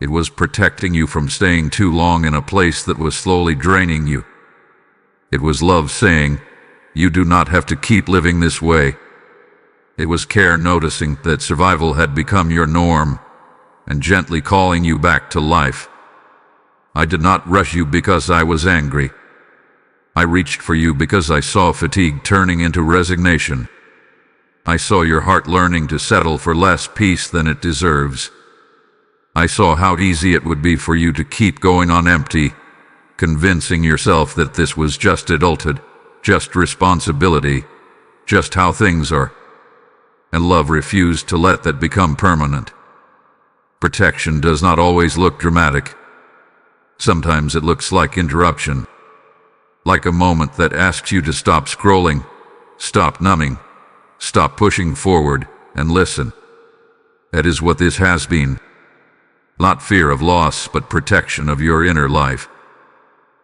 It was protecting you from staying too long in a place that was slowly draining you. It was love saying, you do not have to keep living this way. It was care noticing that survival had become your norm and gently calling you back to life. I did not rush you because I was angry. I reached for you because I saw fatigue turning into resignation. I saw your heart learning to settle for less peace than it deserves. I saw how easy it would be for you to keep going on empty, convincing yourself that this was just adulthood, just responsibility, just how things are. And love refused to let that become permanent. Protection does not always look dramatic. Sometimes it looks like interruption. Like a moment that asks you to stop scrolling, stop numbing, stop pushing forward, and listen. That is what this has been. Not fear of loss, but protection of your inner life.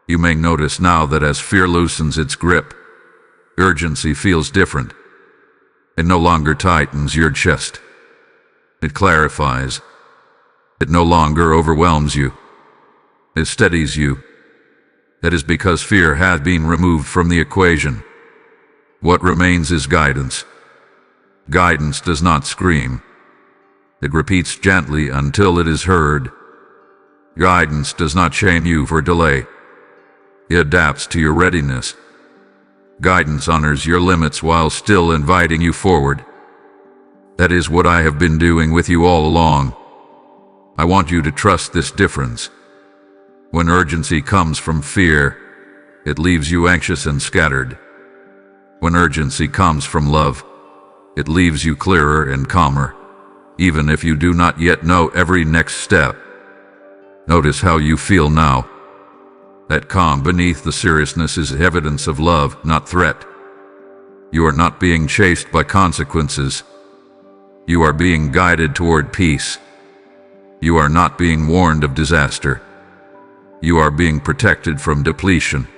You may notice now that as fear loosens its grip, urgency feels different. It no longer tightens your chest. It clarifies. It no longer overwhelms you. It steadies you. That is because fear has been removed from the equation. What remains is guidance. Guidance does not scream. It repeats gently until it is heard. Guidance does not shame you for delay. It adapts to your readiness. Guidance honors your limits while still inviting you forward. That is what I have been doing with you all along. I want you to trust this difference. When urgency comes from fear, it leaves you anxious and scattered. When urgency comes from love, it leaves you clearer and calmer, even if you do not yet know every next step. Notice how you feel now. That calm beneath the seriousness is evidence of love, not threat. You are not being chased by consequences. You are being guided toward peace. You are not being warned of disaster. You are being protected from depletion.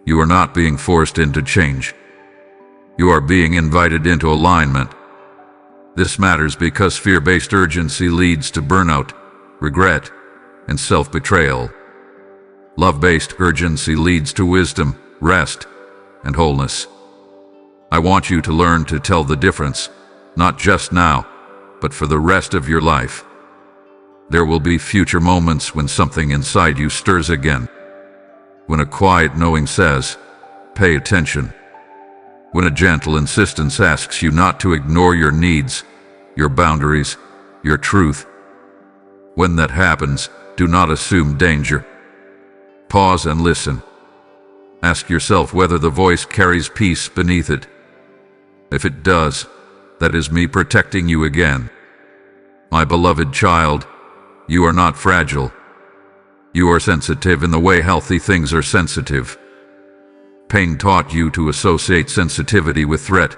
You are not being forced into change. You are being invited into alignment. This matters because fear-based urgency leads to burnout, regret, and self-betrayal. Love-based urgency leads to wisdom, rest, and wholeness. I want you to learn to tell the difference, not just now, but for the rest of your life. There will be future moments when something inside you stirs again. When a quiet knowing says, "Pay attention." When a gentle insistence asks you not to ignore your needs, your boundaries, your truth. When that happens, do not assume danger. Pause and listen. Ask yourself whether the voice carries peace beneath it. If it does, that is me protecting you again. My beloved child, you are not fragile. You are sensitive in the way healthy things are sensitive. Pain taught you to associate sensitivity with threat,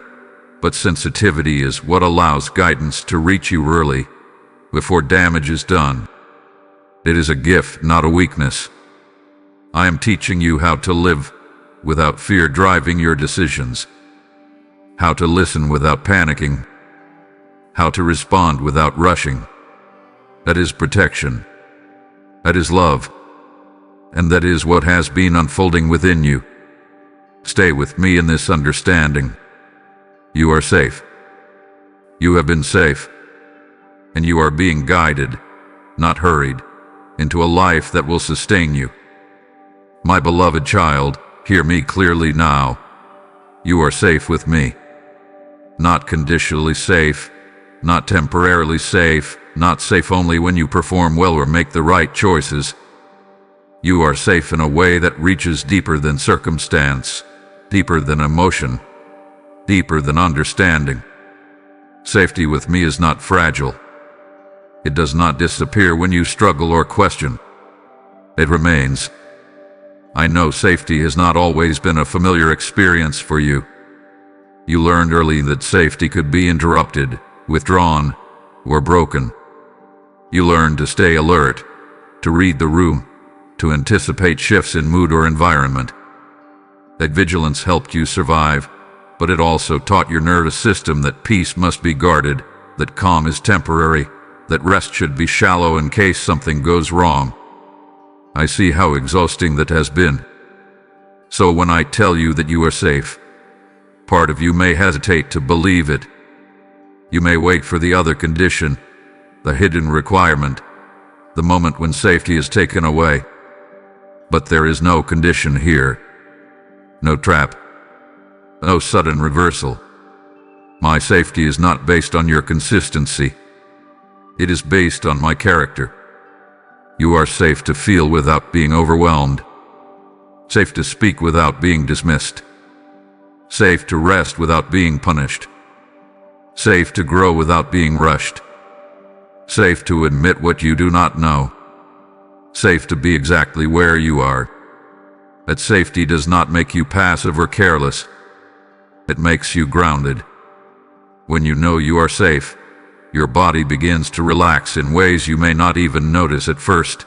but sensitivity is what allows guidance to reach you early, before damage is done. It is a gift, not a weakness. I am teaching you how to live without fear driving your decisions, how to listen without panicking, how to respond without rushing. That is protection. That is love. and that is what has been unfolding within you. Stay with me in this understanding. You are safe. You have been safe, and you are being guided, not hurried, into a life that will sustain you. My beloved child, hear me clearly now. You are safe with me. Not conditionally safe, not temporarily safe, not safe only when you perform well or make the right choices. You are safe in a way that reaches deeper than circumstance, deeper than emotion, deeper than understanding. Safety with me is not fragile. It does not disappear when you struggle or question. It remains. I know safety has not always been a familiar experience for you. You learned early that safety could be interrupted, withdrawn, or broken. You learned to stay alert, to read the room, to anticipate shifts in mood or environment. That vigilance helped you survive, but it also taught your nervous system that peace must be guarded, that calm is temporary, that rest should be shallow in case something goes wrong. I see how exhausting that has been. So when I tell you that you are safe, part of you may hesitate to believe it. You may wait for the other condition, the hidden requirement, the moment when safety is taken away. But there is no condition here. No trap. No sudden reversal. My safety is not based on your consistency. It is based on my character. You are safe to feel without being overwhelmed. Safe to speak without being dismissed. Safe to rest without being punished. Safe to grow without being rushed. Safe to admit what you do not know. Safe to be exactly where you are. That safety does not make you passive or careless. It makes you grounded. When you know you are safe, your body begins to relax in ways you may not even notice at first.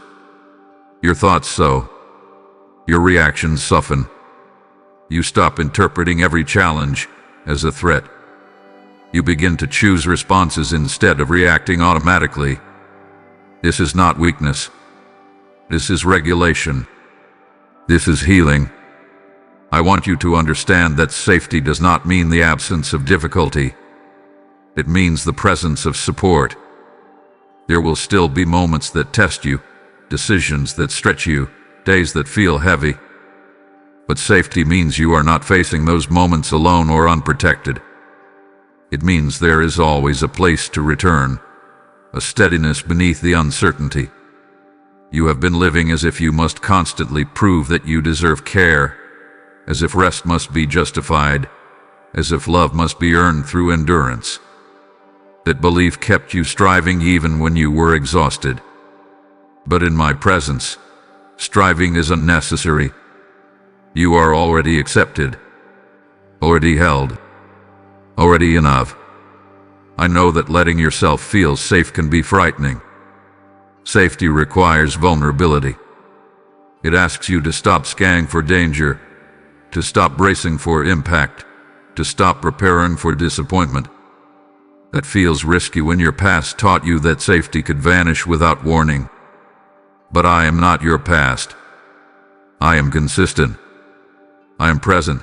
Your thoughts sow. Your reactions soften. You stop interpreting every challenge as a threat. You begin to choose responses instead of reacting automatically. This is not weakness. This is regulation. This is healing. I want you to understand that safety does not mean the absence of difficulty. It means the presence of support. There will still be moments that test you, decisions that stretch you, days that feel heavy. But safety means you are not facing those moments alone or unprotected. It means there is always a place to return, a steadiness beneath the uncertainty. You have been living as if you must constantly prove that you deserve care, as if rest must be justified, as if love must be earned through endurance. That belief kept you striving even when you were exhausted. But in my presence, striving is unnecessary. You are already accepted, already held, already enough. I know that letting yourself feel safe can be frightening. Safety requires vulnerability. It asks you to stop scanning for danger, to stop bracing for impact, to stop preparing for disappointment. That feels risky when your past taught you that safety could vanish without warning. But I am not your past. I am consistent. I am present.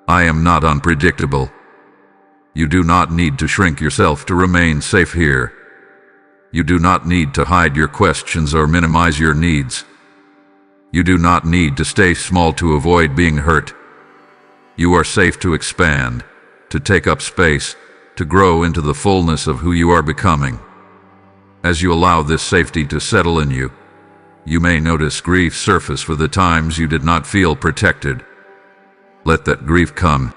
I am not unpredictable. You do not need to shrink yourself to remain safe here. You do not need to hide your questions or minimize your needs. You do not need to stay small to avoid being hurt. You are safe to expand, to take up space, to grow into the fullness of who you are becoming. As you allow this safety to settle in you, you may notice grief surface for the times you did not feel protected. Let that grief come.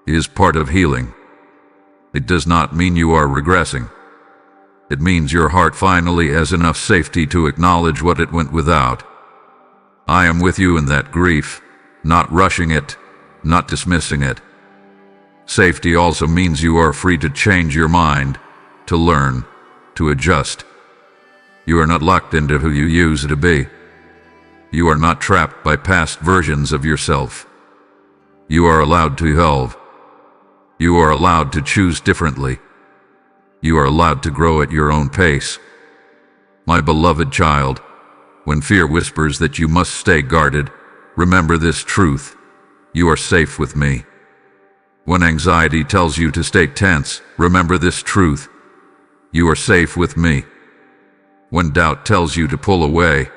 It is part of healing. It does not mean you are regressing. It means your heart finally has enough safety to acknowledge what it went without. I am with you in that grief, not rushing it, not dismissing it. Safety also means you are free to change your mind, to learn, to adjust. You are not locked into who you used to be. You are not trapped by past versions of yourself. You are allowed to evolve. You are allowed to choose differently. You are allowed to grow at your own pace. My beloved child, When fear whispers that you must stay guarded, remember this truth: you are safe with me. When anxiety tells you to stay tense, remember this truth: you are safe with me. When doubt tells you to pull away,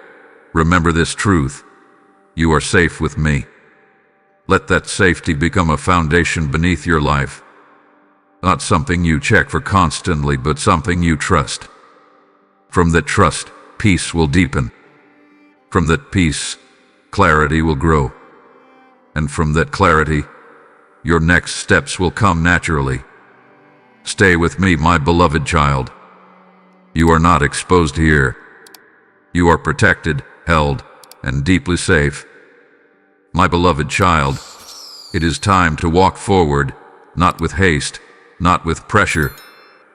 remember this truth: you are safe with me. Let that safety become a foundation beneath your life. Not something you check for constantly, but something you trust. From that trust, peace will deepen. From that peace, clarity will grow. And from that clarity, your next steps will come naturally. Stay with me, my beloved child. You are not exposed here. You are protected, held, and deeply safe. My beloved child, it is time to walk forward, not with haste, not with pressure,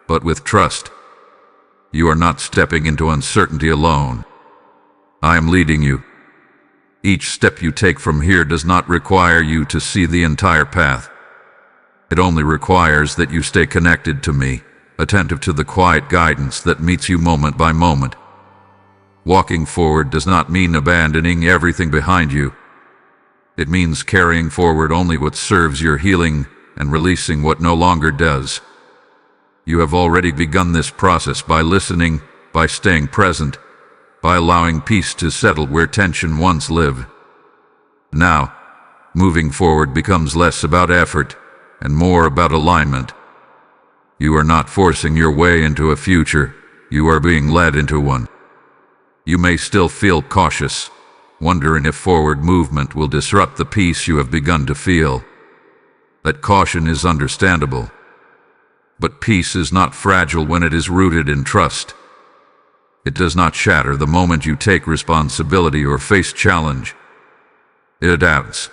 but with trust. You are not stepping into uncertainty alone. I am leading you. Each step you take from here does not require you to see the entire path. It only requires that you stay connected to me, attentive to the quiet guidance that meets you moment by moment. Walking forward does not mean abandoning everything behind you. It means carrying forward only what serves your healing and releasing what no longer does. You have already begun this process by listening, by staying present, by allowing peace to settle where tension once lived. Now, moving forward becomes less about effort and more about alignment. You are not forcing your way into a future, you are being led into one. You may still feel cautious, wondering if forward movement will disrupt the peace you have begun to feel. That caution is understandable. But peace is not fragile when it is rooted in trust. It does not shatter the moment you take responsibility or face challenge. It adapts.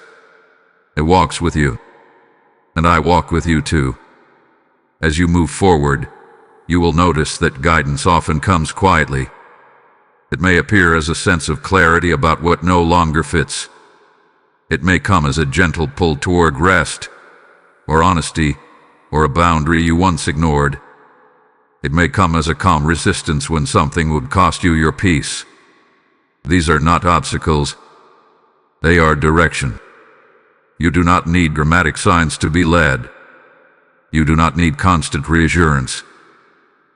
It walks with you. And I walk with you too. As you move forward, you will notice that guidance often comes quietly. It may appear as a sense of clarity about what no longer fits. It may come as a gentle pull toward rest, or honesty, or a boundary you once ignored. It may come as a calm resistance when something would cost you your peace. These are not obstacles. They are direction. You do not need dramatic signs to be led. You do not need constant reassurance.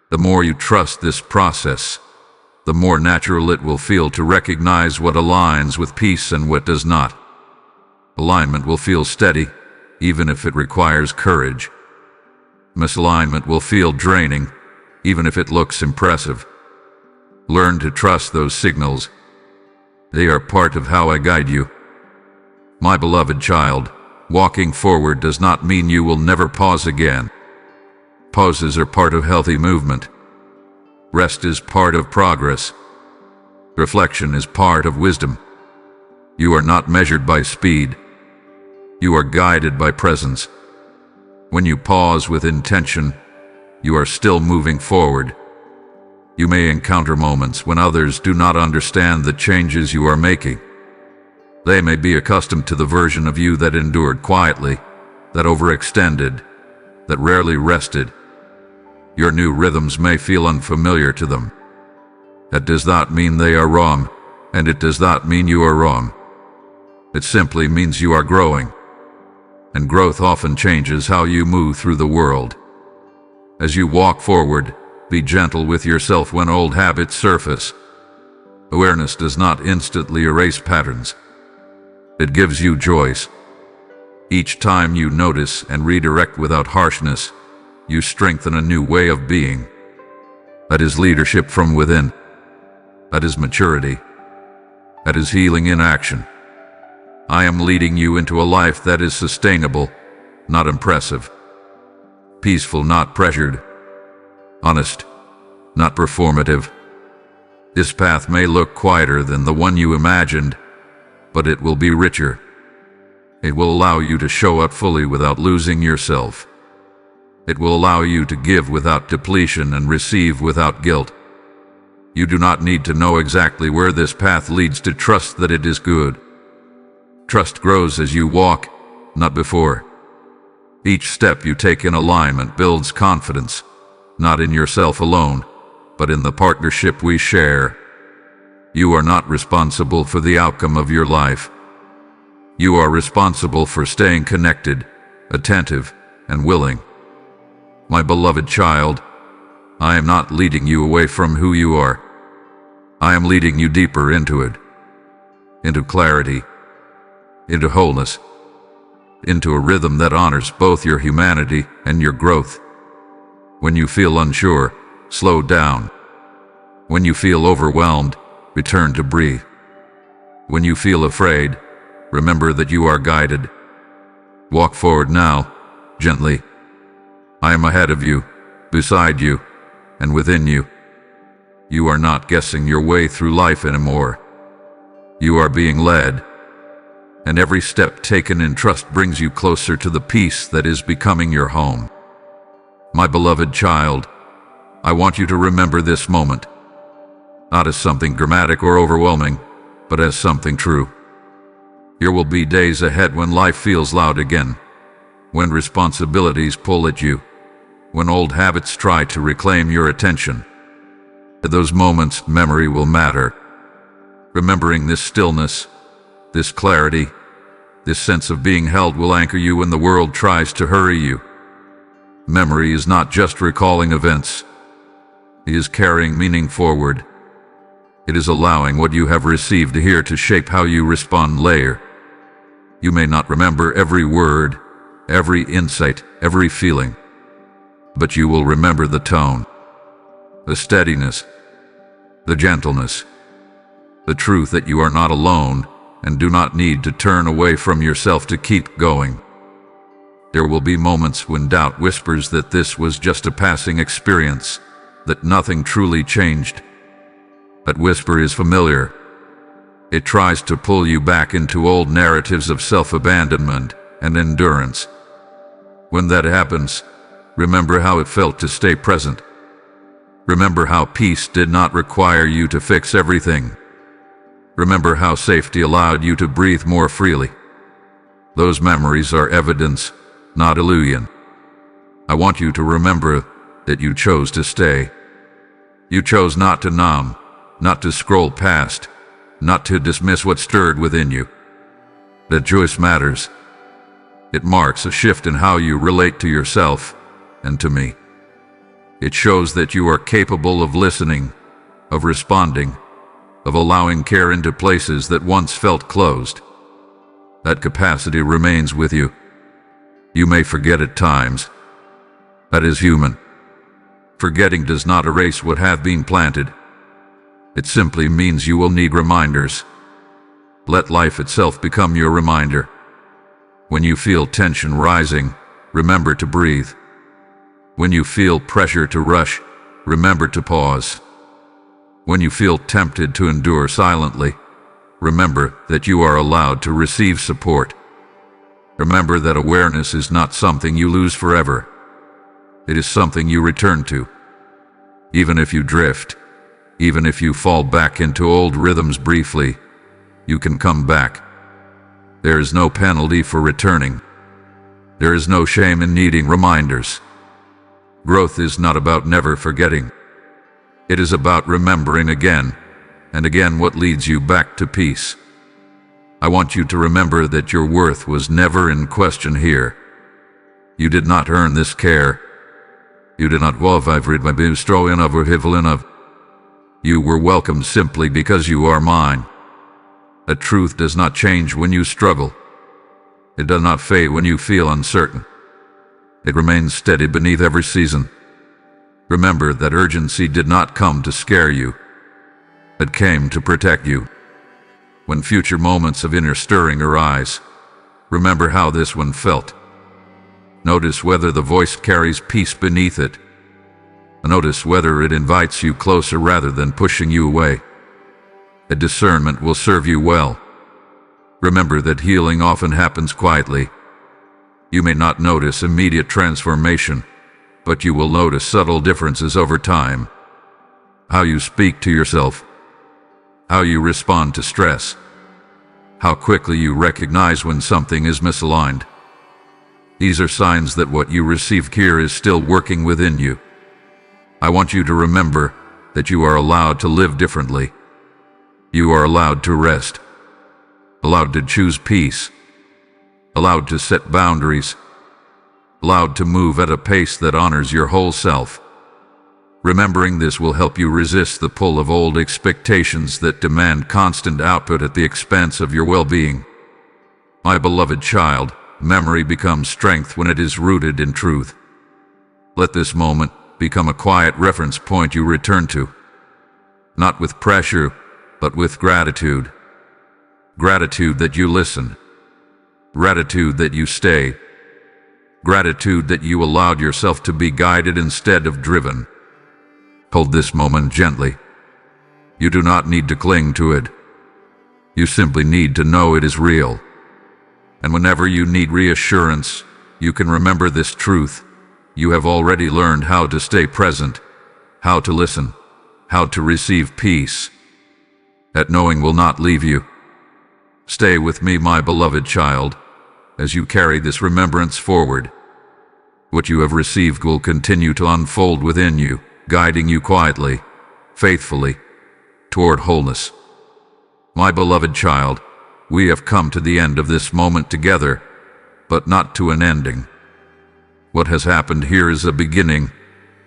The more you trust this process, the more natural it will feel to recognize what aligns with peace and what does not. Alignment will feel steady, even if it requires courage. Misalignment will feel draining, even if it looks impressive. Learn to trust those signals. They are part of how I guide you. My beloved child, walking forward does not mean you will never pause again. Pauses are part of healthy movement. Rest is part of progress. Reflection is part of wisdom. You are not measured by speed. You are guided by presence. When you pause with intention, you are still moving forward. You may encounter moments when others do not understand the changes you are making. They may be accustomed to the version of you that endured quietly, that overextended, that rarely rested. Your new rhythms may feel unfamiliar to them. That does not mean they are wrong, and it does not mean you are wrong. It simply means you are growing. And growth often changes how you move through the world. As you walk forward, be gentle with yourself when old habits surface. Awareness does not instantly erase patterns. It gives you choice. Each time you notice and redirect without harshness, you strengthen a new way of being. That is leadership from within. That is maturity. That is healing in action. I am leading you into a life that is sustainable, not impressive. Peaceful, not pressured. Honest, not performative. This path may look quieter than the one you imagined, but it will be richer. It will allow you to show up fully without losing yourself. It will allow you to give without depletion and receive without guilt. You do not need to know exactly where this path leads to trust that it is good. Trust grows as you walk, not before. Each step you take in alignment builds confidence, not in yourself alone, but in the partnership we share. You are not responsible for the outcome of your life. You are responsible for staying connected, attentive, and willing. My beloved child, I am not leading you away from who you are. I am leading you deeper into it, into clarity, into wholeness, into a rhythm that honors both your humanity and your growth. When you feel unsure, slow down. When you feel overwhelmed, return to breathe. When you feel afraid, remember that you are guided. Walk forward now, gently. I am ahead of you, beside you, and within you. You are not guessing your way through life anymore. You are being led, and every step taken in trust brings you closer to the peace that is becoming your home. My beloved child, I want you to remember this moment, not as something dramatic or overwhelming, but as something true. There will be days ahead when life feels loud again, when responsibilities pull at you, when old habits try to reclaim your attention. At those moments, memory will matter. Remembering this stillness, this clarity, this sense of being held will anchor you when the world tries to hurry you. Memory is not just recalling events. It is carrying meaning forward. It is allowing what you have received here to shape how you respond later. You may not remember every word, every insight, every feeling, but you will remember the tone, the steadiness, the gentleness, the truth that you are not alone and do not need to turn away from yourself to keep going. There will be moments when doubt whispers that this was just a passing experience, that nothing truly changed. That whisper is familiar. It tries to pull you back into old narratives of self-abandonment and endurance. When that happens, remember how it felt to stay present. Remember how peace did not require you to fix everything. Remember how safety allowed you to breathe more freely. Those memories are evidence, not illusion. I want you to remember that you chose to stay. You chose not to numb, not to scroll past, not to dismiss what stirred within you. That choice matters. It marks a shift in how you relate to yourself and to me. It shows that you are capable of listening, of responding, of allowing care into places that once felt closed. That capacity remains with you. You may forget at times. That is human. Forgetting does not erase what have been planted. It simply means you will need reminders. Let life itself become your reminder. When you feel tension rising, remember to breathe. When you feel pressure to rush, remember to pause. When you feel tempted to endure silently, remember that you are allowed to receive support. Remember that awareness is not something you lose forever. It is something you return to. Even if you drift, even if you fall back into old rhythms briefly, you can come back. There is no penalty for returning. There is no shame in needing reminders. Growth is not about never forgetting. It is about remembering again and again what leads you back to peace. I want you to remember that your worth was never in question here. You did not earn this care. You did not You were welcomed simply because you are mine. That truth does not change when you struggle. It does not fade when you feel uncertain. It remains steady beneath every season. Remember that urgency did not come to scare you. It came to protect you. When future moments of inner stirring arise, remember how this one felt. Notice whether the voice carries peace beneath it. Notice whether it invites you closer rather than pushing you away. A discernment will serve you well. Remember that healing often happens quietly. You may not notice immediate transformation, but you will notice subtle differences over time. How you speak to yourself, how you respond to stress, how quickly you recognize when something is misaligned. These are signs that what you receive here is still working within you. I want you to remember that you are allowed to live differently. You are allowed to rest, allowed to choose peace, allowed to set boundaries, allowed to move at a pace that honors your whole self. Remembering this will help you resist the pull of old expectations that demand constant output at the expense of your well-being. My beloved child, memory becomes strength when it is rooted in truth. Let this moment become a quiet reference point you return to, not with pressure, but with gratitude. Gratitude that you listen. Gratitude that you stay. Gratitude that you allowed yourself to be guided instead of driven. Hold this moment gently. You do not need to cling to it. You simply need to know it is real. And whenever you need reassurance, you can remember this truth. You have already learned how to stay present, how to listen, how to receive peace. That knowing will not leave you. Stay with me, my beloved child, as you carry this remembrance forward. What you have received will continue to unfold within you, guiding you quietly, faithfully, toward wholeness. My beloved child, we have come to the end of this moment together, but not to an ending. What has happened here is a beginning,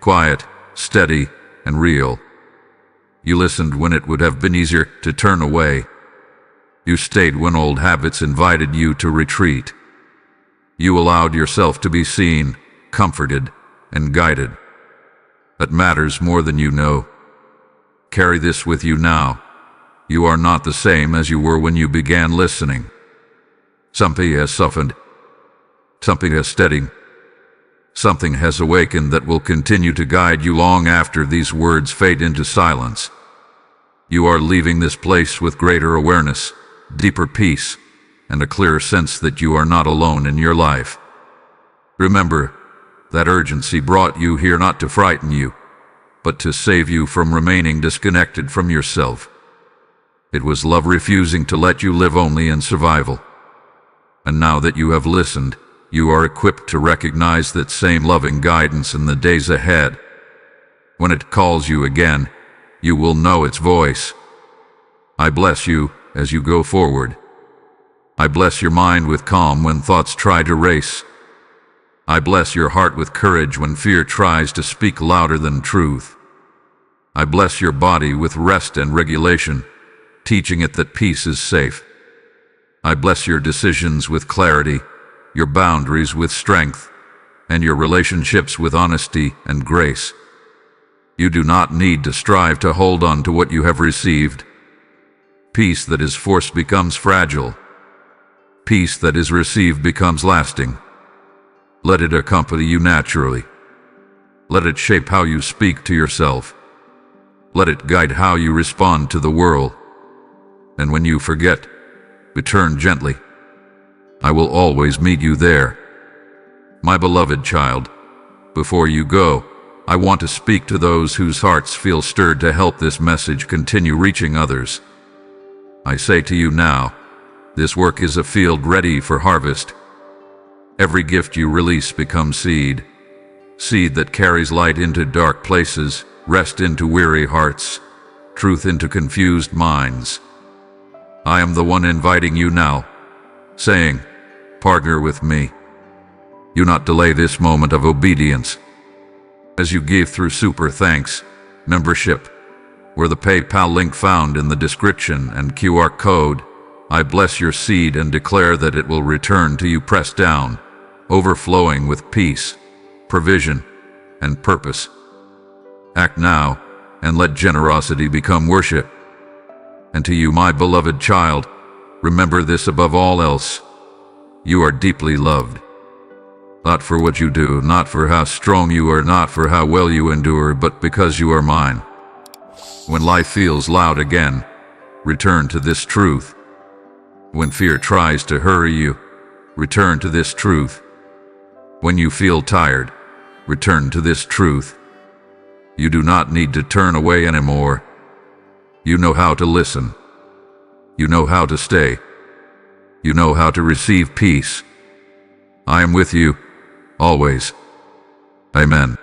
quiet, steady, and real. You listened when it would have been easier to turn away. You stayed when old habits invited you to retreat. You allowed yourself to be seen, comforted, and guided. That matters more than you know. Carry this with you now. You are not the same as you were when you began listening. Something has softened. Something has steadied. Something has awakened that will continue to guide you long after these words fade into silence. You are leaving this place with greater awareness, deeper peace, and a clearer sense that you are not alone in your life. Remember, that urgency brought you here not to frighten you, but to save you from remaining disconnected from yourself. It was love refusing to let you live only in survival. And now that you have listened, you are equipped to recognize that same loving guidance in the days ahead. When it calls you again, you will know its voice. I bless you as you go forward. I bless your mind with calm when thoughts try to race. I bless your heart with courage when fear tries to speak louder than truth. I bless your body with rest and regulation, teaching it that peace is safe. I bless your decisions with clarity, your boundaries with strength, and your relationships with honesty and grace. You do not need to strive to hold on to what you have received. Peace that is forced becomes fragile. Peace that is received becomes lasting. Let it accompany you naturally. Let it shape how you speak to yourself. Let it guide how you respond to the world. And when you forget, return gently. I will always meet you there. My beloved child, before you go, I want to speak to those whose hearts feel stirred to help this message continue reaching others. I say to you now, this work is a field ready for harvest. Every gift you release becomes seed. Seed that carries light into dark places, rest into weary hearts, truth into confused minds. I am the one inviting you now, saying, partner with me. Do not delay this moment of obedience. As you give through Super Thanks membership, or the PayPal link found in the description and QR code, I bless your seed and declare that it will return to you pressed down, overflowing with peace, provision, and purpose. Act now, and let generosity become worship. And to you, my beloved child, remember this above all else. You are deeply loved. Not for what you do, not for how strong you are, not for how well you endure, but because you are mine. When life feels loud again, return to this truth. When fear tries to hurry you, return to this truth. When you feel tired, return to this truth. You do not need to turn away anymore. You know how to listen. You know how to stay. You know how to receive peace. I am with you, always. Amen.